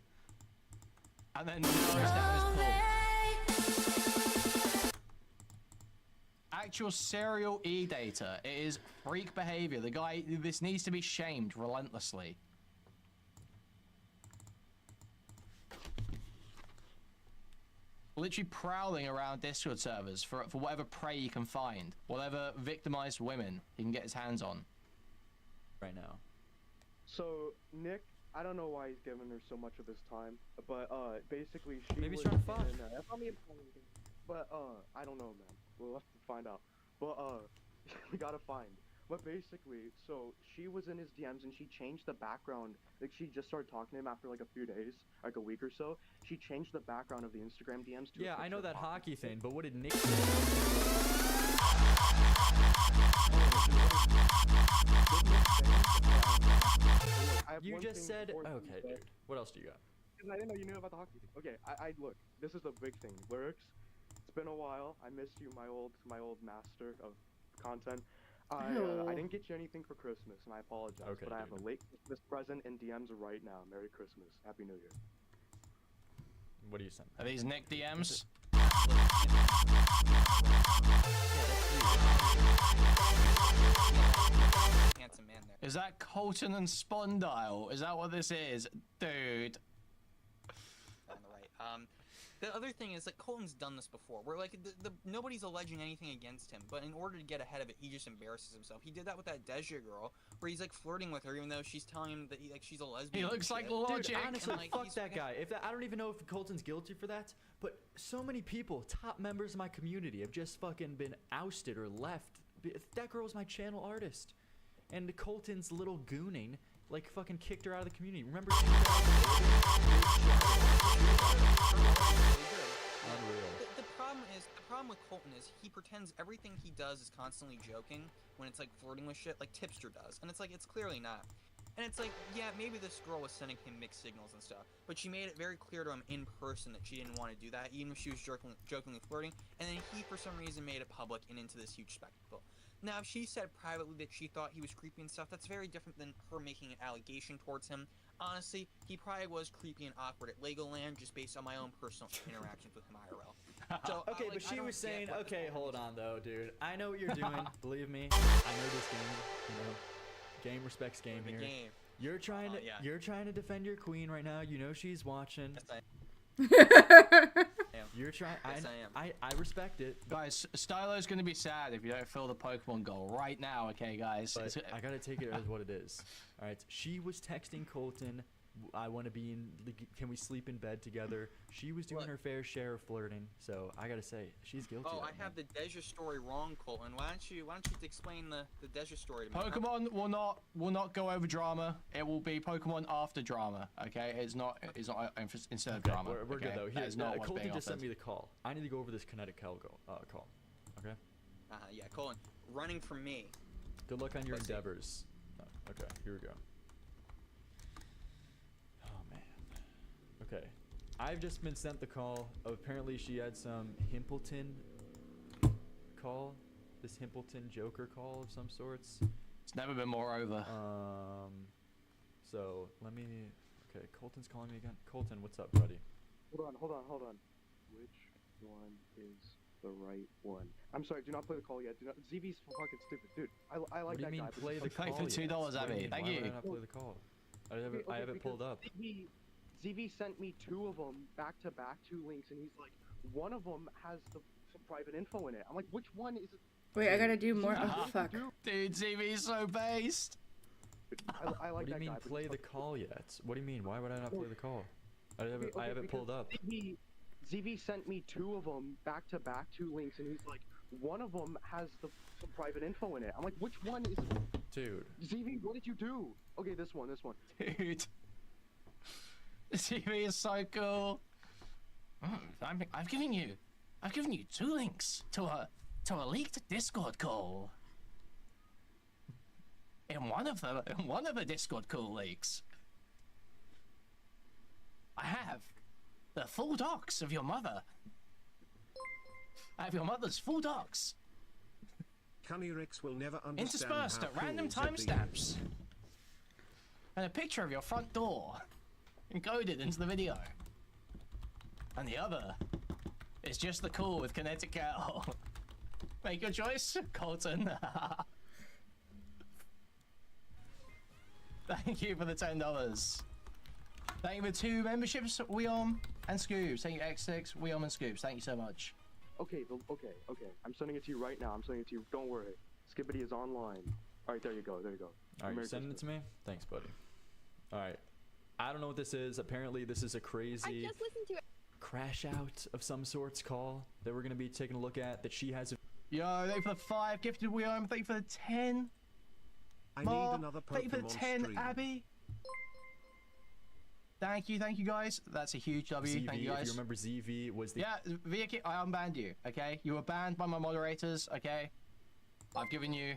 and then narrows down his pool. Actual serial E-data. It is freak behavior. The guy, this needs to be shamed relentlessly. Literally prowling around Discord servers for whatever prey he can find. Whatever victimized women he can get his hands on. Right now. So, Nick, I don't know why he's giving her so much of his time, but, basically she Maybe he's was trying to fuck. But, I don't know, man. We'll have to find out. But, we gotta find. But basically, so she was in his DMs and she changed the background. Like, she just started talking to him after like a few days, like a week or so. She changed the background of the Instagram DMs to Yeah, I know that hockey thing, but what did Nick do? You just said, okay, dude. What else do you got? Because I didn't know you knew about the hockey thing. Okay, I look. This is the big thing. Lyrics. It's been a while. I missed you, my old master of content. I didn't get you anything for Christmas, and I apologize. Okay, but I have dude. a late Christmas present in DMs right now. Merry Christmas. Happy New Year. What do you send? Are these Nick DMs? Handsome man there. Is that Colton and Spondyle? Is that what this is? Dude. On the right. The other thing is that Colton's done this before, where like nobody's alleging anything against him, but in order to get ahead of it, he just embarrasses himself. He did that with that Deja girl, where he's like flirting with her, even though she's telling him that she's a lesbian. He looks like Logic. Dude, honestly, And, like, fuck he's that guy. I don't even know if Colton's guilty for that, but so many people, top members of my community, have just fucking been ousted or left. That girl's my channel artist, and Colton's little gooning like fucking kicked her out of the community. Remember? Unreal. The problem with Colton is he pretends everything he does is constantly joking when it's like flirting with shit, like Tipster does, and it's like it's clearly not. And it's like, yeah, maybe this girl was sending him mixed signals and stuff, but she made it very clear to him in person that she didn't want to do that, even if she was jokingly flirting, and then he, for some reason, made it public and into this huge spectacle. Now, if she said privately that she thought he was creepy and stuff, that's very different than her making an allegation towards him. Honestly, he probably was creepy and awkward at Legoland just based on my own personal interactions with him IRL. So, Okay, like, but she I was don't get saying, what okay, the hold on though, dude. I know what you're doing. Believe me, I know this game. You know, game respects game The here. game. You're trying to, yeah. you're trying to defend your queen right now. You know she's watching. Yes, I am. You're trying. Yes, I am. I respect it. Guys, Stylo's gonna be sad if you don't fill the Pokemon goal right now, okay, guys? But I gotta take it as what it is. All right, she was texting Colton. I want to be in. Can we sleep in bed together? She was doing her fair share of flirting. So I gotta say, she's guilty. Oh, of I that, have man. the Deja story wrong, Colton. Why don't you explain the Deja story to me? Pokemon will not go over drama. It will be Pokemon after drama. Okay, it's not instead of drama. We're okay? good though. That Here, is not what's Colton being just sent offered. me the call. I need to go over this kinetic call. Okay. Yeah, Colton, running from me. Good luck on your Let's see. endeavors. Oh, okay, here we go. Oh man. Okay, I've just been sent the call. Apparently, she had some Himpleton call. This Himpleton Joker call of some sorts. It's never been more over. So let me. Okay, Colton's calling me again. Colton, what's up, buddy? Hold on. Which one is the right one. I'm sorry, do not play the call yet. Do not. ZV's fucking stupid, dude. I like What do you that mean guy. but play he's the fucking call? for $2, yet? What do Abby. you mean? Thank Why you. would I not play the call? I have Okay, it because pulled up. ZV sent me 2 of them back to back, 2 links, and he's like, one of them has some private info in it. I'm like, which one is it? Wait, I gotta do more. ZV, Oh, fuck. Dude, ZV is so based. I like What do you that mean guy. but play he's the fucking- call yet? What do you mean? Why would I not play the call? I have it because pulled up. ZV sent me 2 of them back to back, 2 links, and he's like, one of them has some private info in it. I'm like, which one is it? Dude. ZV, what did you do? Okay, this one. Dude. ZV is so cool. I've given you 2 links to a leaked Discord call. In one of the Discord call leaks, I have the full docs of your mother. I have your mother's full docs. Cunnyrix will never understand Interspersed how at random cool ZB timestamps. is. And a picture of your front door encoded into the video. And the other is just the call with Kinetic Cow. Make your choice, Colton. Thank you for the $10. Thank you for 2 memberships, Weom and Scoobs. Thank you, X6, Weom and Scoobs. Thank you so much. Okay, okay. I'm sending it to you right now. I'm sending it to you. Don't worry. Skibbity is online. All right, there you go. There you go. Alright, you Merry sending it Christmas. to me? Thanks, buddy. Alright. I don't know what this is. Apparently, this is a I crazy just listened to it. crash out of some sorts call that we're going to be taking a look at that she has. Yo, thank you for the 5 gifted, Weom. Thank you for the 10. I Mar, need another thank you for the Pokemon 10, stream. Abby. Thank you guys. That's a huge W. ZV, Thank you guys. if you remember, ZV was the. Yeah, Vicky, I unbanned you, okay? You were banned by my moderators, okay? I've given you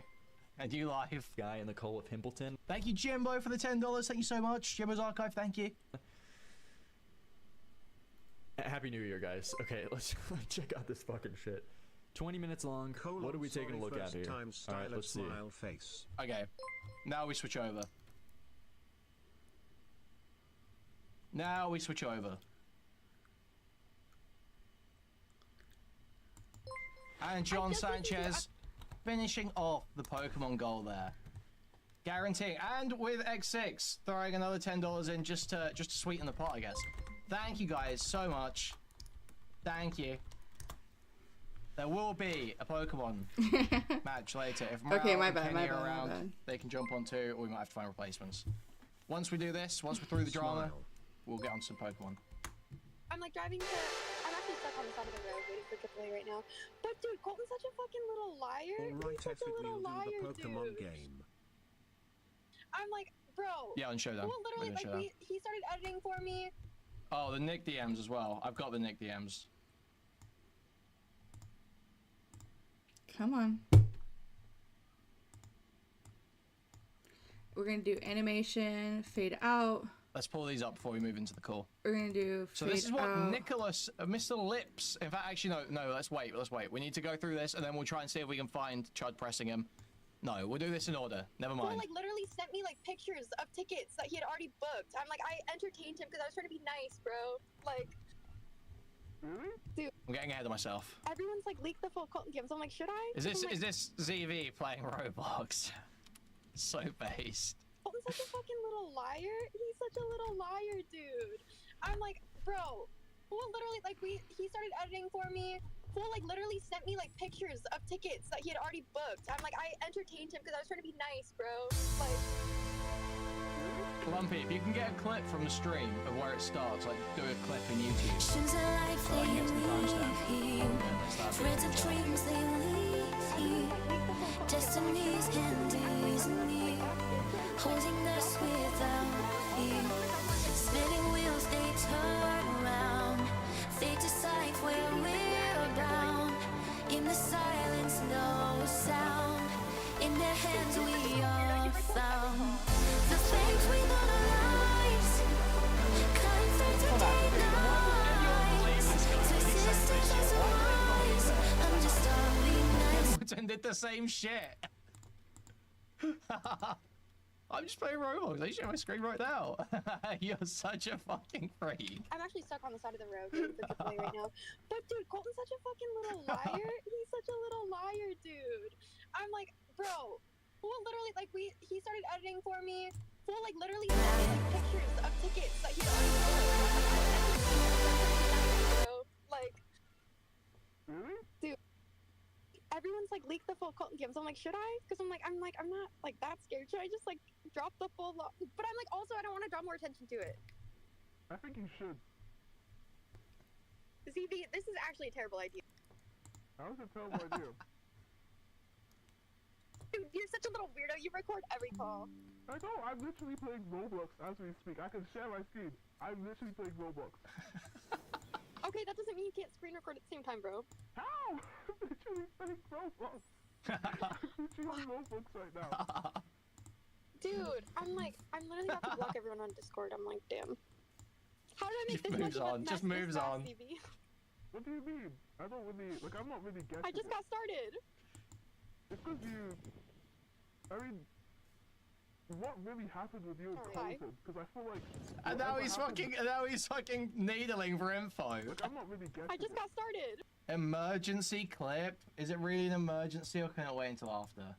a new life. Guy in the call with Himpleton. Thank you, Jimbo, for the $10. Thank you so much. Jimbo's Archive, thank you. Happy New Year, guys. Okay, let's check out this fucking shit. 20 minutes long. Colon, What are we taking a sorry, look at first here? time All right, styler let's see. smile face. Okay, now we switch over. And John Sanchez finishing off the Pokemon goal there. Guaranteeing, and with X6 throwing another $10 in just to sweeten the pot, I guess. Thank you guys so much. Thank you. There will be a Pokemon match later. If Morale Okay, my and bad, Kenny my are bad, my around, bad. they can jump on too, or we might have to find replacements. Once we do this, once we're through the drama, we'll get on some Pokemon. I'm like driving to. I'm actually stuck on the side of the road waiting for AAA right now. But dude, Colton's such a fucking little liar. Alright, He's such a Effie, little we'll liar, do the Pokemon dude. game. I'm like, bro. Yeah, on Showdown. Well, literally, We're doing like he started editing for me. Oh, the Nick DMs as well. I've got the Nick DMs. Come on. We're gonna do animation, fade out. Let's pull these up before we move into the call. We're gonna do So fade this is what out. Nicholas, Mr. Lips. In fact, actually, no. Let's wait. We need to go through this, and then we'll try and see if we can find Chud pressing him. No, we'll do this in order. Never Bro, mind. like literally sent me like pictures of tickets that he had already booked. I'm like, I entertained him because I was trying to be nice, bro. Like, dude. I'm getting ahead of myself. Everyone's like leaked the full Colton games. I'm like, should I? Is I'm like, this ZV playing Roblox? So based. Colton's such a fucking little liar. He's such a little liar, dude. I'm like, bro. Well, literally, like he started editing for me. Fool like literally sent me like pictures of tickets that he had already booked. I'm like, I entertained him because I was trying to be nice, bro. Like, Lumpy, if you can get a clip from the stream of where it starts, like do a clip in YouTube. So I can get to the timestamp. Threads of dreams they leave you. Destiny's hand is near. Holding us without fear. Spinning wheels they turn around. They decide where we're bound. In the silence no sound. In their hands we are found. The flames within our lives. Cutting through the day nights. To sisters as wise. I'm just all we nice. And did the same shit. I'm just playing Roblox. I share my screen right now. You're such a fucking freak. I'm actually stuck on the side of the road waiting for AAA right now. But dude, Colton's such a fucking little liar. He's such a little liar, dude. I'm like, bro, Fool literally like he started editing for me. Fool like literally sent me like pictures of tickets that he already sold. Like, dude. Everyone's like leaked the full Colton DMs. So I'm like, should I? Because I'm not like that scared. Should I just like drop the full? But I'm like, also I don't want to draw more attention to it. I think you should. ZB, this is actually a terrible idea. How is it a terrible idea? Dude, you're such a little weirdo. You record every call. I know. I'm literally playing Roblox as we speak. I can share my screen. I'm literally playing Roblox. Okay, that doesn't mean you can't screen record at the same time, bro. How? I'm literally playing Roblox. I'm literally on Roblox right now. Dude, I'm literally about to block everyone on Discord. I'm like, damn. How do I make Just this moves much of a on. mess Just this moves fast, on. CB? What do you mean? I don't really, like, I'm not really guessing. I just got started. It's because I mean, what really happened with you and Colton? Because I feel like. And now he's fucking needling for info. Look, I'm not really guessing. I just got started. Emergency clip? Is it really an emergency or can it wait until after?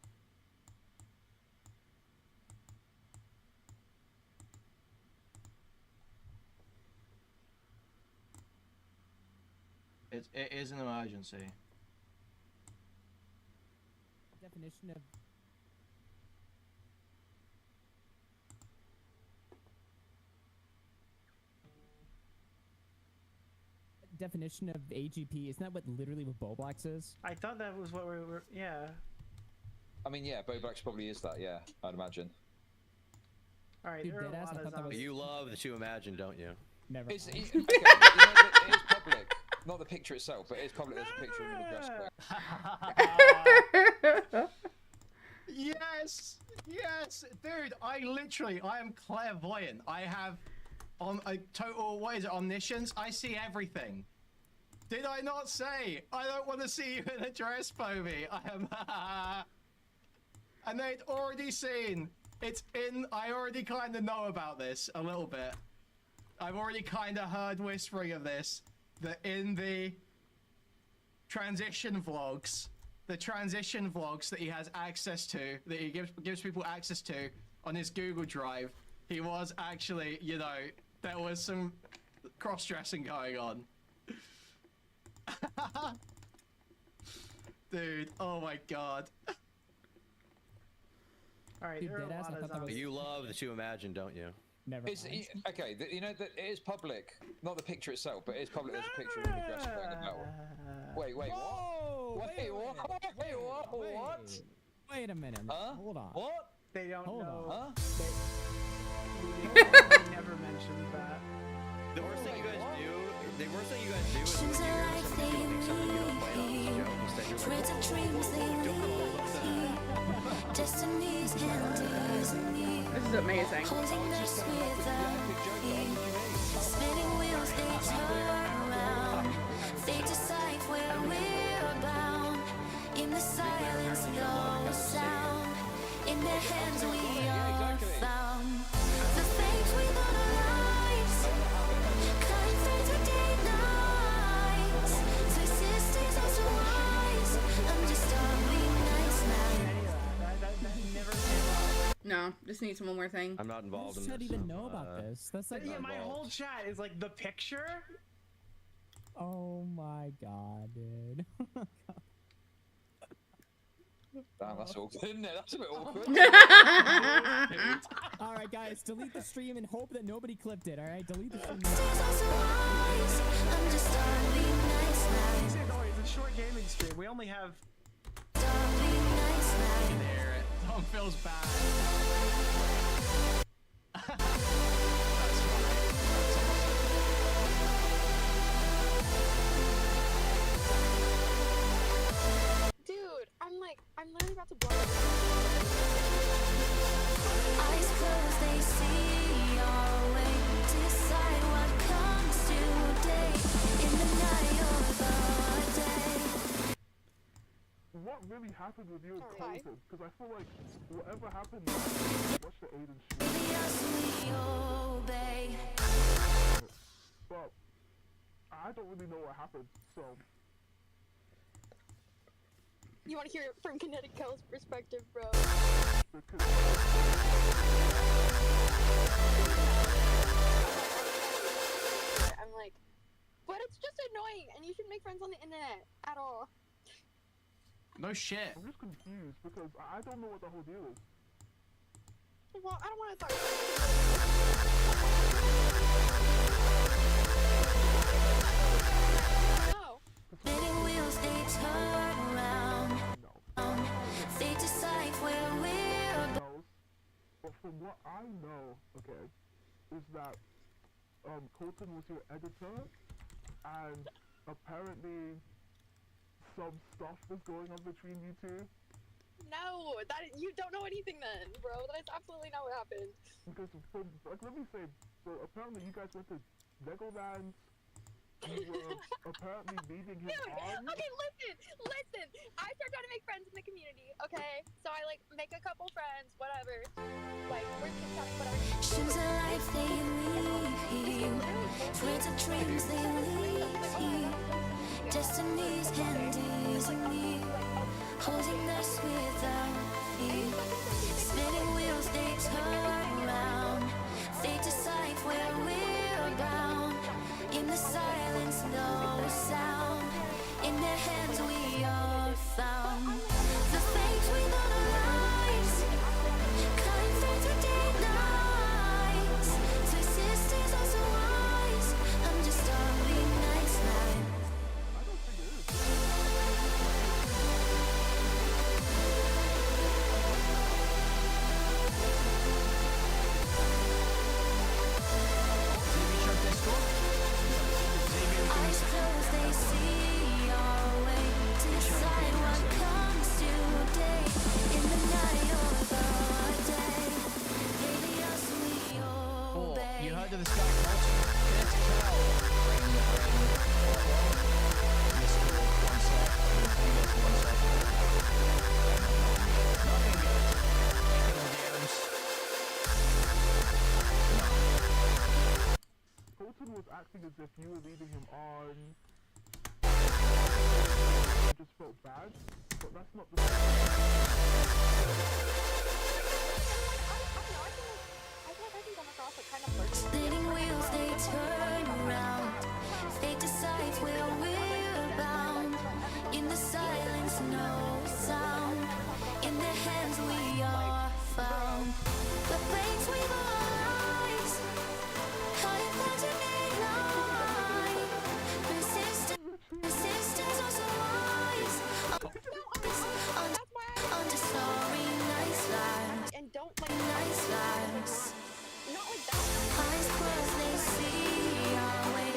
It is an emergency. Definition of AGP, isn't that what literally what Boblax is? I thought that was what we were. Yeah. I mean, yeah, Boblax probably is that. Yeah, I'd imagine. All right. Dude, There are a deadass, lot I of thought that was- zombies. You love that you imagine, don't you? Never. It's, okay, you know that it is public. Not the picture itself, but it's public. There's a picture of him in a dress. Yes! Yes! Dude, I am clairvoyant. I have on a total, what is it, omniscience? I see everything. Did I not say? I don't want to see you in a dress, Bobby. I am and they'd already seen. It's in, I already kind of know about this a little bit. I've already kind of heard whispering of this. That in the transition vlogs that he has access to, that he gives people access to on his Google Drive, he was actually, you know, there was some cross-dressing going on. Dude, oh my god. All right, Dude, there are a deadass, lot I of thought that was- You love that you imagine, don't you? Never. Okay, you know that it is public. Not the picture itself, but it is public. There's a picture of him in a dress playing a bell. Wait, what? What? Wait a minute. Huh? Hold on. What? They don't Hold know. on. They never mentioned that. The worst thing you guys do is when you hear somebody doing something you don't plan on as a joke. Instead you're like, whoa, don't call it that. Destiny's Disney. This is amazing. Holding us spinning wheels, they turn around. They decide where we're bound. In the silence, no sound. In their hands, we are found. The things we thought our lives, cutting through the day nights. Twisted stays also wise. I'm just starving nice night. No, just needs one more thing. I'm not involved in Who this. should even know about this? That's like Yeah, my whole chat is like the picture. Oh my god, dude. Damn, that's awkward, isn't it? That's a bit awkward. Alright guys, delete the stream and hope that nobody clipped it, alright? Delete the stream. It's a short gaming stream. We only have. There, Tom feels bad. Dude, I'm literally about to block. Eyes closed, they see our way. Decide what comes today. In the night or the day. What really happened? happened with you and Alright. Colton, because I feel like whatever happened, watch the Aiden stream. But I don't really know what happened, so. You want to hear it from Kinetic Kel's perspective, bro? I'm like, but it's just annoying, and you shouldn't make friends on the internet at all. No shit. I'm just confused because I don't know what the whole deal is. Well, I don't want to talk about Spinning wheels, they turn around. They decide where we're But from what I know, okay, is that Colton was your editor, and apparently some stuff was going on between you two. No, you don't know anything then, bro. That is absolutely not what happened. Because from, like, let me say, so apparently you guys went to Legoland. You were apparently leading him on. Okay, listen. I start trying to make friends in the community, okay? So I, like, make a couple friends, whatever. Like, we're just chatting, whatever. Choose a life they leave. Dreams of dreams they leave. Destiny's hand easily. Holding us without fear. Spinning wheels they turn around. They decide where we're bound. In the silence, no sound. In their hands we are found. The fate with all our lives. Cutting through the day nights. Twist is also wise. I'm just starving night's life. Eyes closed, they see our way. Decide what comes today. In the night or the day. Baby, us we obey. You heard of this guy Colton? Let's go. Colton was acting as if you were leading him on. I just felt bad, but that's not the Spinning wheels, they turn around. They decide where we're bound. In the silence, no sound. In their hands we are found. The flames with our eyes. Higher than daylight. Resistance also wise. Under sorry nice lives. And don't like nice lives. Not like that. Eyes closed, they see our way.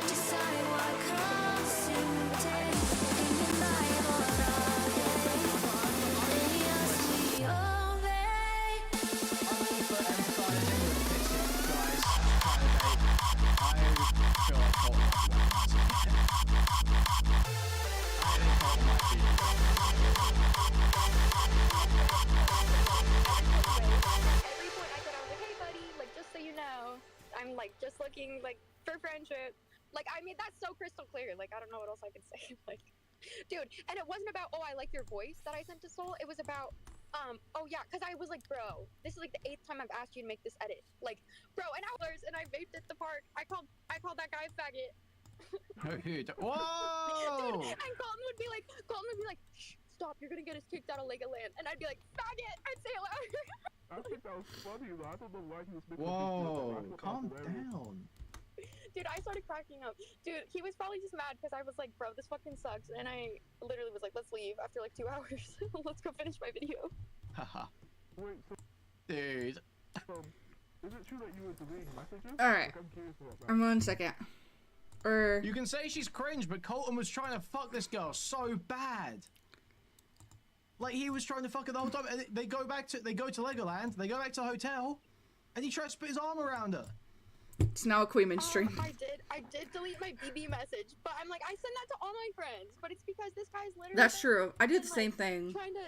Decide what comes today. In the night or the day. Baby, us we obey. Every point I said, I was like, hey buddy, like just so you know, I'm like just looking like for friendship. Like I made that so crystal clear. Like I don't know what else I could say. Like, dude, and it wasn't about I like your voice that I sent to Soul. It was about oh yeah, because I was like, bro, this is like the 8th time I've asked you to make this edit. Like, bro, and hours, and I vaped at the park. I called that guy a faggot. Dude, Dude, whoa! and Colton would be like, shh, stop, you're gonna get us kicked out of Legoland. And I'd be like, faggot, I'd say it louder. I think that was funny though. I don't know why he was making Whoa, a big deal. calm down. Dude, I started cracking up. Dude, he was probably just mad because I was like, bro, this fucking sucks. And I literally was like, let's leave after like 2 hours. Let's go finish my video. Haha. Wait, so, Dude. is it true that you were deleting messages? Alright. Like, I'm curious about that. 1 second. You can say she's cringe, but Colton was trying to fuck this girl so bad. Like he was trying to fuck her the whole time. And they go to Legoland, they go back to the hotel, and he tries to put his arm around her. It's now a Queeman stream. I did delete my BB message, but I'm like, I send that to all my friends, but it's because this guy's literally. That's true. I did the been, same like, thing. Trying to,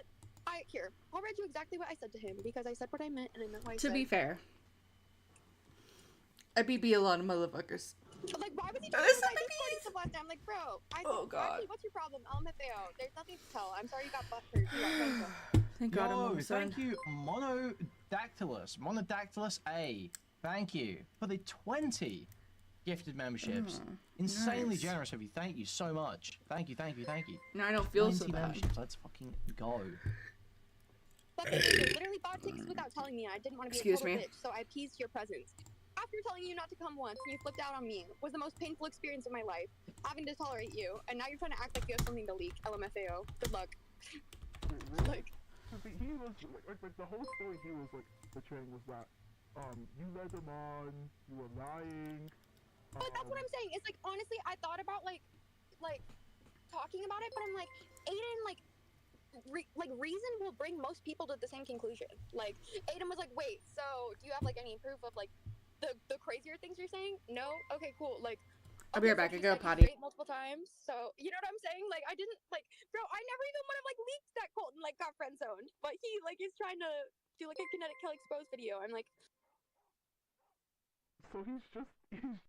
here. I'll read you exactly what I said to him because I said what I meant and I meant what I To said. be fair, I BB a lot of motherfuckers. Like, why was he trying to my Discord stuff last time? I'm like, bro, actually, what's your problem? LMFAO. There's nothing to tell. I'm sorry you got butthurt. You got friends. Thank God I'm Yo, almost thank done. you, Monodactylus A. Thank you for the 20 gifted memberships. Insanely nice. generous of you. Thank you so much. Thank you. Now I don't feel so 20 bad. memberships. Let's fucking go. But they literally bought tickets without telling me, and I didn't want to be Excuse a total me. bitch, so I appeased your presence. After telling you not to come once, and you flipped out on me, was the most painful experience of my life. Having to tolerate you, and now you're trying to act like you have something to leak. LMFAO. Good luck. Like, he was like the whole story he was like portraying was that you led him on, you were lying. But that's what I'm saying. It's like, honestly, I thought about like talking about it, but I'm like, Aiden, reason will bring most people to the same conclusion. Like, Aiden was like, wait, so do you have like any proof of like the crazier things you're saying? No? Okay, cool. Like, I'll be right back. I she's go like potty. straight multiple times. So, you know what I'm saying? Like, I didn't like, bro, I never even would have like leaked that Colton like got friend zoned, but he like is trying to do like a kinetic kill exposed video. I'm like, so he's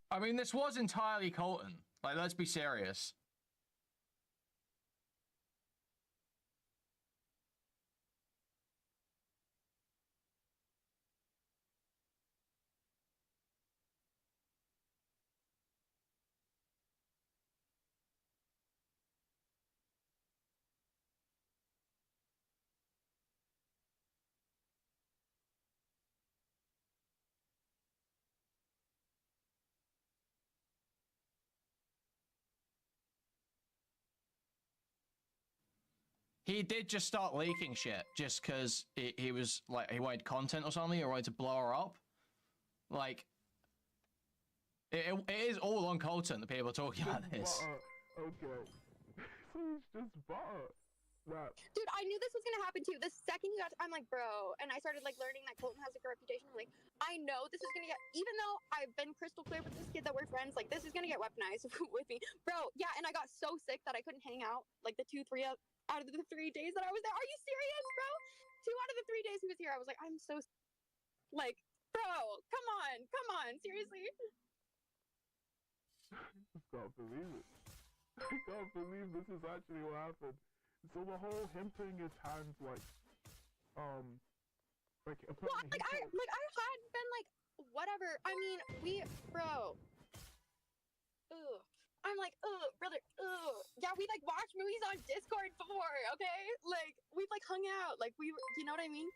I mean, this was entirely Colton. Like, let's be serious. He did just start leaking shit just because he was like, he wanted content or something, or wanted to blow her up. Like, it is all on Colton that people are talking about this. Okay. So he's just butter. That. dude, I knew this was gonna happen too. The second you got, I'm like, bro, and I started like learning that Colton has a good reputation. I'm like, I know this is gonna get, even though I've been crystal clear with this kid that we're friends, like this is gonna get weaponized with me, bro. Yeah, and I got so sick that I couldn't hang out like the 2-3 out of the 3 days that I was there. Are you serious, bro? 2 out of the 3 days he was here, I was like, I'm so like, bro, come on, seriously. I just can't believe it. I can't believe this is actually what happened. So the whole him putting his hands like Well, like I had been like, whatever. I mean, bro. Ugh. I'm like, brother, yeah, we like watched movies on Discord before, okay? Like, we've like hung out, like you know what I mean?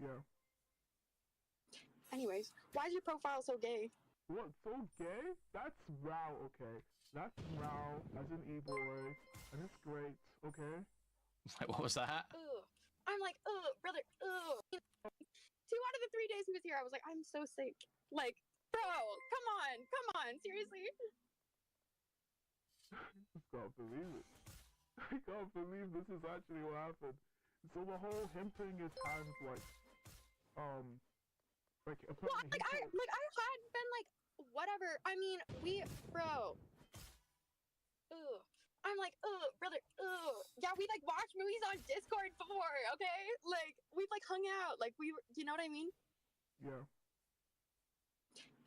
Yeah. Anyways, why is your profile so gay? What, so gay? That's Rao, okay. That's Rao as an e-boy, and it's great, okay? What was that? I'm like, brother, 2 out of the 3 days he was here, I was like, I'm so sick. Like, bro, come on, seriously. I just can't believe it. I can't believe this is actually what happened. So the whole him putting his hands like Well, like I had been like, whatever. I mean, bro. Ugh. I'm like, brother, yeah, we like watched movies on Discord before, okay? Like, we've like hung out, like you know what I mean? Yeah.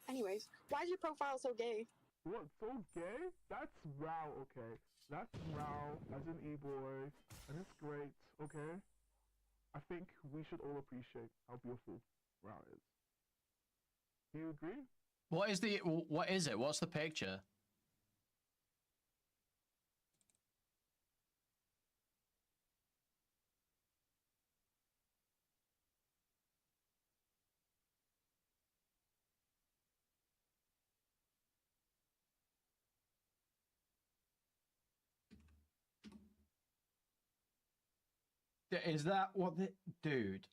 Anyways, why is your profile so gay? What, so gay? That's Rao, okay. That's Rao as an e-boy, and it's great, okay? I think we should all appreciate how beautiful Rao is. Do you agree? What is it? What's the picture? Is that what the dude?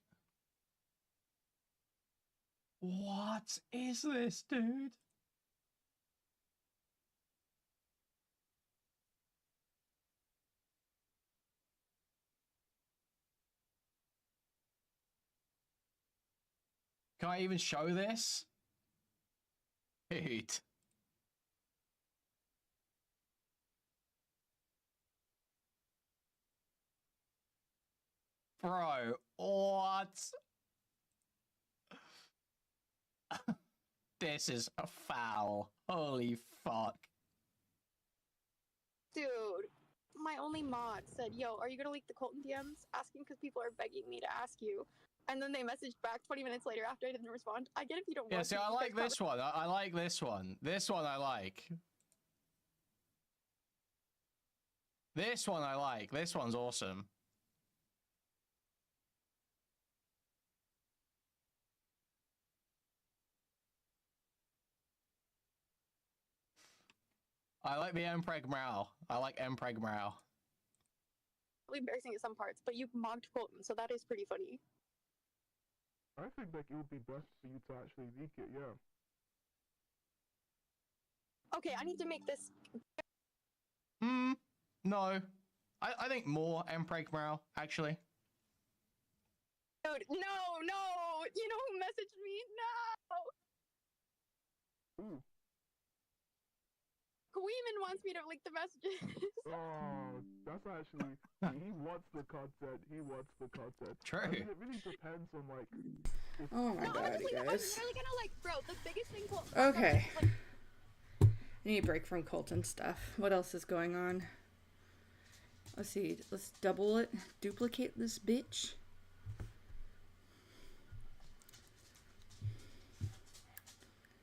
What is this, dude? Can I even show this? Dude. Bro, what? This is a foul. Holy fuck. Dude, my only mod said, yo, are you gonna leak the Colton DMs? Asking because people are begging me to ask you. And then they messaged back 20 minutes later after I didn't respond. I get if you don't Yeah, want see, to. I you like guys this one. I like this one. This one I like. This one I like. This one's awesome. I like the Mpreg Morale. I like Mpreg Morale. probably embarrassing at some parts, but you mocked Colton, so that is pretty funny. I think like it would be best for you to actually leak it, yeah. Okay, I need to make this. No. I think more Mpreg Morale, actually. Dude, no! You know who messaged me? No! Ooh. Kweeman wants me to leak the messages. Oh, that's actually, he wants the content, True. I mean, it really depends on, like... Oh my god, honestly, you I'm guys. really gonna, like, bro, the biggest thing Colton... Okay. I need a break from Colton stuff. What else is going on? Let's see. Let's double it. Duplicate this bitch.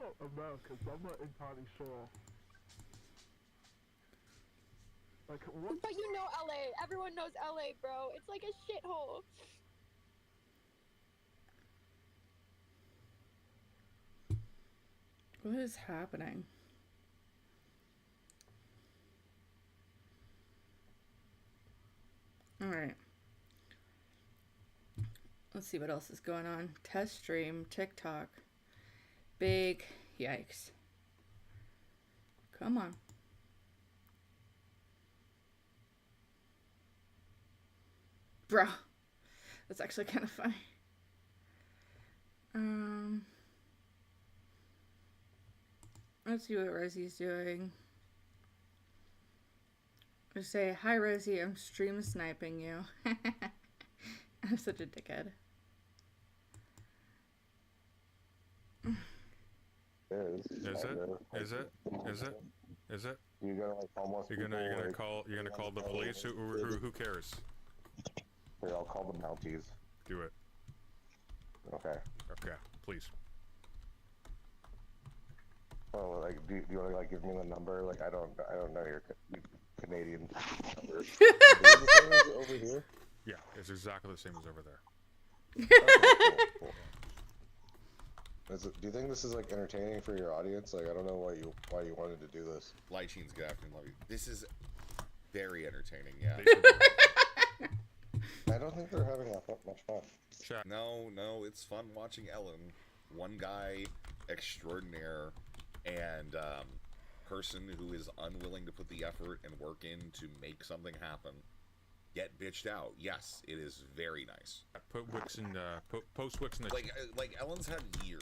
Oh, Americans, I'm not entirely sure. Like, what? But you know LA. Everyone knows LA, bro. It's like a shithole. What is happening? Alright. Let's see what else is going on. Test stream, TikTok. Big yikes. Come on. Bro. That's actually kind of funny. Let's see what Rosie's doing. Just say, hi Rosie, I'm stream sniping you. I'm such a dickhead. Is it? You're gonna like almost. You're gonna call the police. Who cares? Here, I'll call the Mounties. Do it. Okay. Okay, please. Oh, like, do you want to like give me the number? Like, I don't know your Canadian number. Is it the same as over here? Yeah, it's exactly the same as over there. Okay, cool. Do you think this is like entertaining for your audience? Like, I don't know why you wanted to do this. Lycheens, good afternoon, love you. This is very entertaining, yeah. I don't think they're having that much fun. No, it's fun watching Ellen, one guy extraordinaire, and person who is unwilling to put the effort and work in to make something happen, get bitched out. Yes, it is very nice. Put Wix in, post Wix in the... Like Ellen's had years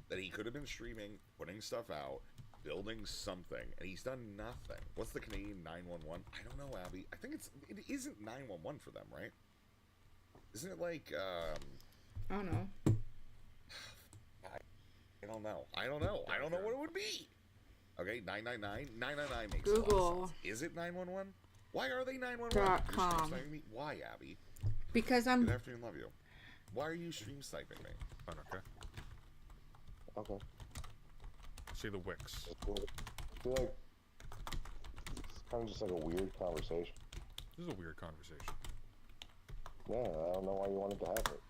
that he could have been streaming, putting stuff out, building something, and he's done nothing. What's the Canadian 911? I don't know, Abby. I think it isn't 911 for them, right? Isn't it like, I don't know. I don't know. I don't know what it would be. Okay, 999. 999 makes Google. a lot of sense. Is it 911? Why are they 911? .com. You're stream sniping me? Why, Abby? Because I'm... Good afternoon, love you. Why are you stream sniping me? Okay. Okay. See the Wix. I feel like it's kind of just like a weird conversation. This is a weird conversation. Yeah, I don't know why you wanted to have it.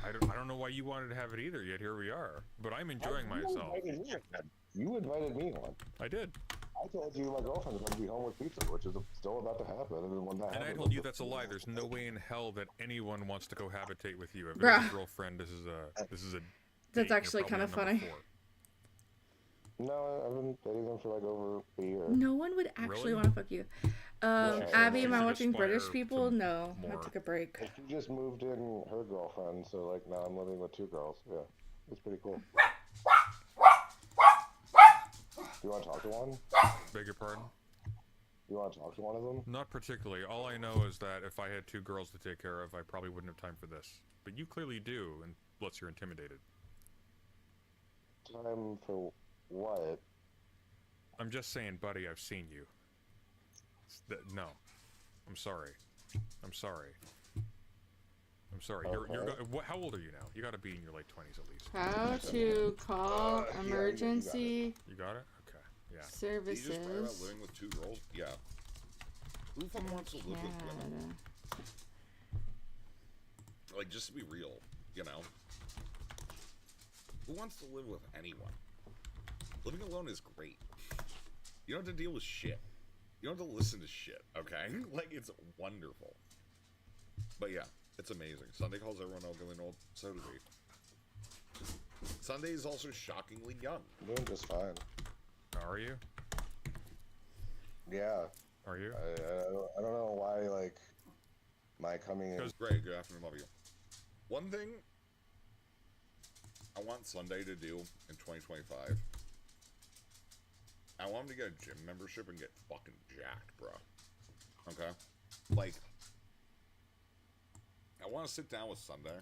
I don't know why you wanted to have it either, yet here we are. But I'm enjoying myself. You invited me on. I did. I told you my girlfriend was going to be home with pizza, which is still about to happen. And then when that And I happened, told you that's a lie. There's no way in hell that anyone wants to cohabitate with you. If Bruh. it's a girlfriend, this is a That's date, actually you're kind of probably funny. number 4. No, I've been dating them for like over a year. No one would actually Really? want to fuck you. Abby, am I watching British people? No. I more. took a break. She just moved in her girlfriend, so like now I'm living with 2 girls. Yeah, it's pretty cool. You want to talk to one? Beg your pardon? You want to talk to one of them? Not particularly. All I know is that if I had 2 girls to take care of, I probably wouldn't have time for this. But you clearly do, unless you're intimidated. Time for what? I'm just saying, buddy, I've seen you. No. I'm sorry. I'm sorry. I'm sorry. Okay. How old are you now? You gotta be in your late 20s at least. How to call emergency You got it? Okay. Yeah. services. You just talk about living with 2 girls? Yeah. Who the fuck wants to live with women? Like, just to be real, you know? Who wants to live with anyone? Living alone is great. You don't have to deal with shit. You don't have to listen to shit, okay? Like, it's wonderful. But yeah, it's amazing. Sunday calls everyone ugly and old. So do we. Sunday is also shockingly young. I'm doing just fine. Are you? Yeah. Are you? I don't know why, like, my coming in... Great, good afternoon, love you. One thing I want Sunday to do in 2025, I want him to get a gym membership and get fucking jacked, bro. Okay? Like, I want to sit down with Sunday,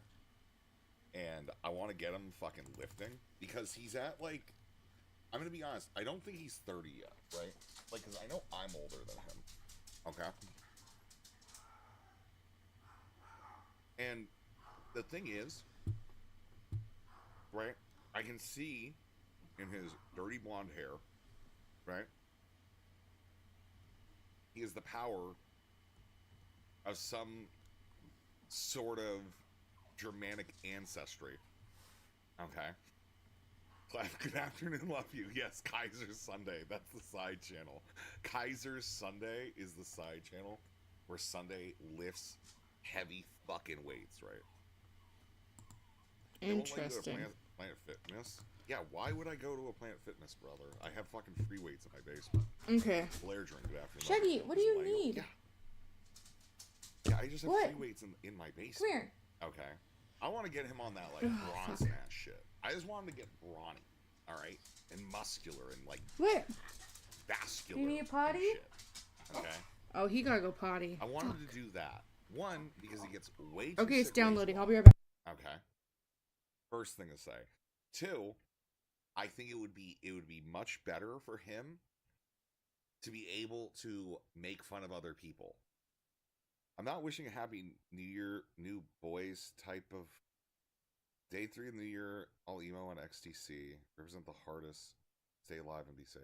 and I want to get him fucking lifting, because he's at, like, I'm going to be honest, I don't think he's 30 yet, right? Like, because I know I'm older than him. Okay? And the thing is, right, I can see in his dirty blonde hair, right, he has the power of some sort of Germanic ancestry. Okay? Good afternoon, love you. Yes, Kaiser's Sunday. That's the side channel. Kaiser's Sunday is the side channel where Sunday lifts heavy fucking weights, right? Interesting. Planet Fitness? Yeah, why would I go to a Planet Fitness, brother? I have fucking free weights in my basement. Okay. Blair drink, good afternoon. Shaggy, what do you need? Yeah, I just have What? free weights in my basement. Come here. Okay. I want to get him on that, like, bronze ass shit. I just want him to get brawny, alright? And muscular and, like, What? vascular. You need a potty? and shit. Okay? Oh, he gotta go potty. I want him to do that. One, because he gets way too Okay, it's sick downloading. waste I'll be right back. Okay. First thing to say. 2, I think it would be much better for him to be able to make fun of other people. I'm not wishing a happy New Year, new boys type of day 3 of the New Year, all emo and XTC. Represent the hardest. Stay alive and be safe.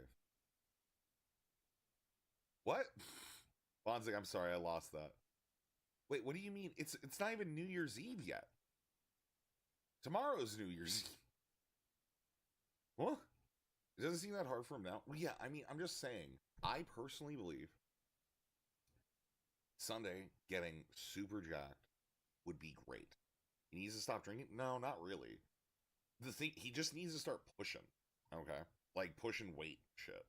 What? Bonzik, I'm sorry, I lost that. Wait, what do you mean? It's not even New Year's Eve yet. Tomorrow's New Year's Eve. What? It doesn't seem that hard for him now. Well, yeah, I mean, I'm just saying. I personally believe Sunday getting super jacked would be great. He needs to stop drinking? No, not really. The thing, he just needs to start pushing. Okay? Like, pushing weight shit.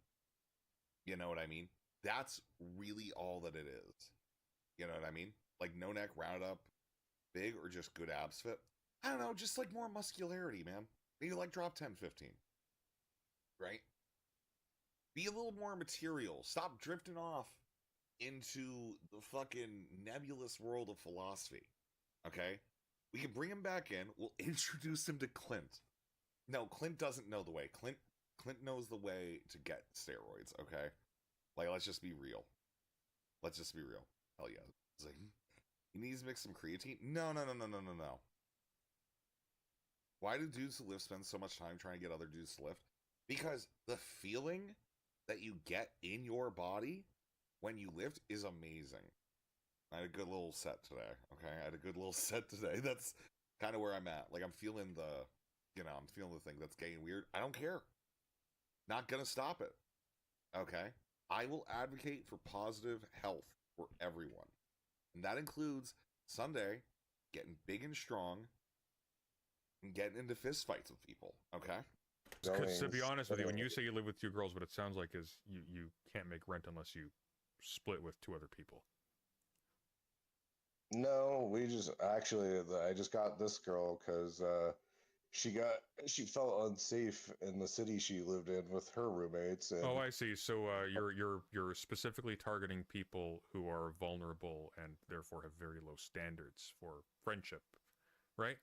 You know what I mean? That's really all that it is. You know what I mean? Like, no neck, round up, big, or just good abs fit. I don't know, just like more muscularity, man. Maybe like drop 10, 15. Right? Be a little more material. Stop drifting off into the fucking nebulous world of philosophy. Okay? We can bring him back in. We'll introduce him to Clint. No, Clint doesn't know the way. Clint knows the way to get steroids, okay? Like, let's just be real. Let's just be real. Hell yeah. It's like, he needs to mix some creatine? No. Why do dudes who lift spend so much time trying to get other dudes to lift? Because the feeling that you get in your body when you lift is amazing. I had a good little set today, okay? That's kind of where I'm at. Like, I'm feeling I'm feeling the thing that's getting weird. I don't care. Not gonna stop it. Okay? I will advocate for positive health for everyone. And that includes Sunday getting big and strong and getting into fist fights with people, okay? Because to be honest with you, when you say you live with 2 girls, what it sounds like is you can't make rent unless you split with 2 other people. No, we just actually I just got this girl because she felt unsafe in the city she lived in with her roommates. And Oh, I see. So you're specifically targeting people who are vulnerable and therefore have very low standards for friendship, right?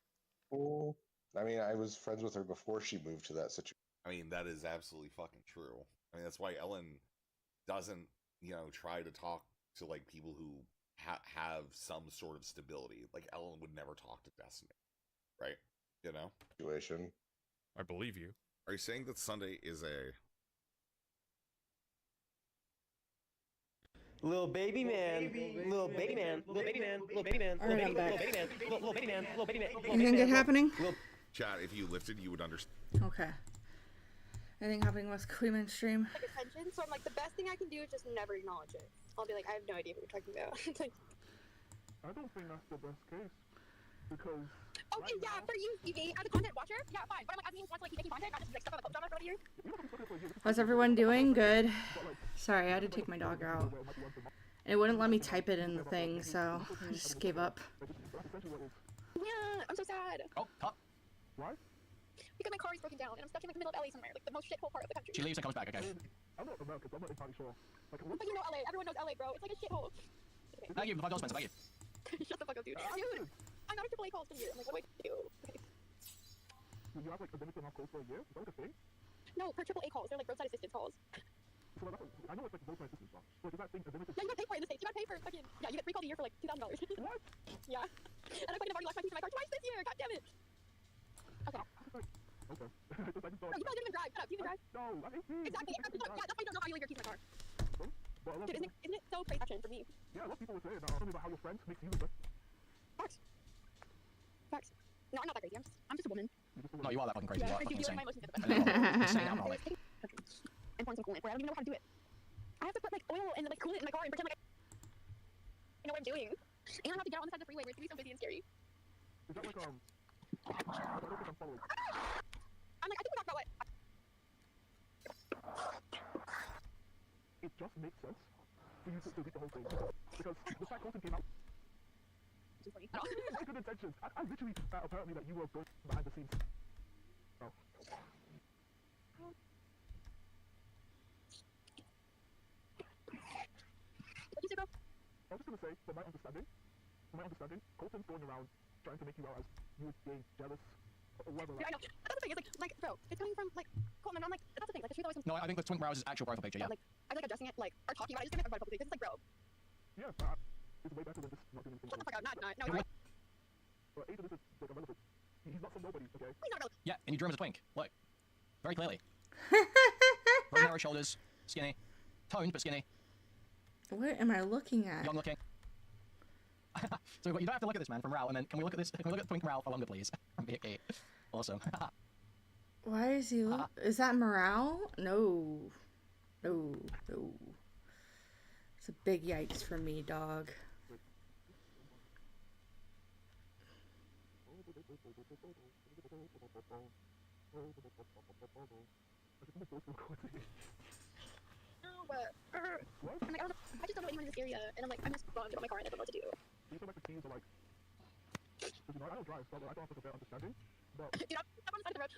Well, I mean, I was friends with her before she moved to that situation. I mean, that is absolutely fucking true. I mean, that's why Ellen doesn't, try to talk to like people who have some sort of stability. Like Ellen would never talk to Destiny, right? Situation. I believe you. Are you saying that Sunday is a Little baby man, little baby man, little baby man, little baby man, All right, I'm back. little baby man, little baby man, little baby man. Anything good happening? Chat? If you lifted, you would understand. Okay. Anything happening with Queen's stream? Like attention, so I'm like, the best thing I can do is just never acknowledge it. I'll be like, I have no idea what you're talking about. It's like, I don't think that's the best case. Because... okay, yeah, for you, Evie, as a content watcher, yeah, fine. But I'm like, as means once like keep making content, not just like stuff on the genre for the year. How's everyone doing? Good. Sorry, I had to take my dog out. It wouldn't let me type it in the thing, so I just gave up. Yeah, I'm so sad. Oh, top. Why? Because my car is broken down and I'm stuck in like the middle of LA somewhere, like the most shithole part of the country. She leaves and comes back, okay. I'm not American, so I'm not entirely sure. Like, but you know LA, everyone knows LA, bro. It's like a shithole. Okay. Thank you, $5, Spencer, thank you. Shut the fuck up, dude. Dude, I'm out of AAA calls for a year. I'm like, what do I do? Okay. you have like a limit to have calls for a year? Is that like a thing? No, for AAA calls, they're like roadside assistance calls. So like, I know it's like roadside assistance stuff. But is that thing a limited? Yeah, you gotta pay for it in the States. You gotta pay for fucking, yeah, you get 3 calls a year for like $2,000. What? Yeah. And I fucking have already lost my keys in my car twice this year. God damn it. Okay. Okay. Bro, you probably didn't even drive. Shut up. Do you even drive? No, I hate you. Exactly. Yeah, that's why you don't know how you leave your keys in my car. Well, Dude, isn't it so crazy action for me? Yeah, a lot of people were saying something about how your friends makes you the best. Facts. Facts. No, I'm not that crazy. I'm just a woman. No, you are that fucking crazy. Yeah, You are fucking insane. my emotions Insane alcoholic. And pouring some coolant where I don't even know how to do it. I have to put like oil and like coolant in my car and pretend like I know what I'm doing. And I have to get out on the side of the freeway where it's gonna be so busy and scary. Is that like I don't think I'm following. I'm like, I think we talked about what? It just makes sense for you to delete the whole thing. Because the fact Colton came out. Too funny. Very good intentions. I literally apparently that you were going behind the scenes. Oh. What you say, bro? I was just gonna say, from my understanding, Colton's going around trying to make you out as you being jealous or whatever. Yeah, I know. That's the thing. It's like, bro, it's coming from like Colton, and I'm like, that's the thing. Like, the truth always. No, I think the twin brows is actual profile picture, yeah. Like, I feel like addressing it, like, or talking about it, just giving everybody publicly because it's like, bro. Yeah, it's way better than just not doing anything. Shut the fuck out. No, you're right. But Aiden isn't like irrelevant. He's not some nobody, okay? He's not relevant. Yeah, and you drew him as a twink. Look. Very clearly. Very narrow shoulders, skinny. Toned, but skinny. What am I looking at? Young looking. So you don't have to look at this man from Rao, and then can we look at this? Can we look at Twink Rao for longer, please? From BK. Awesome. Why is he look? Is that morale? No. No. No. It's a big yikes for me, dog. No, but I'm like, I just don't know anyone in this area, and I'm like, I'm just going to get on my car and I don't know what to do. You feel like the keys are like, you know, I don't drive, so I don't have like a fair understanding. But dude, I'm on the side of the road.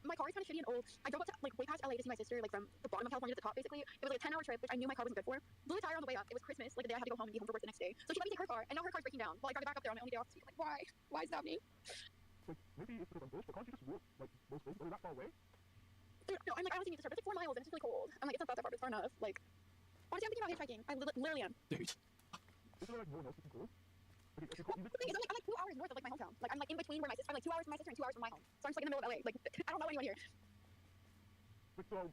My car is kind of shitty and old. I drove up to like way past LA to see my sister, like from the bottom of California to the top, basically. It was like a 10-hour trip, which I knew my car wasn't good for. Blew the tire on the way up. It was Christmas, like the day I had to go home and be home for work the next day. So she let me take her car, and now her car's breaking down. Well, I drive it back up there on my only day off this week. I'm like, why? Why is it happening? like, maybe it's because I'm British, but can't you just walk like most places? Are they that far away? Dude, no, I'm like, I honestly need to start. It's like 4 miles and it's really cold. I'm like, it's not that far, but it's far enough. Like, honestly, I'm thinking about hitchhiking. I literally am. Dude. Is there like no one else you can go? The thing is, I'm like 2 hours north of like my hometown. Like, I'm like in between where my sister. I'm like 2 hours from my sister and 2 hours from my home. So I'm just like in the middle of LA. Like, I don't know anyone here. Like, so,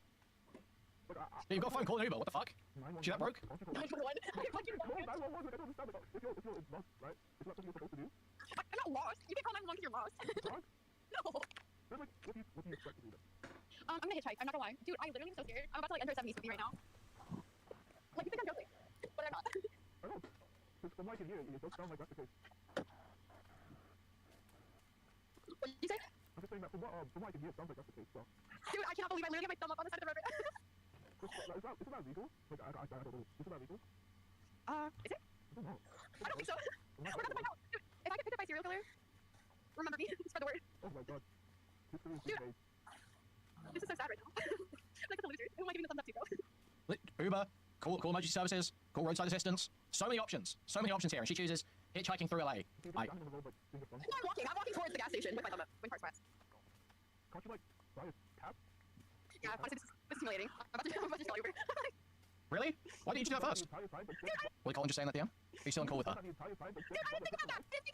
like, Yeah, you got a phone call an Uber. What the fuck? She that broke? 911. I fucking call 911. I don't understand. Like, if you're lost, right? Is that something you're supposed to do? I'm not lost. You can call 911 because you're lost. Drunk? No. Then, like, what do you expect to do then? I'm gonna hitchhike. I'm not gonna lie. Dude, I literally am so scared. I'm about to like enter a 70s movie right now. Like, you think I'm joking, but I'm not. I don't. Because from what I can hear, it does sound like that's the case. What did you say? I'm just saying that from what I can hear, it sounds like that's the case. So. Dude, I cannot believe I literally got my thumb up on the side of the road. Isn't that legal? Like, I don't know. Isn't that legal? Is it? I don't know. I don't think so. We're not to find out. Dude, if I get picked up by a serial killer, remember me. Spread the word. Oh my god. This is so sad right now. Like, a loser. Who am I giving the thumbs up to, bro? Uber, call emergency services, call roadside assistance. So many options here, and she chooses hitchhiking through LA. No, I'm walking towards the gas station with my thumb up, when cars pass. Can't you, like, buy a cab? Yeah, honestly, this is humiliating. I'm about to tell Uber. Really? Why didn't you do that first? What, Colin just saying that to you? Are you still in call with her?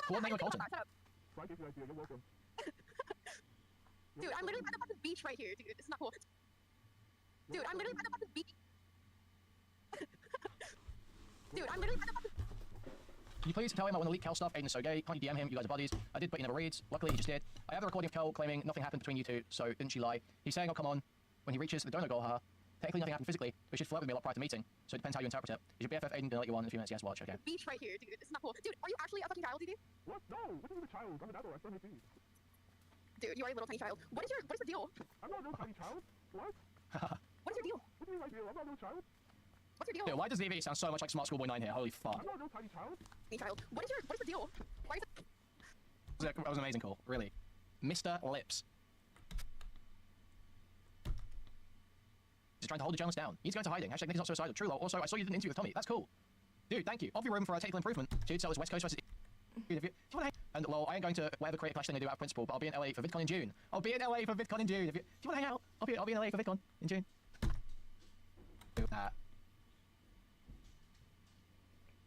Coordinate with Colton. Dude, I'm literally by the fucking beach right here, dude. This is not cool. Dude, I'm literally by the fucking beach. Dude, I'm literally by the fucking... Can you please tell him I want to leak Kel stuff? Aiden's so gay. Can't you DM him? You guys are buddies. I did, but he never reads. Luckily, he just did. I have a recording of Kel claiming nothing happened between you two, so didn't she lie? He's saying, oh, come on. When he reaches the donor goal, her. Technically, nothing happened physically, but she should flirt with me a lot prior to meeting, so it depends how you interpret it. Is your BFF Aiden gonna let you on in a few minutes? Yes, watch, okay. Beach right here, dude. This is not cool. Dude, are you actually a fucking child, DD? What? No, what is a child? I'm an adult. I still have feet. Dude, you are a little tiny child. What is your deal? I'm not no tiny child. What? What is your deal? What do you mean my deal? I'm not no child. What's your deal? Dude, why does DV sound so much like Smart Schoolboy 9 here? Holy fuck. I'm not no tiny child. Tiny child. What is your deal? Why is it... That was an amazing call, really. Mr. Lips. He's trying to hold the journalist down. He's going to hiding. Hashtag Nick is not suicidal. True, lol. Also, I saw you did an interview with Tommy. That's cool. Dude, thank you. Off your room for a technical improvement. Dude, so it's West Coast versus... Dude, if you want to hang... And, lol, I ain't going to wear the creative clash thing I do out of principle, but I'll be in LA for VidCon in June. I'll be in LA for VidCon in June. If you want to hang out, I'll be in LA for VidCon in June.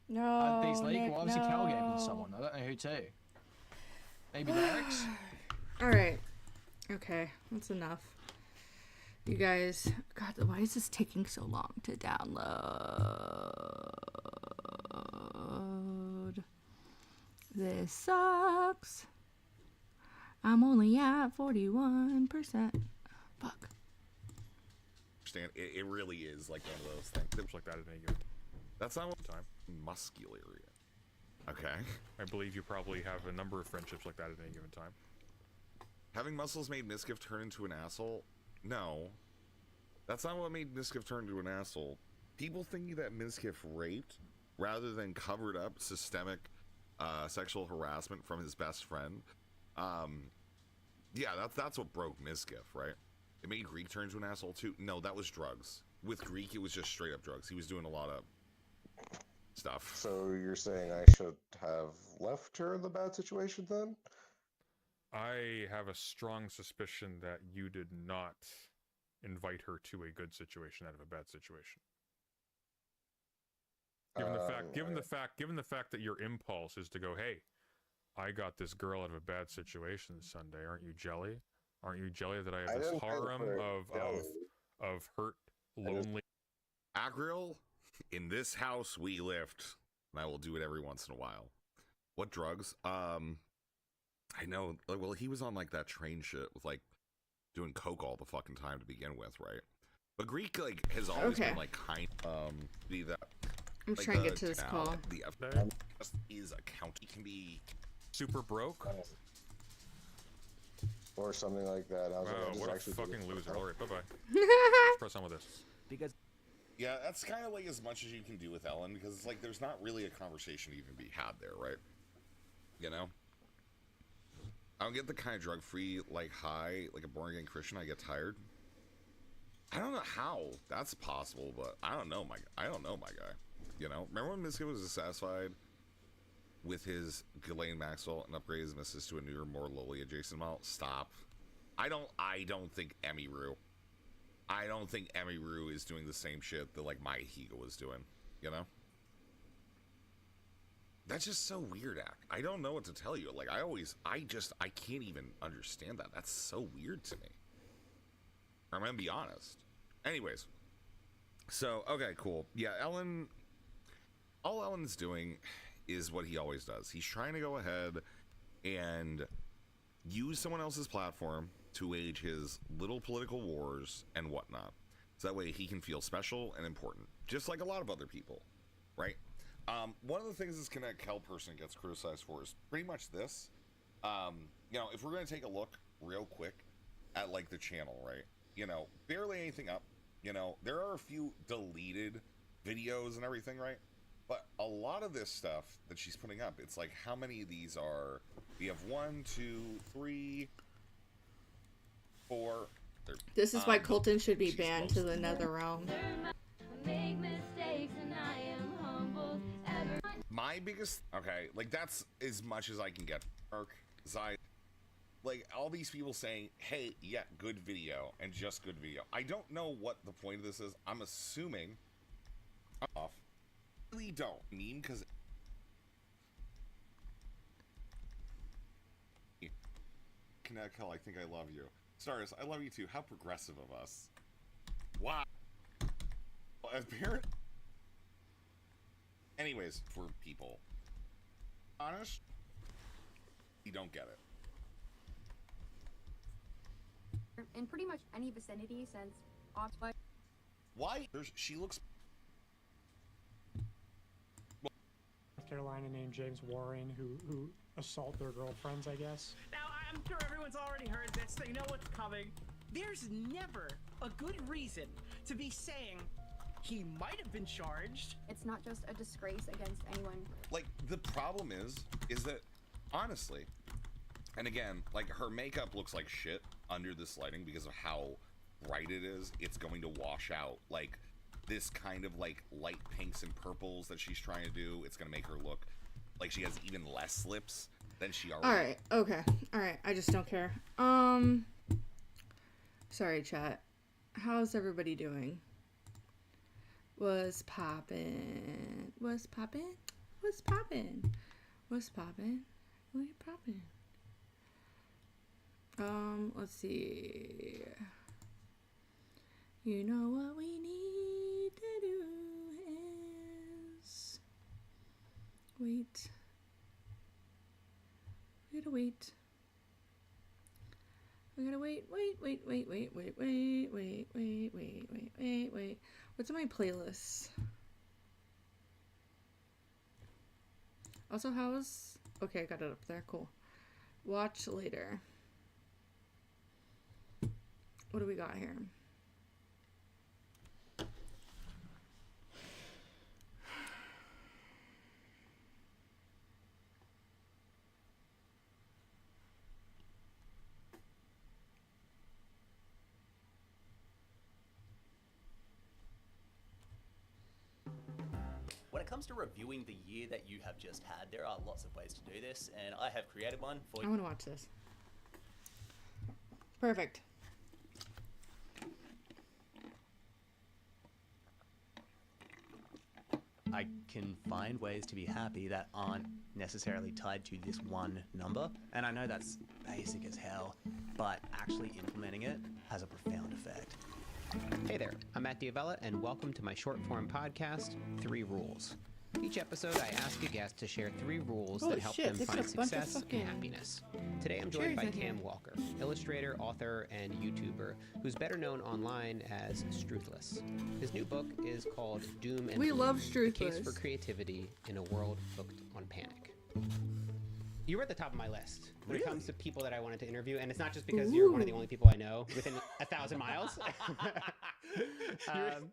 No, these leak? Nick, Well, obviously no. Cal gave them to someone. I don't know who to. Maybe Lyrics? Alright. Okay, that's enough. You guys, God, why is this taking so long to download? This sucks. I'm only at 41%. Fuck. Understand? It really is like one of those things. It's like that at any given That's not one time. Muscular area. Okay. I believe you probably have a number of friendships like that at any given time. Having muscles made Miskiff turn into an asshole? No. That's not what made Miskiff turn into an asshole. People thinking that Miskiff raped rather than covered up systemic sexual harassment from his best friend. Yeah, that's what broke Miskiff, right? It made Greek turn into an asshole too. No, that was drugs. With Greek, it was just straight up drugs. He was doing a lot of stuff. So you're saying I should have left her in the bad situation then? I have a strong suspicion that you did not invite her to a good situation out of a bad situation. Given the fact that your impulse is to go, hey, I got this girl out of a bad situation Sunday. Aren't you jelly? Aren't you jelly that I have this harem of hurt, lonely... Agriel, in this house we lift, and I will do it every once in a while. What drugs? I know, well, he was on like that train shit with like doing coke all the fucking time to begin with, right? But Greek like has always been like kind be that. I'm like, trying to get to this call. The just is a count. He can be super broke. Or something like that. I was Wow, like, what a actually fucking loser. Alright, bye-bye. Let's press on with this. Because yeah, that's kind of like as much as you can do with Ellen, because it's like there's not really a conversation to even be had there, right? You know? I don't get the kind of drug-free, like, high, like a born-again Christian. I get tired. I don't know how that's possible, but I don't know my guy. You know? Remember when Miska was dissatisfied with his Ghislaine Maxwell and upgraded his missus to a newer, more lowly adjacent model? Stop. I don't think Emmy Rue. I don't think Emmy Rue is doing the same shit that like my Higa was doing, you know? That's just so weird, Ack. I don't know what to tell you. Like I can't even understand that. That's so weird to me. I'm gonna be honest. Anyways. So, okay, cool. Yeah, Ellen, all Ellen's doing is what he always does. He's trying to go ahead and use someone else's platform to wage his little political wars and whatnot. So that way he can feel special and important, just like a lot of other people, right? One of the things this Connect Kel person gets criticized for is pretty much this. You know, if we're going to take a look real quick at like the channel, right? You know, barely anything up. You know, there are a few deleted videos and everything, right? But a lot of this stuff that she's putting up, it's like, how many of these are... We have 1, 2, 3, Or This is why Colton should be banned to the nether realm. my biggest like that's as much as I can get. Like all these people saying, "Hey, yeah, good video," and just good video. I don't know what the point of this is. I'm assuming off. Really don't mean because Connect Hell, I think I love you. Stars, I love you too. How progressive of us. Wow. Well, as parent. Anyways, for people. Honest, you don't get it. In pretty much any vicinity since Oxford. Why? She looks. North Carolina named James Warren who assault their girlfriends, I guess. Now, I'm sure everyone's already heard this, so you know what's coming. There's never a good reason to be saying he might have been charged. It's not just a disgrace against anyone. Like, the problem is that, honestly, and again, like, her makeup looks like shit under this lighting because of how bright it is. It's going to wash out. Like, this kind of, like, light pinks and purples that she's trying to do, it's going to make her look like she has even less lips than she already. Alright, okay. Alright, I just don't care. Sorry, chat. How's everybody doing? What's poppin'? What's poppin'? What's poppin'? What's poppin'? What poppin'? Let's see. You know what we need to do is wait. We gotta wait. We gotta wait. Wait. What's in my playlist? Also, how's... Okay, I got it up there. Cool. Watch later. What do we got here? When it comes to reviewing the year that you have just had, there are lots of ways to do this, and I have created one for you. I want to watch this. Perfect. I can find ways to be happy that aren't necessarily tied to this one number, and I know that's basic as hell, but actually implementing it has a profound effect. Hey there, I'm Matt Diavella, and welcome to my short form podcast, 3 Rules. Each episode, I ask a guest to share 3 rules that help them find success and happiness. Today, I'm joined by Cam Walker, illustrator, author, and YouTuber, who's better known online as Struthless. His new book is called Doom and We Gloom, love The Case Struthless. for Creativity in a World Hooked on Panic. You were at the top of my list when it comes to people that I wanted to interview, and it's not just because you're one of the only people I know within 1,000 miles.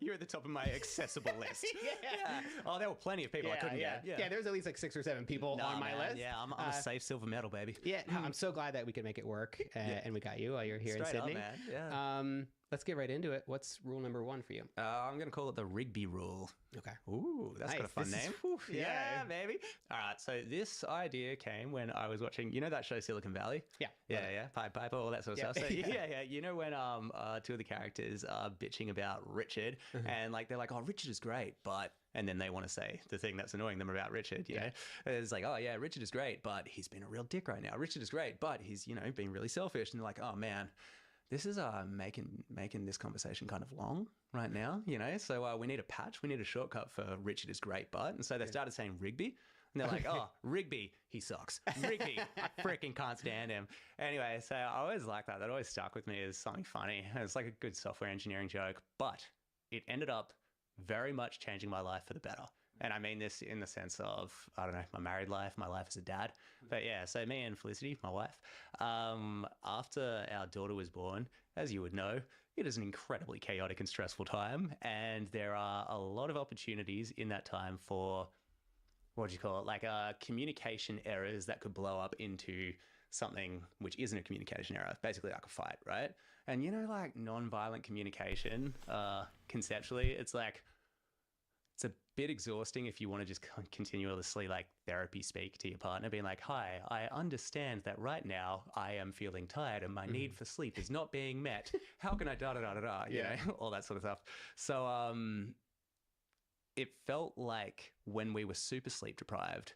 You're at the top of my accessible list. Yeah. Oh, there were plenty of people I couldn't get. Yeah, there's at least like 6 or 7 people on my list. Yeah, I'm a safe silver medal, baby. Yeah, no, I'm so glad that we could make it work, and we got you while you're here Straight in Sydney. up, man. Yeah. Let's get right into it. What's rule number 1 for you? I'm going to call it the Rigby rule. Okay. Ooh, that's got a fun name. Yeah, baby. All right, so this idea came when I was watching, you know that show Silicon Valley? Yeah. Yeah, Pied Piper, all that sort of stuff. So, yeah. You know when 2 of the characters are bitching about Richard, and like they're like, oh, Richard is great, but... And then they want to say the thing that's annoying them about Richard, you know? It's like, oh, yeah, Richard is great, but he's been a real dick right now. Richard is great, but he's, you know, being really selfish. And they're like, oh, man, this is making this conversation kind of long right now, you know? So we need a patch. We need a shortcut for Richard is great, but. And so they started saying Rigby. And they're like, oh, Rigby, he sucks. Rigby, I freaking can't stand him. Anyway, so I always like that. That always stuck with me as something funny. It's like a good software engineering joke, but it ended up very much changing my life for the better. And I mean this in the sense of, I don't know, my married life, my life as a dad. But yeah, so me and Felicity, my wife, after our daughter was born, as you would know, it is an incredibly chaotic and stressful time. And there are a lot of opportunities in that time for, what do you call it, like communication errors that could blow up into something which isn't a communication error, basically like a fight, right? And you know, like non-violent communication, conceptually, it's like, it's a bit exhausting if you want to just continuously like therapy speak to your partner, being like, hi, I understand that right now I am feeling tired and my need for sleep is not being met. How can I you know, all that sort of stuff. So it felt like when we were super sleep deprived,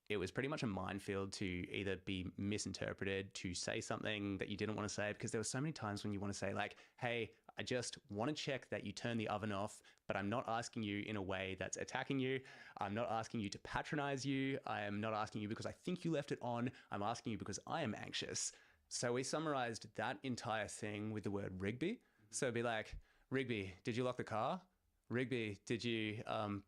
it was pretty much a minefield to either be misinterpreted, to say something that you didn't want to say, because there were so many times when you want to say like, hey, I just want to check that you turn the oven off, but I'm not asking you in a way that's attacking you. I'm not asking you to patronize you. I am not asking you because I think you left it on. I'm asking you because I am anxious. So we summarized that entire thing with the word Rigby. So it'd be like, Rigby, did you lock the car? Rigby, did you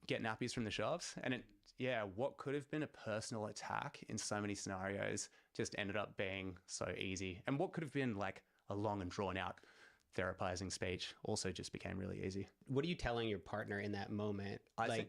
get nappies from the shops? And it, yeah, what could have been a personal attack in so many scenarios just ended up being so easy. And what could have been like a long and drawn out therapizing speech also just became really easy. What are you telling your partner in that moment? I think,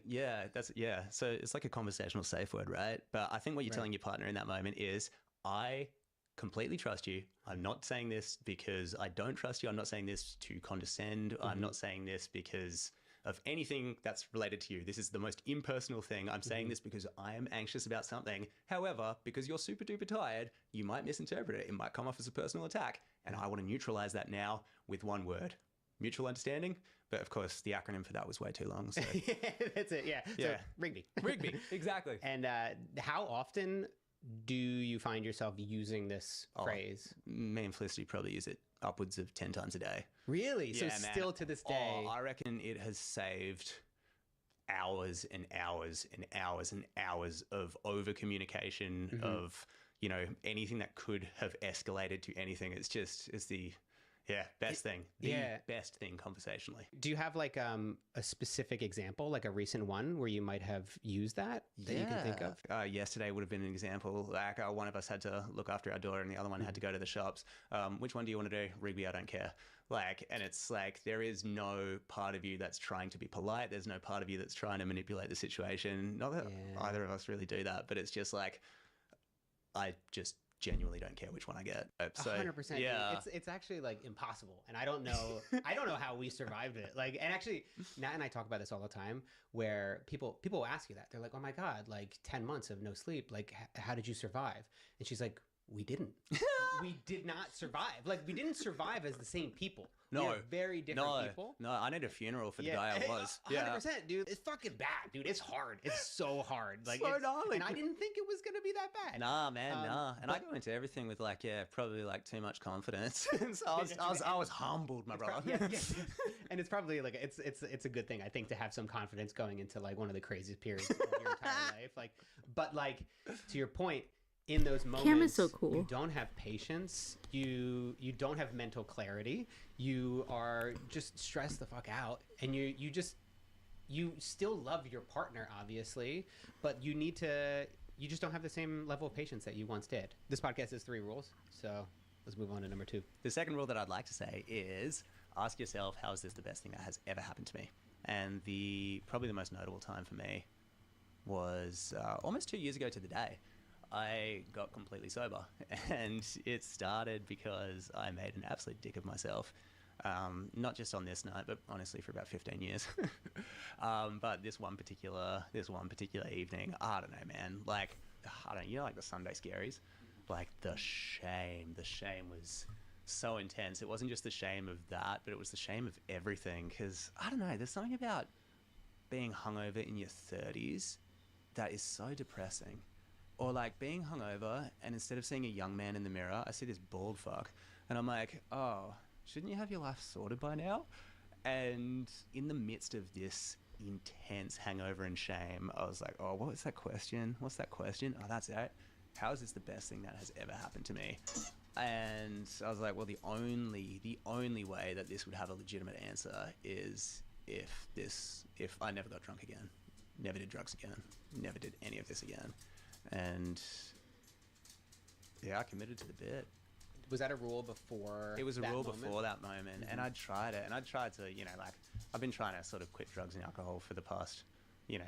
so it's like a conversational safe word, right? But I think what you're telling your partner in that moment is, I completely trust you. I'm not saying this because I don't trust you. I'm not saying this to condescend. I'm not saying this because of anything that's related to you. This is the most impersonal thing. I'm saying this because I am anxious about something. However, because you're super duper tired, you might misinterpret it. It might come off as a personal attack. And I want to neutralize that now with one word: mutual understanding. But of course, the acronym for that was way too long. So. That's it. Yeah. Yeah. So, Rigby. Rigby. Exactly. And how often do you find yourself using this phrase? Me and Felicity probably use it upwards of 10 times a day. Really? Yeah, so man. Still to this day? I reckon it has saved hours and hours and hours and hours of over communication, of, you know, anything that could have escalated to anything. It's the best thing. The best thing conversationally. Do you have like a specific example, like a recent one where you might have used that you can think of? Yesterday would have been an example. Like one of us had to look after our daughter and the other one had to go to the shops. Which one do you want to do? Rigby, I don't care. Like, and it's like, there is no part of you that's trying to be polite. There's no part of you that's trying to manipulate the situation. Not that either of us really do that, but it's just like, I just genuinely don't care which one I get. So, 100%. yeah. It's actually like impossible. And I don't know how we survived it. Like, and actually Nat and I talk about this all the time, where people ask you that. They're like, oh my God, like 10 months of no sleep. Like, how did you survive? And she's like, we didn't. We did not survive. Like, we didn't survive as the same people. No. We are very different people. No, I need a funeral for the guy I was. 100%, dude. It's fucking bad, dude. It's hard. It's so hard. Like, so gnarly. And I didn't think it was going to be that bad. Nah, man, nah. And I go into everything with like, probably like too much confidence. So I was humbled, my brother. And it's probably like, it's a good thing, I think, to have some confidence going into like one of the craziest periods of your entire life. Like, but like, to your point, in those moments, Cam is so cool. You don't have patience. You don't have mental clarity. You are just stressed the fuck out, and you still love your partner, obviously, but you just don't have the same level of patience that you once did. This podcast is 3 rules, so let's move on to number 2. The second rule that I'd like to say is, ask yourself, how is this the best thing that has ever happened to me? And probably the most notable time for me was almost 2 years ago to the day. I got completely sober, and it started because I made an absolute dick of myself. Not just on this night, but honestly for about 15 years. But this one particular evening, I don't know, man. Like, you know, like the Sunday scaries. Like the shame was so intense. It wasn't just the shame of that, but it was the shame of everything. Because I don't know, there's something about being hungover in your 30s that is so depressing. Or like being hungover, and instead of seeing a young man in the mirror, I see this bald fuck, and I'm like, oh, shouldn't you have your life sorted by now? And in the midst of this intense hangover and shame, I was like, oh, what was that question? What's that question? Oh, that's it. How is this the best thing that has ever happened to me? And I was like, well, the only way that this would have a legitimate answer is if I never got drunk again, never did drugs again, never did any of this again. And I committed to the bit. Was that a rule before? It was a rule before that moment, and I'd tried it, and I'd tried to, you know, like, I've been trying to sort of quit drugs and alcohol for the past, you know,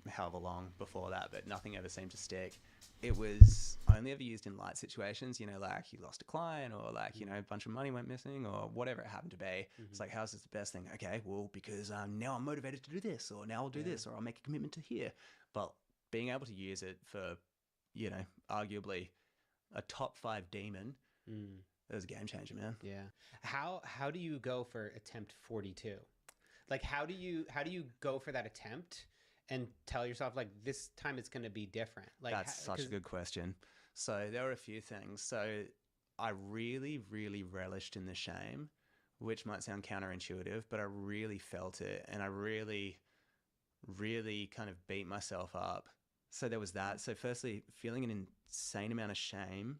however long before that, but nothing ever seemed to stick. It was only ever used in light situations, you know, like you lost a client or like, you know, a bunch of money went missing or whatever it happened to be. It's like, how's this the best thing? Okay, well, because now I'm motivated to do this, or now I'll do this, or I'll make a commitment to here. But being able to use it for, you know, arguably a top 5 demon, it was a game changer, man. Yeah. How do you go for attempt 42? Like, how do you go for that attempt and tell yourself, like, this time it's going to be different? Like, that's such a good question. So there were a few things. So I really, really relished in the shame, which might sound counterintuitive, but I really felt it, and I really, really kind of beat myself up. So there was that. So firstly, feeling an insane amount of shame.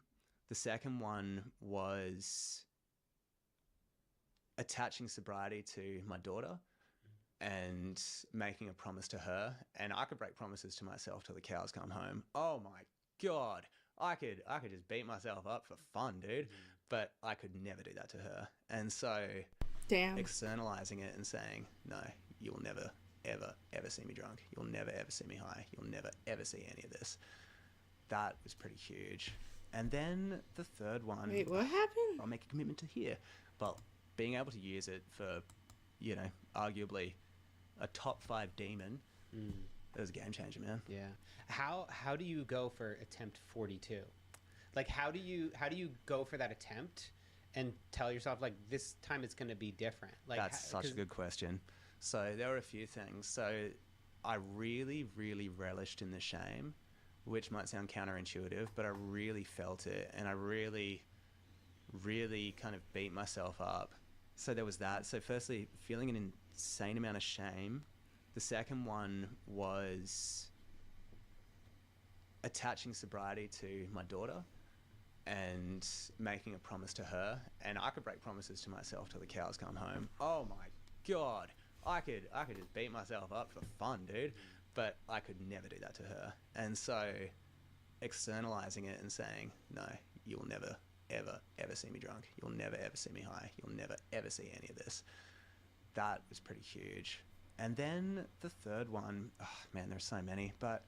The second one was attaching sobriety to my daughter and making a promise to her. And I could break promises to myself till the cows come home. Oh my God. I could just beat myself up for fun, dude. But I could never do that to her. And so externalizing it and saying, no, you will never, ever, ever see me drunk. You'll never, ever see me high. You'll never, ever see any of this. That was pretty huge. And then the third one. Wait, what happened? I'll make a commitment to here. But being able to use it for, you know, arguably a top 5 demon, it was a game changer, man. Yeah. How do you go for attempt 42? Like, how do you go for that attempt and tell yourself, like, this time it's going to be different? Like, that's such a good question. So there were a few things. So I really, really relished in the shame, which might sound counterintuitive, but I really felt it, and I really, really kind of beat myself up. So there was that. So firstly, feeling an insane amount of shame. The second one was attaching sobriety to my daughter and making a promise to her. And I could break promises to myself till the cows come home. Oh my God. I could just beat myself up for fun, dude. But I could never do that to her. And so externalizing it and saying, no, you will never, ever, ever see me drunk. You'll never, ever see me high. You'll never, ever see any of this. That was pretty huge. And then the third one, oh man, there's so many, but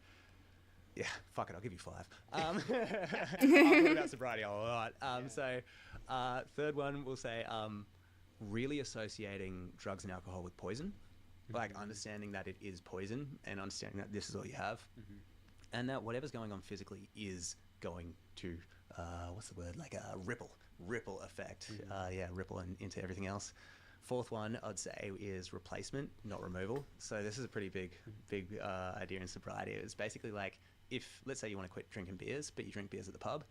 yeah, fuck it, I'll give you 5. I'll talk about sobriety a lot. So third one, we'll say really associating drugs and alcohol with poison. Like understanding that it is poison and understanding that this is all you have. And that whatever's going on physically is going to, what's the word? Like a ripple effect. Ripple into everything else. Fourth one, I'd say, is replacement, not removal. So this is a pretty big idea in sobriety. It's basically like, if, let's say you want to quit drinking beers, but you drink beers at the pub,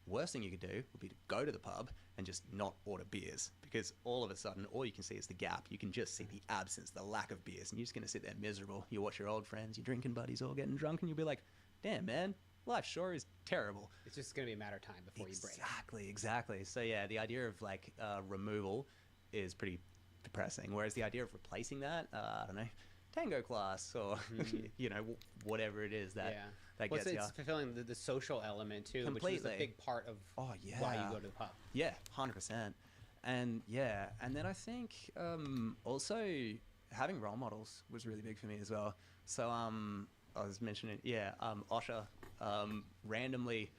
worst thing you could do would be to go to the pub and just not order beers, because all of a sudden, all you can see is the gap. You can just see the absence, the lack of beers, and you're just going to sit there miserable. You watch your old friends, your drinking buddies all getting drunk, and you'll be like, damn, man, life sure is terrible. It's just going to be a matter of time before you break. Exactly. So yeah, the idea of like removal is pretty depressing, whereas the idea of replacing that, I don't know, tango class or you know, whatever it is that gets you. It's fulfilling the social element too, Completely. which is a big part of why you go to the pub. Yeah, 100%. And then I think also having role models was really big for me as well. So I was mentioning, Osher randomly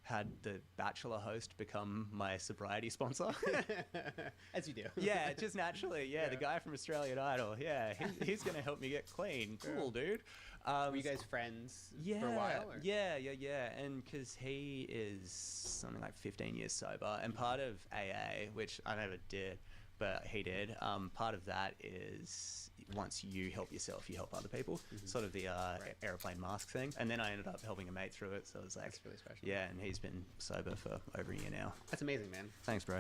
had the Bachelor host become my sobriety sponsor. As you do. Yeah, just naturally. Yeah, the guy from Australian Idol. Yeah, he's going to help me get clean. Cool, dude. Were you guys friends for a while? Or? Yeah. And because he is something like 15 years sober, and part of AA, which I never did, but he did, part of that is once you help yourself, you help other people. Sort of the airplane mask thing. And then I ended up helping a mate through it, so it was like, that's really special. Yeah, and he's been sober for over a year now. That's amazing, man. Thanks, bro.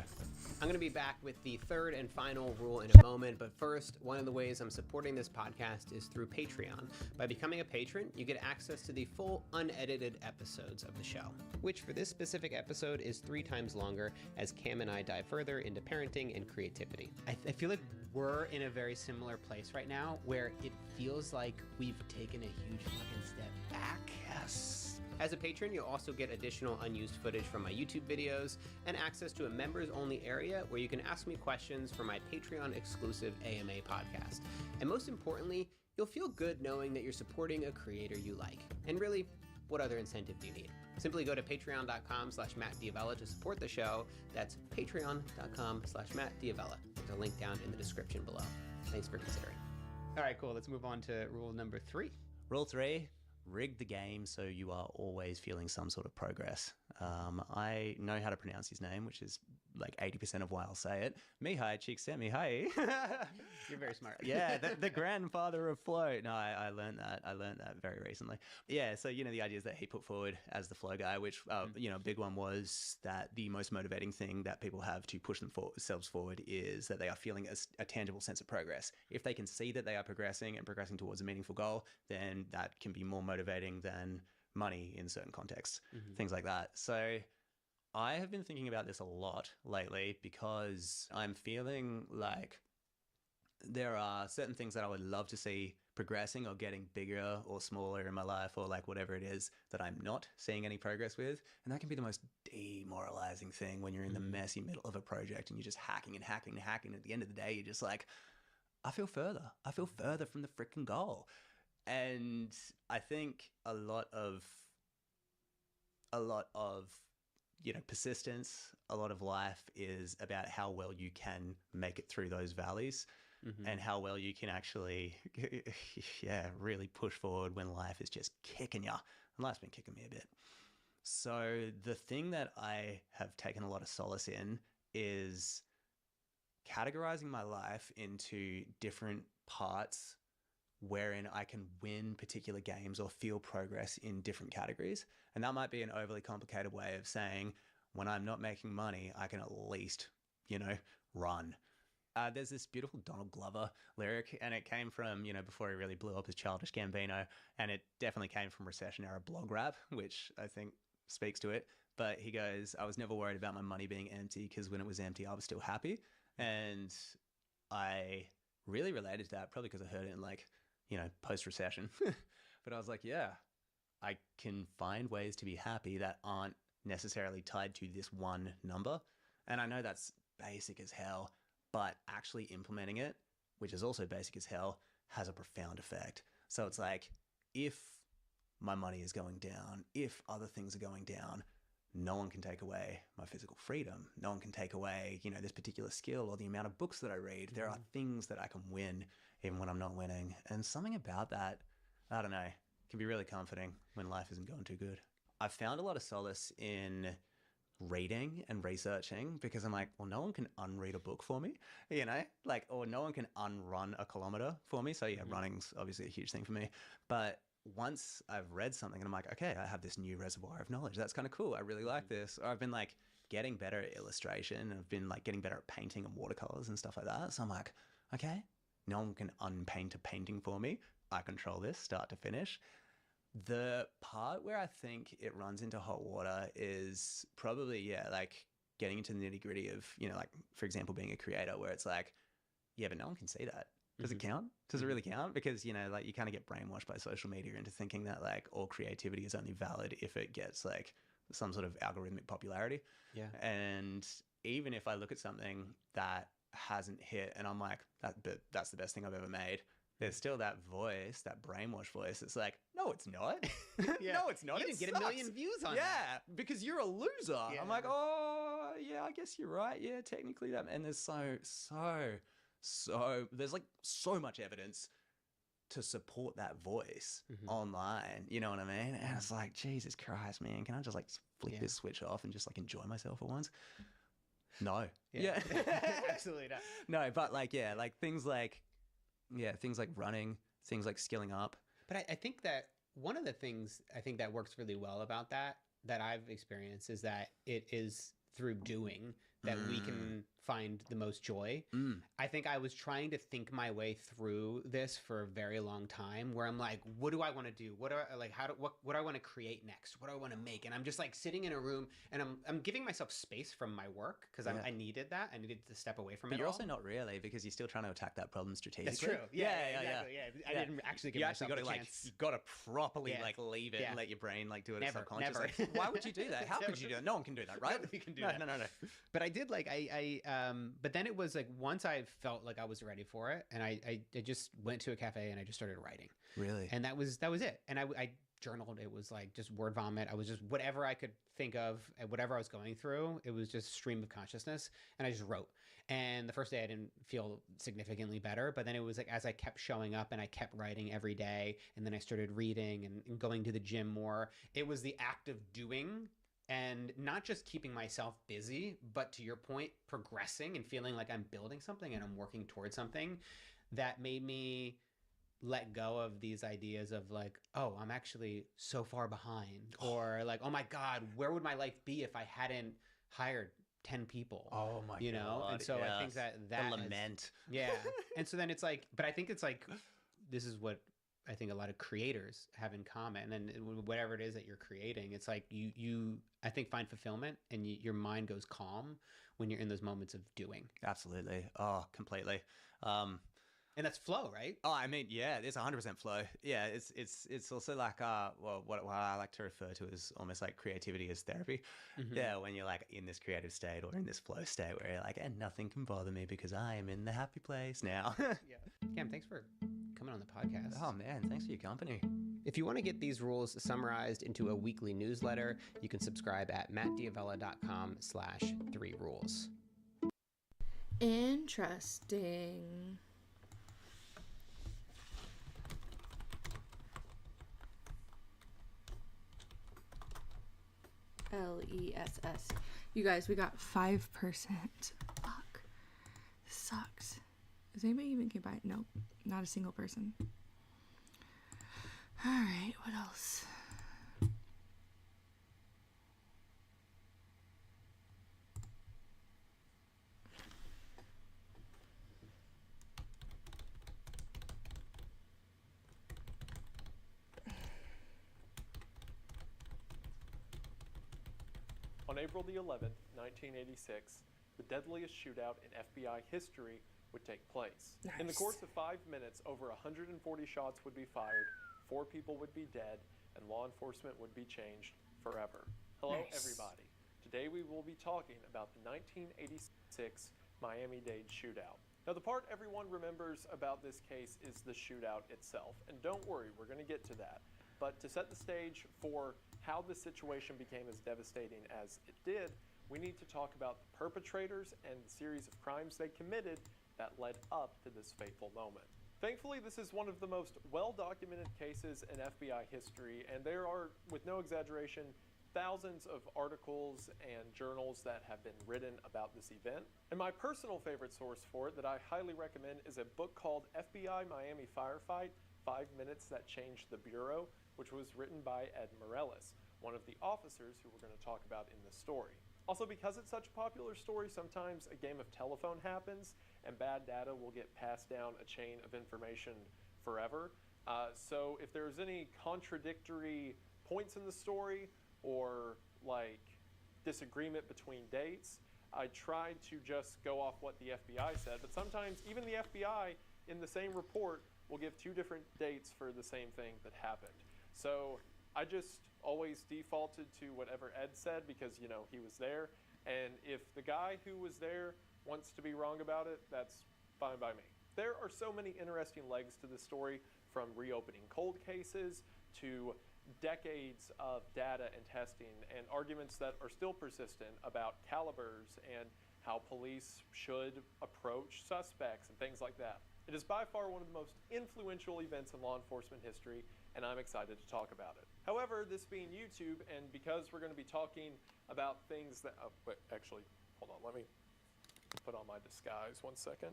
I'm going to be back with the third and final rule in a moment, but first, one of the ways I'm supporting this podcast is through Patreon. By becoming a patron, you get access to the full unedited episodes of the show, which for this specific episode is 3 times longer as Cam and I dive further into parenting and creativity. I feel like we're in a very similar place right now where it feels like we've taken a huge fucking step back. Yes. As a patron, you'll also get additional unused footage from my YouTube videos and access to a members-only area where you can ask me questions for my Patreon-exclusive AMA podcast. And most importantly, You'll feel good knowing that you're supporting a creator you like. And really, what other incentive do you need? Simply go to patreon.com/MattDiavella to support the show. That's patreon.com/MattDiavella. There's a link down in the description below. Thanks for considering. All right, cool. Let's move on to rule number 3. Rule 3, rig the game so you are always feeling some sort of progress. I know how to pronounce his name, which is like 80% of why I'll say it. Mihai Csikszentmihalyi. You're very smart. Yeah, the grandfather of flow. No, I learned that. I learned that very recently. Yeah, so, you know, the ideas that he put forward as the flow guy, which, you know, a big one was that the most motivating thing that people have to push themselves forward is that they are feeling a tangible sense of progress. If they can see that they are progressing and progressing towards a meaningful goal, then that can be more motivating than money in certain contexts, things like that. So I have been thinking about this a lot lately because I'm feeling like there are certain things that I would love to see progressing or getting bigger or smaller in my life or like whatever it is that I'm not seeing any progress with. And that can be the most demoralizing thing when you're in the messy middle of a project and you're just hacking and hacking and hacking. At the end of the day, you're just like, I feel further from the freaking goal. And I think a lot of, you know, persistence, a lot of life is about how well you can make it through those valleys and how well you can actually, really push forward when life is just kicking you. And life's been kicking me a bit. So the thing that I have taken a lot of solace in is categorizing my life into different parts wherein I can win particular games or feel progress in different categories. And that might be an overly complicated way of saying, when I'm not making money, I can at least, you know, run. There's this beautiful Donald Glover lyric, and it came from, you know, before he really blew up as Childish Gambino, and it definitely came from recession-era blog rap, which I think speaks to it. But he goes, I was never worried about my money being empty because when it was empty, I was still happy. And I really related to that, probably because I heard it in like, you know, post-recession. But I was like, yeah, I can find ways to be happy that aren't necessarily tied to this one number. And I know that's basic as hell, but actually implementing it, which is also basic as hell, has a profound effect. So it's like, if my money is going down, if other things are going down, no one can take away my physical freedom. No one can take away, you know, this particular skill or the amount of books that I read. There are things that I can win even when I'm not winning. And something about that, I don't know, can be really comforting when life isn't going too good. I've found a lot of solace in reading and researching because I'm like, well, no one can unread a book for me, you know, like, or no one can unrun a kilometer for me. So yeah, running's obviously a huge thing for me. But once I've read something and I'm like, okay, I have this new reservoir of knowledge. That's kind of cool. I really like this. Or I've been like getting better at illustration. I've been like getting better at painting and watercolors and stuff like that. So I'm like, okay, no one can unpaint a painting for me. I control this start to finish. The part where I think it runs into hot water is probably, yeah, like getting into the nitty gritty of, you know, like, for example, being a creator where it's like, yeah, but no one can see that. Does it count? Does it really count? Because, you know, like you kind of get brainwashed by social media into thinking that like all creativity is only valid if it gets like some sort of algorithmic popularity. Yeah. And even if I look at something that hasn't hit and I'm like, that's the best thing I've ever made, there's still that voice, that brainwash voice. It's like, no, it's not. Yeah. No, it's not. You didn't get a million views on it. Yeah, because you're a loser. Yeah. I'm like, oh, yeah, I guess you're right. Yeah, technically that. And there's there's like so much evidence to support that voice online. You know what I mean? And it's like, Jesus Christ, man, can I just like flick this switch off and just like enjoy myself for once? No. Yeah. Absolutely not. No, but like, yeah, like things like running, things like skilling up. But I think that one of the things I think that works really well about that I've experienced is that it is through doing that we can find the most joy. I think I was trying to think my way through this for a very long time where I'm like, what do I want to do? What do I want to create next? What do I want to make? And I'm just like sitting in a room and I'm giving myself space from my work because I needed that. I needed to step away from it. But you're all. also not really because you're still trying to attack that problem strategically. That's true. Yeah, exactly. Yeah. I didn't actually give myself a chance. You got to properly like leave it and let your brain like do it subconsciously. Why would you do that? How could you do that? No one can do that, right? Nobody can do that. No. No. But I did like I but then it was like once I felt like I was ready for it, and I just went to a cafe and I just started writing. Really? And that was it. And I journaled. It was like just word vomit. I was just whatever I could think of and whatever I was going through. It was just stream of consciousness, and I just wrote. And the first day I didn't feel significantly better, but then it was like as I kept showing up and I kept writing every day, and then I started reading and going to the gym more. It was the act of doing and not just keeping myself busy, but to your point, progressing and feeling like I'm building something and I'm working towards something that made me let go of these ideas of like, oh, I'm actually so far behind, or like, oh my God, where would my life be if I hadn't hired 10 people? Oh my you know? God, And so I think yes. that The has- lament. yeah. And so then it's like, but I think it's like, this is what I think a lot of creators have in common, and whatever it is that you're creating, it's like you I think find fulfillment, and your mind goes calm when you're in those moments of doing. Absolutely. Oh, completely. And that's flow, right? Oh, I mean, yeah, it's 100% flow. Yeah, it's also like well, what I like to refer to as almost like creativity as therapy. Mhm. Yeah, when you're like in this creative state or in this flow state where you're like, and nothing can bother me because I am in the happy place now. Yeah. Cam, thanks for coming on the podcast. Oh man, thanks for your company. If you want to get these rules summarized into a weekly newsletter, you can subscribe at mattdiavella.com/3rules. Interesting. LESS. You guys, we got 5%. Fuck. This sucks. Does anybody even get by? Nope. Not a single person. Alright, what else? On April the 11th, 1986, the deadliest shootout in FBI history would take place. Nice. In the course of 5 minutes, over 140 shots would be fired, 4 people would be dead, and law enforcement would be changed forever. Hello, Nice. everybody. Today we will be talking about the 1986 Miami-Dade shootout. Now, the part everyone remembers about this case is the shootout itself. And don't worry, we're going to get to that. But to set the stage for how this situation became as devastating as it did, we need to talk about the perpetrators and the series of crimes they committed that led up to this fateful moment. Thankfully, this is one of the most well-documented cases in FBI history, and there are, with no exaggeration, thousands of articles and journals that have been written about this event. And my personal favorite source for it that I highly recommend is a book called FBI Miami Firefight, 5 Minutes That Changed the Bureau, which was written by Ed Morales, one of the officers who we're going to talk about in this story. Also, because it's such a popular story, sometimes a game of telephone happens and bad data will get passed down a chain of information forever. So if there's any contradictory points in the story or like disagreement between dates, I tried to just go off what the FBI said, but sometimes even the FBI in the same report will give 2 different dates for the same thing that happened. So I just always defaulted to whatever Ed said because, you know, he was there. And if the guy who was there wants to be wrong about it, that's fine by me. There are so many interesting legs to this story, from reopening cold cases to decades of data and testing and arguments that are still persistent about calibers and how police should approach suspects and things like that. It is by far one of the most influential events in law enforcement history, and I'm excited to talk about it. However, this being YouTube, and because we're going to be talking about things that... Oh, wait, actually, hold on, let me put on my disguise 1 second.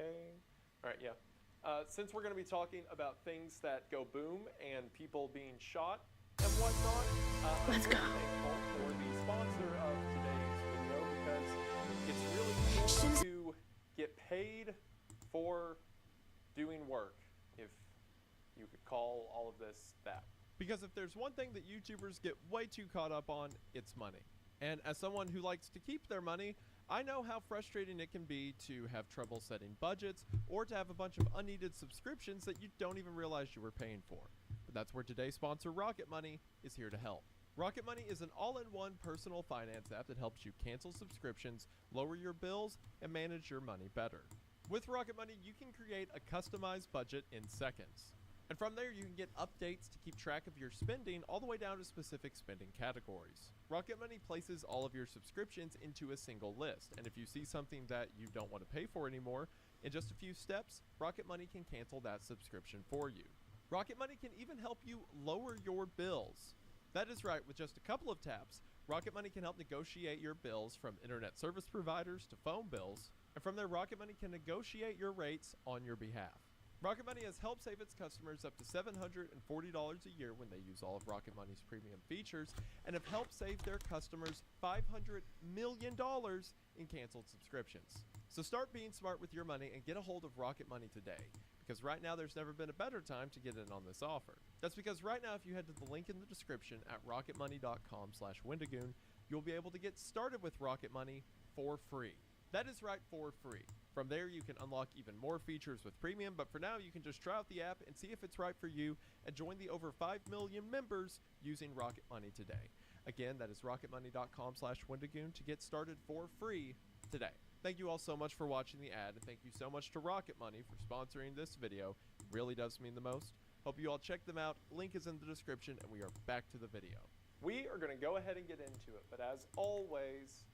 Okay. All right, yeah. Since we're going to be talking about things that go boom and people being shot and whatnot, I'm really thankful for the sponsor of today's video because it's really cool to get paid for doing work, if you could call all of this that. Because if there's one thing that YouTubers get way too caught up on, it's money. And as someone who likes to keep their money, I know how frustrating it can be to have trouble setting budgets or to have a bunch of unneeded subscriptions that you don't even realize you were paying for. But that's where today's sponsor, Rocket Money, is here to help. Rocket Money is an all-in-one personal finance app that helps you cancel subscriptions, lower your bills, and manage your money better. With Rocket Money, you can create a customized budget in seconds. And from there, you can get updates to keep track of your spending all the way down to specific spending categories. Rocket Money places all of your subscriptions into a single list, and if you see something that you don't want to pay for anymore, in just a few steps, Rocket Money can cancel that subscription for you. Rocket Money can even help you lower your bills. That is right, with just a couple of taps, Rocket Money can help negotiate your bills from internet service providers to phone bills, and from there, Rocket Money can negotiate your rates on your behalf. Rocket Money has helped save its customers up to $740 a year when they use all of Rocket Money's premium features, and have helped save their customers $500 million in canceled subscriptions. So start being smart with your money and get a hold of Rocket Money today, because right now there's never been a better time to get in on this offer. That's because right now, if you head to the link in the description at rocketmoney.com/Wendigoon, you'll be able to get started with Rocket Money for free. That is right, for free. From there, you can unlock even more features with premium, but for now, you can just try out the app and see if it's right for you and join the over 5 million members using Rocket Money today. Again, that is rocketmoney.com/Wendigoon to get started for free today. Thank you all so much for watching the ad, and thank you so much to Rocket Money for sponsoring this video. It really does mean the most. Hope you all check them out. Link is in the description, and we are back to the video. We are going to go ahead and get into it, but as always,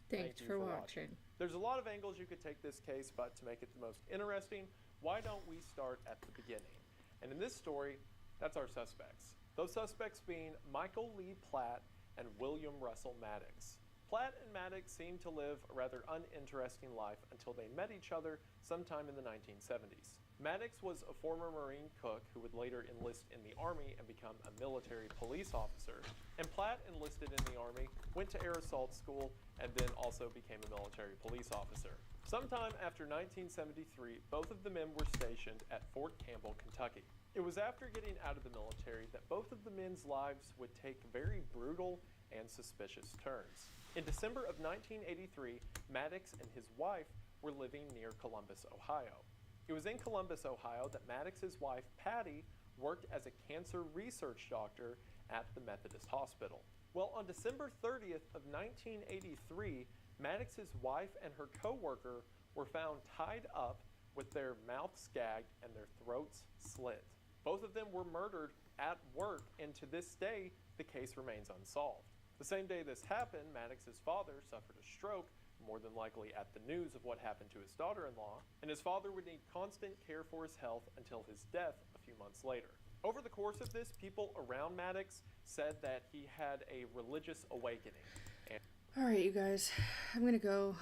Thanks thank you for watching. There's a lot of angles you could take this case, but to make it the most interesting, why don't we start at the beginning? And in this story, that's our suspects. Those suspects being Michael Lee Platt and William Russell Maddox. Platt and Maddox seemed to live a rather uninteresting life until they met each other sometime in the 1970s. Maddox was a former Marine cook who would later enlist in the Army and become a military police officer. And Platt enlisted in the Army, went to air assault school, and then also became a military police officer. Sometime after 1973, both of the men were stationed at Fort Campbell, Kentucky. It was after getting out of the military that both of the men's lives would take very brutal and suspicious turns. In December of 1983, Maddox and his wife were living near Columbus, Ohio. It was in Columbus, Ohio that Maddox's wife, Patty, worked as a cancer research doctor at the Methodist Hospital. Well, on December 30th of 1983, Maddox's wife and her co-worker were found tied up with their mouths gagged and their throats slit. Both of them were murdered at work, and to this day, the case remains unsolved. The same day this happened, Maddox's father suffered a stroke, more than likely at the news of what happened to his daughter-in-law, and his father would need constant care for his health until his death a few months later. Over the course of this, people around Maddox said that he had a religious awakening. All right, you guys, I'm gonna go.